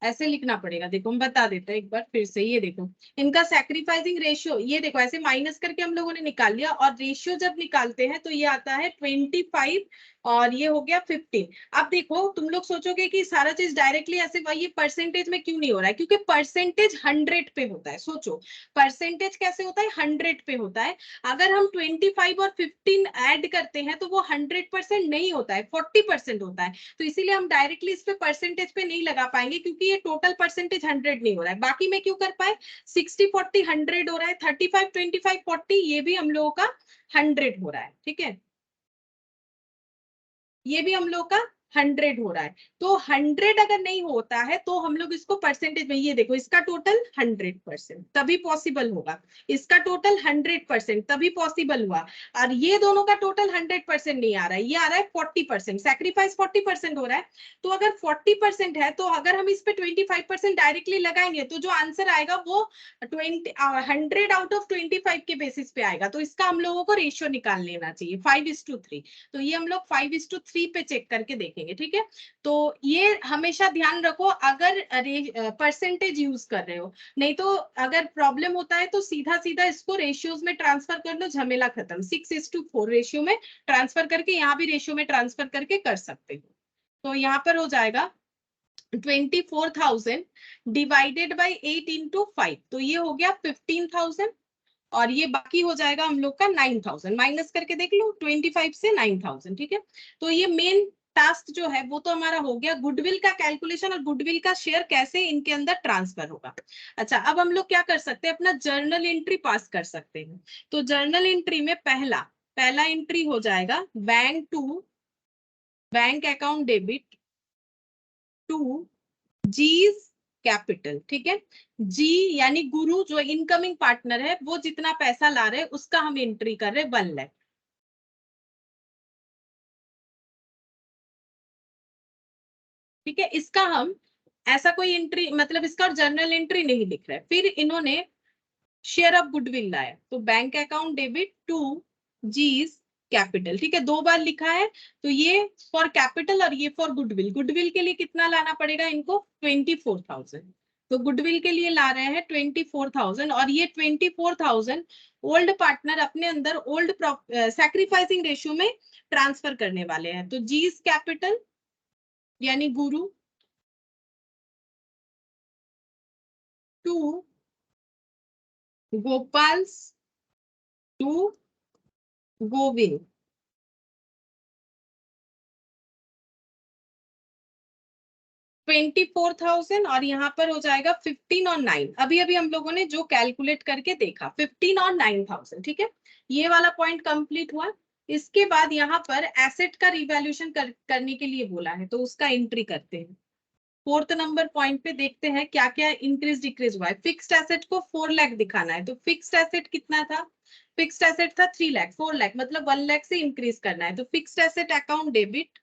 ऐसे लिखना पड़ेगा, देखो हम बता देते हैं एक बार फिर से। ये देखो इनका सैक्रिफाइसिंग रेशियो, ये देखो ऐसे माइनस करके हम लोगों ने निकाल लिया, और रेशियो जब निकालते हैं तो ये आता है 25 और ये हो गया 15। अब देखो तुम लोग सोचोगे कि सारा चीज डायरेक्टली ऐसे ये परसेंटेज में क्यों नहीं हो रहा है, क्योंकि परसेंटेज 100 पे होता है। सोचो परसेंटेज कैसे होता है, 100 पे होता है। अगर हम 25 और 15 ऐड करते हैं तो वो 100% नहीं होता है, 40% होता है। तो इसीलिए हम डायरेक्टली इस पे परसेंटेज पे नहीं लगा पाएंगे, क्योंकि ये टोटल परसेंटेज 100 नहीं हो रहा है। बाकी में क्यों कर पाए, 60 40 100 हो रहा है, 35 25 40 ये भी हम लोगों का 100 हो रहा है। ठीक है, ये भी हम लोग का 100 हो रहा है। तो 100 अगर नहीं होता है तो हम लोग इसको परसेंटेज में, ये देखो इसका टोटल 100% तभी पॉसिबल होगा, इसका टोटल 100% तभी पॉसिबल हुआ, और ये दोनों का टोटल 100% नहीं आ रहा है, ये आ रहा है 40%, सैक्रिफाइस 40% हो रहा है। तो अगर 40% है तो अगर हम इस पे 25% डायरेक्टली लगाएंगे तो जो आंसर आएगा वो 100 आउट ऑफ 25 के बेसिस पे आएगा। तो इसका हम लोगों को रेशियो निकाल लेना चाहिए 5:3। तो ये हम लोग 5:3 पे चेक करके देखेंगे, ठीक है। तो ये हमेशा ध्यान रखो अगर परसेंटेज यूज कर रहे हो, नहीं तो अगर प्रॉब्लम होता है तो सीधा सीधा इसको रेशियोज में ट्रांसफर कर लो, झमेला खत्म। 6:4 रेशियो में ट्रांसफर करके यहाँ भी रेशियो में ट्रांसफर करके कर सकते हो। तो यहाँ पर हो जाएगा 24,000 डिवाइडेड बाई 8 × 5, तो ये हो गया 15,000, और ये बाकी हो जाएगा हम लोग का 9,000, माइनस करके देख लो 25 से 9,000, ठीक है। तो ये मेन टास्क जो है वो तो हमारा हो गया, गुडविल का कैलकुलेशन और गुडविल का शेयर कैसे इनके अंदर ट्रांसफर होगा। अच्छा, अब हम लोग क्या कर सकते हैं, अपना जर्नल एंट्री पास कर सकते हैं। तो जर्नल एंट्री में पहला पहला एंट्री हो जाएगा bank to bank account debit to G's capital, ठीक है। जी यानी गुरु जो इनकमिंग पार्टनर है वो जितना पैसा ला रहे हैं उसका हम एंट्री कर रहे हैं 1 लाख, ठीक है। इसका हम ऐसा कोई एंट्री मतलब इसका जर्नल एंट्री नहीं लिख रहे। फिर इन्होंने शेयर ऑफ गुडविल लाया, तो bank account debit to G's capital, ठीक है, 2 बार लिखा है। तो ये फॉर कैपिटल और ये फॉर गुडविल। गुडविल के लिए कितना लाना पड़ेगा इनको, 24,000। तो गुडविल के लिए ला रहे हैं 24,000, और ये 24,000 ओल्ड पार्टनर अपने अंदर ओल्ड सैक्रिफाइसिंग रेशियो में ट्रांसफर करने वाले हैं। तो जीज कैपिटल यानी गुरु टू गोपाल्स टू गोविंद, 24,000, और यहाँ पर हो जाएगा 15 और 9। अभी अभी हम लोगों ने जो कैलकुलेट करके देखा 15 और 9,000, ठीक है। ये वाला पॉइंट कंप्लीट हुआ। इसके बाद यहाँ पर एसेट का रिवैल्यूएशन करने के लिए बोला है, तो उसका एंट्री करते हैं। 4th नंबर पॉइंट पे देखते हैं क्या क्या इंक्रीज डिक्रीज हुआ है। फिक्स्ड एसेट को 4 लाख दिखाना है, तो फिक्स्ड एसेट कितना था, फिक्स्ड एसेट था 3 लाख, 4 लाख मतलब 1 लाख से इंक्रीज करना है। तो fixed asset account debit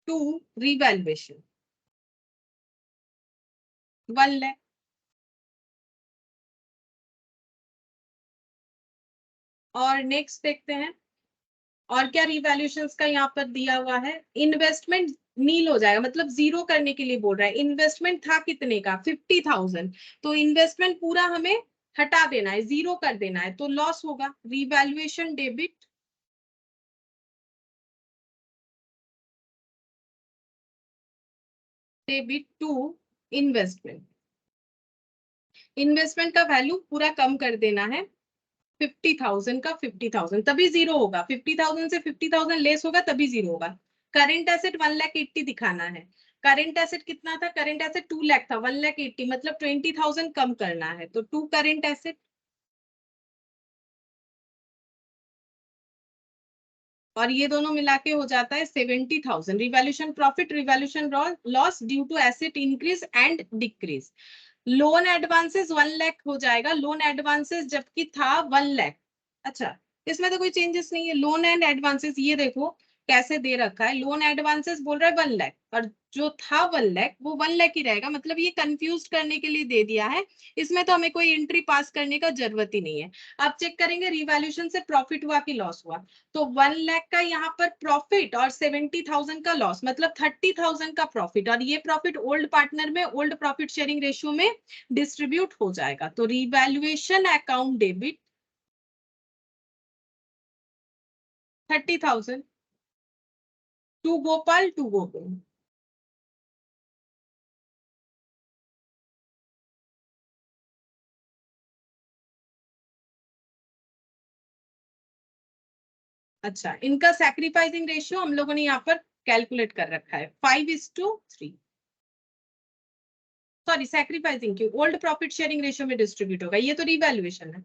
to revaluation 1 lakh. और नेक्स्ट देखते हैं और क्या रिवैल्यूएशंस का यहाँ पर दिया हुआ है। इन्वेस्टमेंट नील हो जाएगा, मतलब जीरो करने के लिए बोल रहा है। इन्वेस्टमेंट था कितने का, 50,000, तो इन्वेस्टमेंट पूरा हमें हटा देना है, जीरो कर देना है, तो लॉस होगा। Revaluation debit to investment, investment का वैल्यू पूरा कम कर देना है, 50,000 का 50,000, तभी जीरो होगा। 50,000 से 50,000 लेस होगा तभी जीरो होगा। करेंट एसेट 1,80,000 दिखाना है। करेंट एसेट कितना था, करेंट एसेट 2 लाख था, 1,80,000 मतलब 20,000 कम करना है, तो टू करेंट एसेट, और ये दोनों मिला के हो जाता है 70,000। Revaluation profit, revaluation loss due to asset increase and decrease. Loan advances 1 lakh हो जाएगा, लोन एडवांसेस जबकि था 1 लाख। अच्छा, इसमें तो कोई चेंजेस नहीं है। लोन एंड एडवांसेस ये देखो कैसे दे रखा है, लोन एडवांसेस बोल रहा है 1 लाख, और जो था 1 लाख वो 1 लाख ही रहेगा, मतलब ये कंफ्यूज करने के लिए दे दिया है। इसमें तो हमें कोई एंट्री पास करने का जरूरत ही नहीं है। अब चेक करेंगे रिवैल्यूएशन से प्रॉफिट हुआ कि लॉस हुआ। तो 1 लाख का यहाँ पर प्रॉफिट और 70,000 का लॉस, मतलब 30,000 का प्रॉफिट, और ये प्रॉफिट ओल्ड पार्टनर में ओल्ड प्रॉफिट शेयरिंग रेशियो में डिस्ट्रीब्यूट हो जाएगा। तो revaluation account debit 30,000 to Gopal to Govind. अच्छा, इनका सैक्रिफाइसिंग रेशियो हम लोगों ने यहाँ पर कैलकुलेट कर रखा है 5:3। सॉरी, सैक्रिफाइसिंग क्यों, ओल्ड प्रॉफिट शेयरिंग रेशियो में डिस्ट्रीब्यूट होगा, ये तो रिवैल्यूएशन है।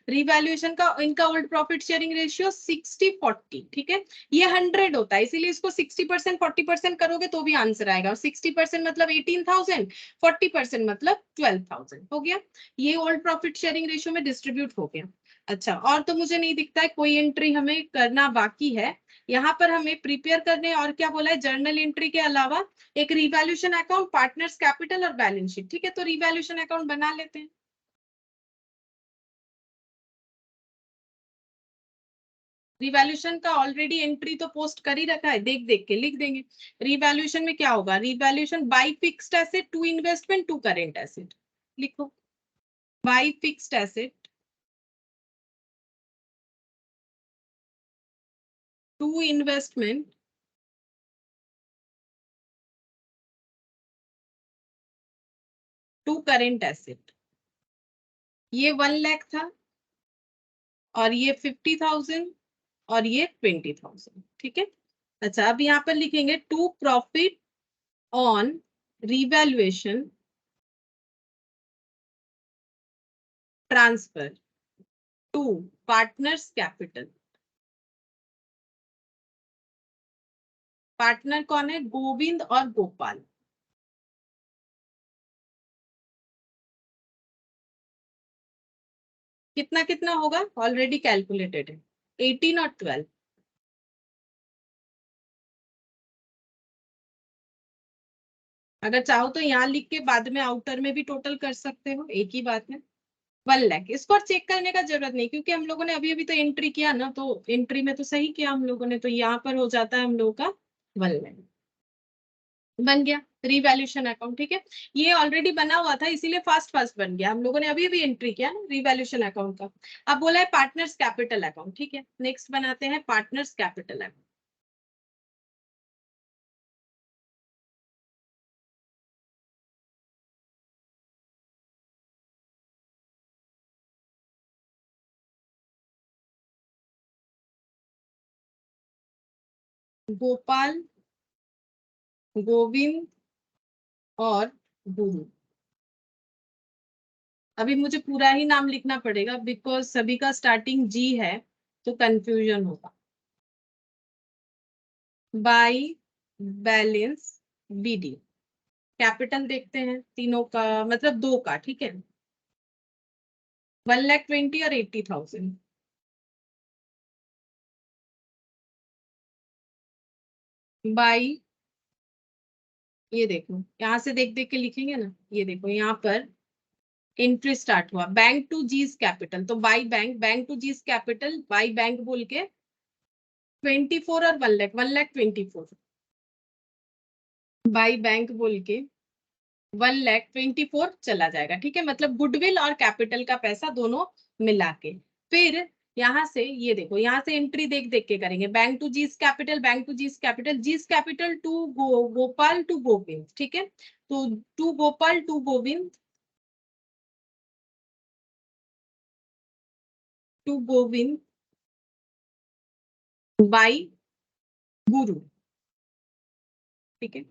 रिवैल्यूएशन का इनका ओल्ड प्रॉफिट शेयरिंग रेशियो 60-40, ठीक है। ये 100 होता है, इसीलिए इसको 60% 40% करोगे तो भी आंसर आएगा। और 60% मतलब 18,000, 40% मतलब 12,000 हो गया। ये ओल्ड प्रॉफिट शेयरिंग रेशियो में डिस्ट्रीब्यूट हो गया। अच्छा, और तो मुझे नहीं दिखता है कोई एंट्री हमें करना बाकी है। यहाँ पर हमें प्रिपेयर करने और क्या बोला है, जर्नल एंट्री के अलावा एक रिवैल्यूएशन अकाउंट, पार्टनर्स कैपिटल और बैलेंस शीट, ठीक है। तो रिवैल्यूएशन अकाउंट बना लेते हैं। रिवैल्यूएशन का ऑलरेडी एंट्री तो पोस्ट कर ही रखा है, देख देख के लिख देंगे। रिवैल्यूएशन में क्या होगा, revaluation by fixed asset to investment to current asset, लिखो। By fixed asset to investment to current asset. ये 1 लाख था, और ये 50,000, और ये 20,000, ठीक है। अच्छा, अब यहाँ पर लिखेंगे to profit on revaluation transfer to partners capital. Partner कौन है, गोविंद और गोपाल। कितना कितना होगा, ऑलरेडी कैलकुलेटेड है, 18 और 12। अगर चाहो तो यहाँ लिख के बाद में आउटर में भी टोटल कर सकते हो, एक ही बात है। 1 लाख, इसको और चेक करने का जरूरत नहीं, क्योंकि हम लोगों ने अभी अभी तो एंट्री किया ना, तो एंट्री में तो सही किया हम लोगों ने, तो यहाँ पर हो जाता है हम लोगों का 1 लाख। बन गया रिवैल्यूएशन अकाउंट, ठीक है। ये ऑलरेडी बना हुआ था, इसीलिए फास्ट फास्ट बन गया, हम लोगों ने अभी अभी एंट्री किया ना रिवैल्यूएशन अकाउंट का। अब बोला है पार्टनर्स कैपिटल अकाउंट, ठीक है। नेक्स्ट बनाते हैं partners capital account. Gopal, Govind और गुरु। अभी मुझे पूरा ही नाम लिखना पड़ेगा, बिकॉज सभी का स्टार्टिंग जी है, तो कंफ्यूजन होगा। By balance BD. कैपिटल देखते हैं तीनों का, मतलब दो का, ठीक है। 1,20,000 और 80,000। बाई, ये देखो यहाँ से देख देख के लिखेंगे ना, ये देखो यहाँ पर एंट्री स्टार्ट हुआ बैंक टू जीज कैपिटल, तो by bank, bank to G's capital, by bank बोल के 24 और 1 लाख, 1,24,000। बाई बैंक बोल के 1,24,000 चला जाएगा, ठीक है। मतलब गुडविल और कैपिटल का पैसा दोनों मिला के। फिर यहाँ से ये देखो, यहाँ से एंट्री देख देख के करेंगे। Bank to G's capital, bank to G's capital, G's capital to Gopal to Govind, ठीक है। तो to Gopal to Govind, to Govind by Guru, ठीक है।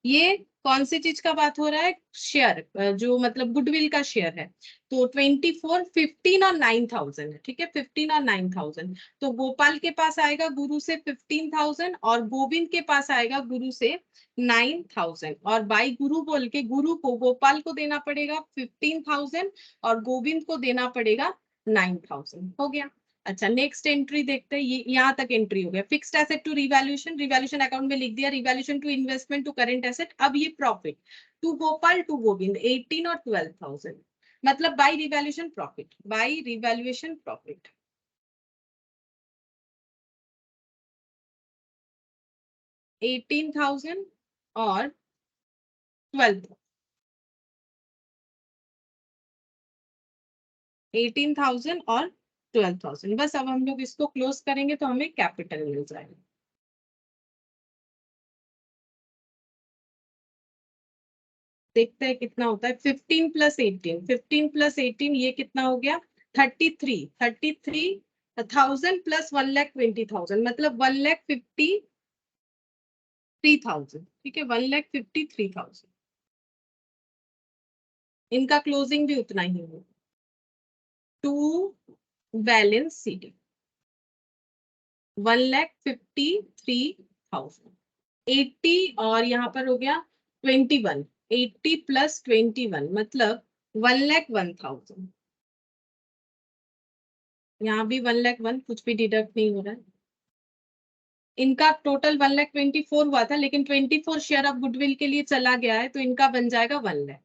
ये कौन सी चीज का बात हो रहा है, शेयर, जो मतलब गुडविल का शेयर है। तो 24, 15 और 9,000 है, ठीक है। 15 और 9,000, तो गोपाल के पास आएगा गुरु से 15,000, और गोविंद के पास आएगा गुरु से 9,000। और बाई गुरु बोल के गुरु को, गोपाल को देना पड़ेगा 15,000, और गोविंद को देना पड़ेगा 9,000, हो गया। अच्छा, नेक्स्ट एंट्री देखते हैं, ये यहाँ तक एंट्री हो गया। Fixed asset to revaluation, revaluation account में लिख दिया, revaluation to investment to current asset. अब ये profit to Gopal to Govind 18 और 12,000, मतलब by revaluation profit, by revaluation profit 18,000 और 12, 18,000 और 12,000। बस अब हम लोग इसको क्लोज करेंगे तो हमें कैपिटल मिल जाएगा। देखते हैं कितना होता है, 15 प्लस 18, 15 प्लस 18 ये कितना हो गया, 33, 33,000 प्लस 1,20,000, मतलब 1,53,000, ठीक है। 1,53,000, इनका क्लोजिंग भी उतना ही है। टू बैलेंस शीट 1,53,000, 80 और यहाँ पर हो गया 21, 80 प्लस 21 मतलब 1,01,000। यहाँ भी 1,01,000 कुछ भी डिडक्ट नहीं हो रहा है। इनका टोटल 1,24,000 हुआ था, लेकिन 24 शेयर ऑफ गुडविल के लिए चला गया है, तो इनका बन जाएगा 1,00,000।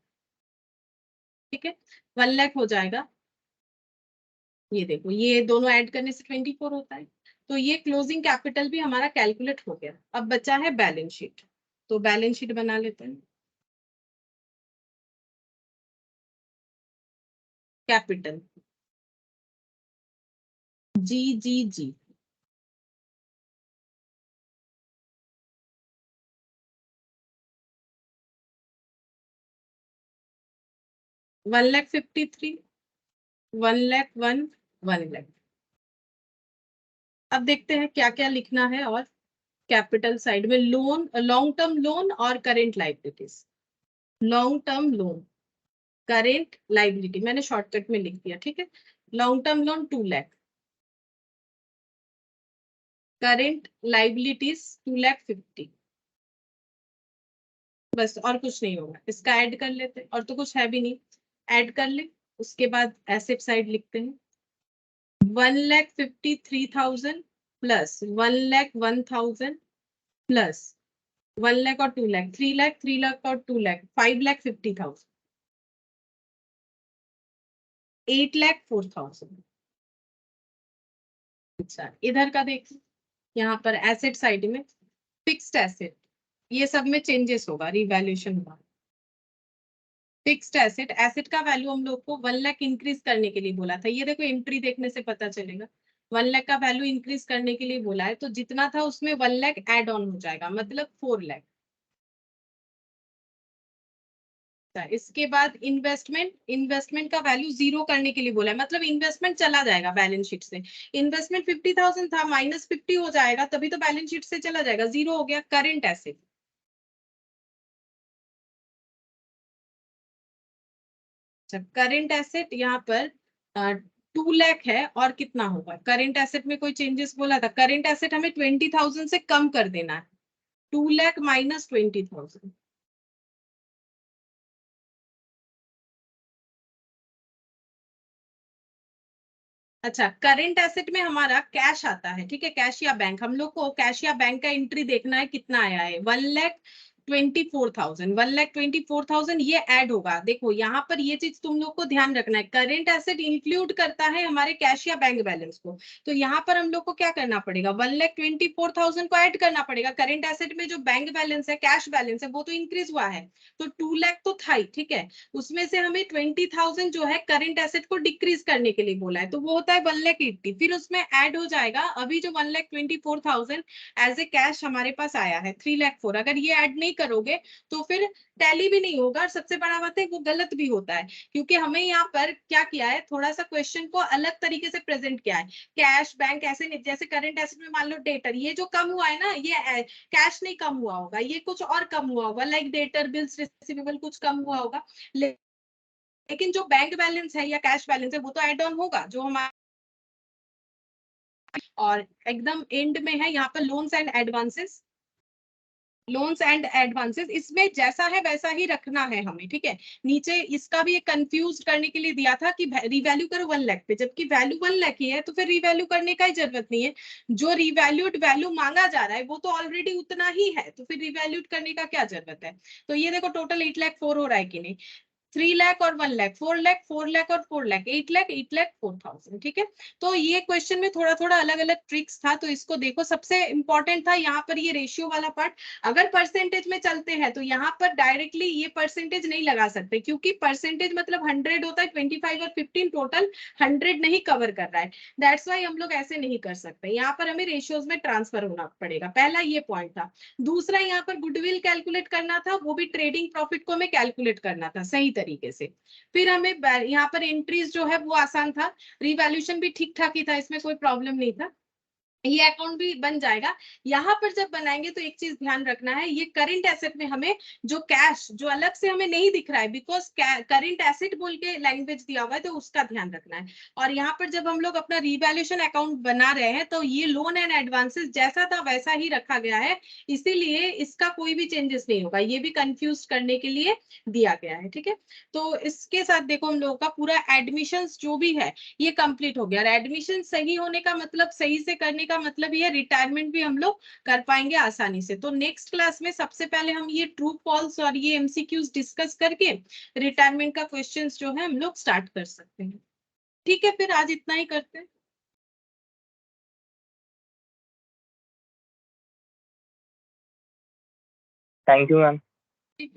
ठीक है, 1,00,000 हो जाएगा। ये देखो, ये दोनों ऐड करने से 24 होता है। तो ये क्लोजिंग कैपिटल भी हमारा कैलकुलेट हो गया। अब बचा है बैलेंस शीट, तो बैलेंस शीट बना लेते हैं। कैपिटल जी जी जी, 1,53,000, 1,01,000, 1,00,000। अब देखते हैं क्या क्या लिखना है। और कैपिटल साइड में लोन, लॉन्ग टर्म लोन और current liabilities. Long term loan, current liability मैंने शॉर्टकट में लिख दिया। ठीक है, long term loan 2,00,000, current liabilities 2,50,000। बस और कुछ नहीं होगा, इसका ऐड कर लेते हैं, और तो कुछ है भी नहीं। ऐड कर ले, उसके बाद एसेट साइड लिखते हैं। 1,53,000 प्लस 1,01,000 प्लस 1,00,000 और 2,00,000, 3,00,000, 3,00,000 और 2,00,000, 5,50,000, 8,04,000। अच्छा, इधर का देखिए, यहाँ पर एसेट साइड में फिक्स्ड एसेट, ये सब में चेंजेस होगा, रिवैल्यूएशन होगा। फिक्स्ड एसेट, एसेट का वैल्यू हम लोग को 1,00,000 इंक्रीज करने के लिए बोला था। ये देखो एंट्री देखने से पता चलेगा, 1,00,000 का वैल्यू इंक्रीज करने के लिए बोला है, तो जितना था उसमें 1,00,000 एड ऑन हो जाएगा, मतलब 4,00,000। इसके बाद इन्वेस्टमेंट, इन्वेस्टमेंट का वैल्यू जीरो करने के लिए बोला है, मतलब इन्वेस्टमेंट चला जाएगा बैलेंस शीट से। इन्वेस्टमेंट 50,000 था, -50 हो जाएगा, तभी तो बैलेंस शीट से चला जाएगा, जीरो हो गया। करंट एसेट, करंट एसेट यहाँ पर 2,00,000 है, और कितना होगा करंट एसेट में, कोई चेंजेस बोला था? करंट एसेट हमें 20,000 से कम कर देना है, 2,00,000 माइनस 20,000। अच्छा, करंट एसेट में हमारा कैश आता है, ठीक है, कैश या बैंक। हम लोग को कैश या बैंक का एंट्री देखना है, कितना आया है, 1,24,000, 1,24,000 ये ऐड होगा। देखो यहाँ पर ये चीज तुम लोग को ध्यान रखना है, करंट एसेट इंक्लूड करता है हमारे कैश या बैंक बैलेंस को। तो यहाँ पर हम लोग को क्या करना पड़ेगा, 1,24,000 को ऐड करना पड़ेगा। करंट एसेट में जो बैंक बैलेंस है, कैश बैलेंस है, वो तो इंक्रीज हुआ है, तो 2,00,000 तो था ही, ठीक है। उसमें से हमें 20,000 जो है करंट एसेट को डिक्रीज करने के लिए बोला है, तो वो होता है 1,80,000। फिर उसमें ऐड हो जाएगा अभी जो 1,24,000 एज ए कैश हमारे पास आया है, 3,04,000। अगर ये ऐड नहीं करोगे तो फिर टैली भी नहीं होगा, और सबसे बड़ा बात है वो गलत भी होता है, क्योंकि हमें यहाँ पर क्या किया है, थोड़ा सा क्वेश्चन को अलग तरीके से प्रेजेंट किया है। कैश बैंक ऐसे नहीं, जैसे करंट एसेट में मान लो डेटर, ये जो कम हुआ है ना, ये कैश नहीं कम हुआ होगा, ये कुछ और कम हुआ होगा, लाइक डेटर, बिल्स रिसीवेबल कुछ कम हुआ होगा। लेकिन जो बैंक बैलेंस है या कैश बैलेंस है, वो तो एड ऑन होगा जो हमारा। और एकदम एंड में है यहाँ पर loans and advances, loans and advances, इसमें जैसा है वैसा ही रखना है हमें, ठीक है। नीचे इसका भी एक कंफ्यूज करने के लिए दिया था कि रिवैल्यू करो 1,00,000 पे, जबकि वैल्यू 1,00,000 ही है, तो फिर रिवैल्यू करने का ही जरूरत नहीं है। जो रिवैल्यूड वैल्यू मांगा जा रहा है वो तो ऑलरेडी उतना ही है, तो फिर रिवैल्यूड करने का क्या जरूरत है। तो ये देखो टोटल 8,04,000 हो रहा है कि नहीं, 3,00,000 और 1,00,000, 4,00,000, 4,00,000 और 4,00,000, 8,00,000, 8,00,000, 4,000, ठीक है। तो ये क्वेश्चन में थोड़ा थोड़ा अलग अलग ट्रिक्स था, तो इसको देखो। सबसे इंपॉर्टेंट था यहाँ पर ये रेशियो वाला पार्ट। अगर परसेंटेज में चलते हैं तो यहाँ पर डायरेक्टली ये परसेंटेज नहीं लगा सकते, क्योंकि परसेंटेज मतलब 100 होता है, 25 और 15 टोटल 100 नहीं कवर कर रहा है। दैट्स वाई हम लोग ऐसे नहीं कर सकते, यहाँ पर हमें रेशियोज में ट्रांसफर होना पड़ेगा। पहला ये पॉइंट था। दूसरा, यहाँ पर गुडविल कैलकुलेट करना था, वो भी ट्रेडिंग प्रॉफिट को हमें कैलकुलेट करना था सही तरीके से। फिर हमें यहाँ पर एंट्रीज जो है वो आसान था, रिवैल्यूएशन भी ठीक ठाक ही था, इसमें कोई प्रॉब्लम नहीं था। ये अकाउंट भी बन जाएगा। यहाँ पर जब बनाएंगे तो एक चीज ध्यान रखना है, ये करंट एसेट में हमें जो कैश जो अलग से हमें नहीं दिख रहा है, बिकॉज करंट एसेट बोल के लैंग्वेज दिया हुआ है, तो उसका ध्यान रखना है। और यहाँ पर जब हम लोग अपना रिवैल्यूएशन अकाउंट बना रहे हैं तो ये लोन एंड एडवांसेस जैसा था वैसा ही रखा गया है, इसीलिए इसका कोई भी चेंजेस नहीं होगा, ये भी कंफ्यूज करने के लिए दिया गया है। ठीक है, तो इसके साथ देखो हम लोगों का पूरा एडमिशन जो भी है ये कंप्लीट हो गया। और एडमिशन सही होने का मतलब, सही से करने का मतलब ये रिटायरमेंट भी हम लोग कर पाएंगे आसानी से। तो नेक्स्ट क्लास में सबसे पहले हम ये ट्रू फॉल्स और ये एमसीक्यूज डिस्कस करके रिटायरमेंट का क्वेश्चंस जो है हम लोग स्टार्ट कर सकते हैं। ठीक है, फिर आज इतना ही करते हैं। Thank you ma'am.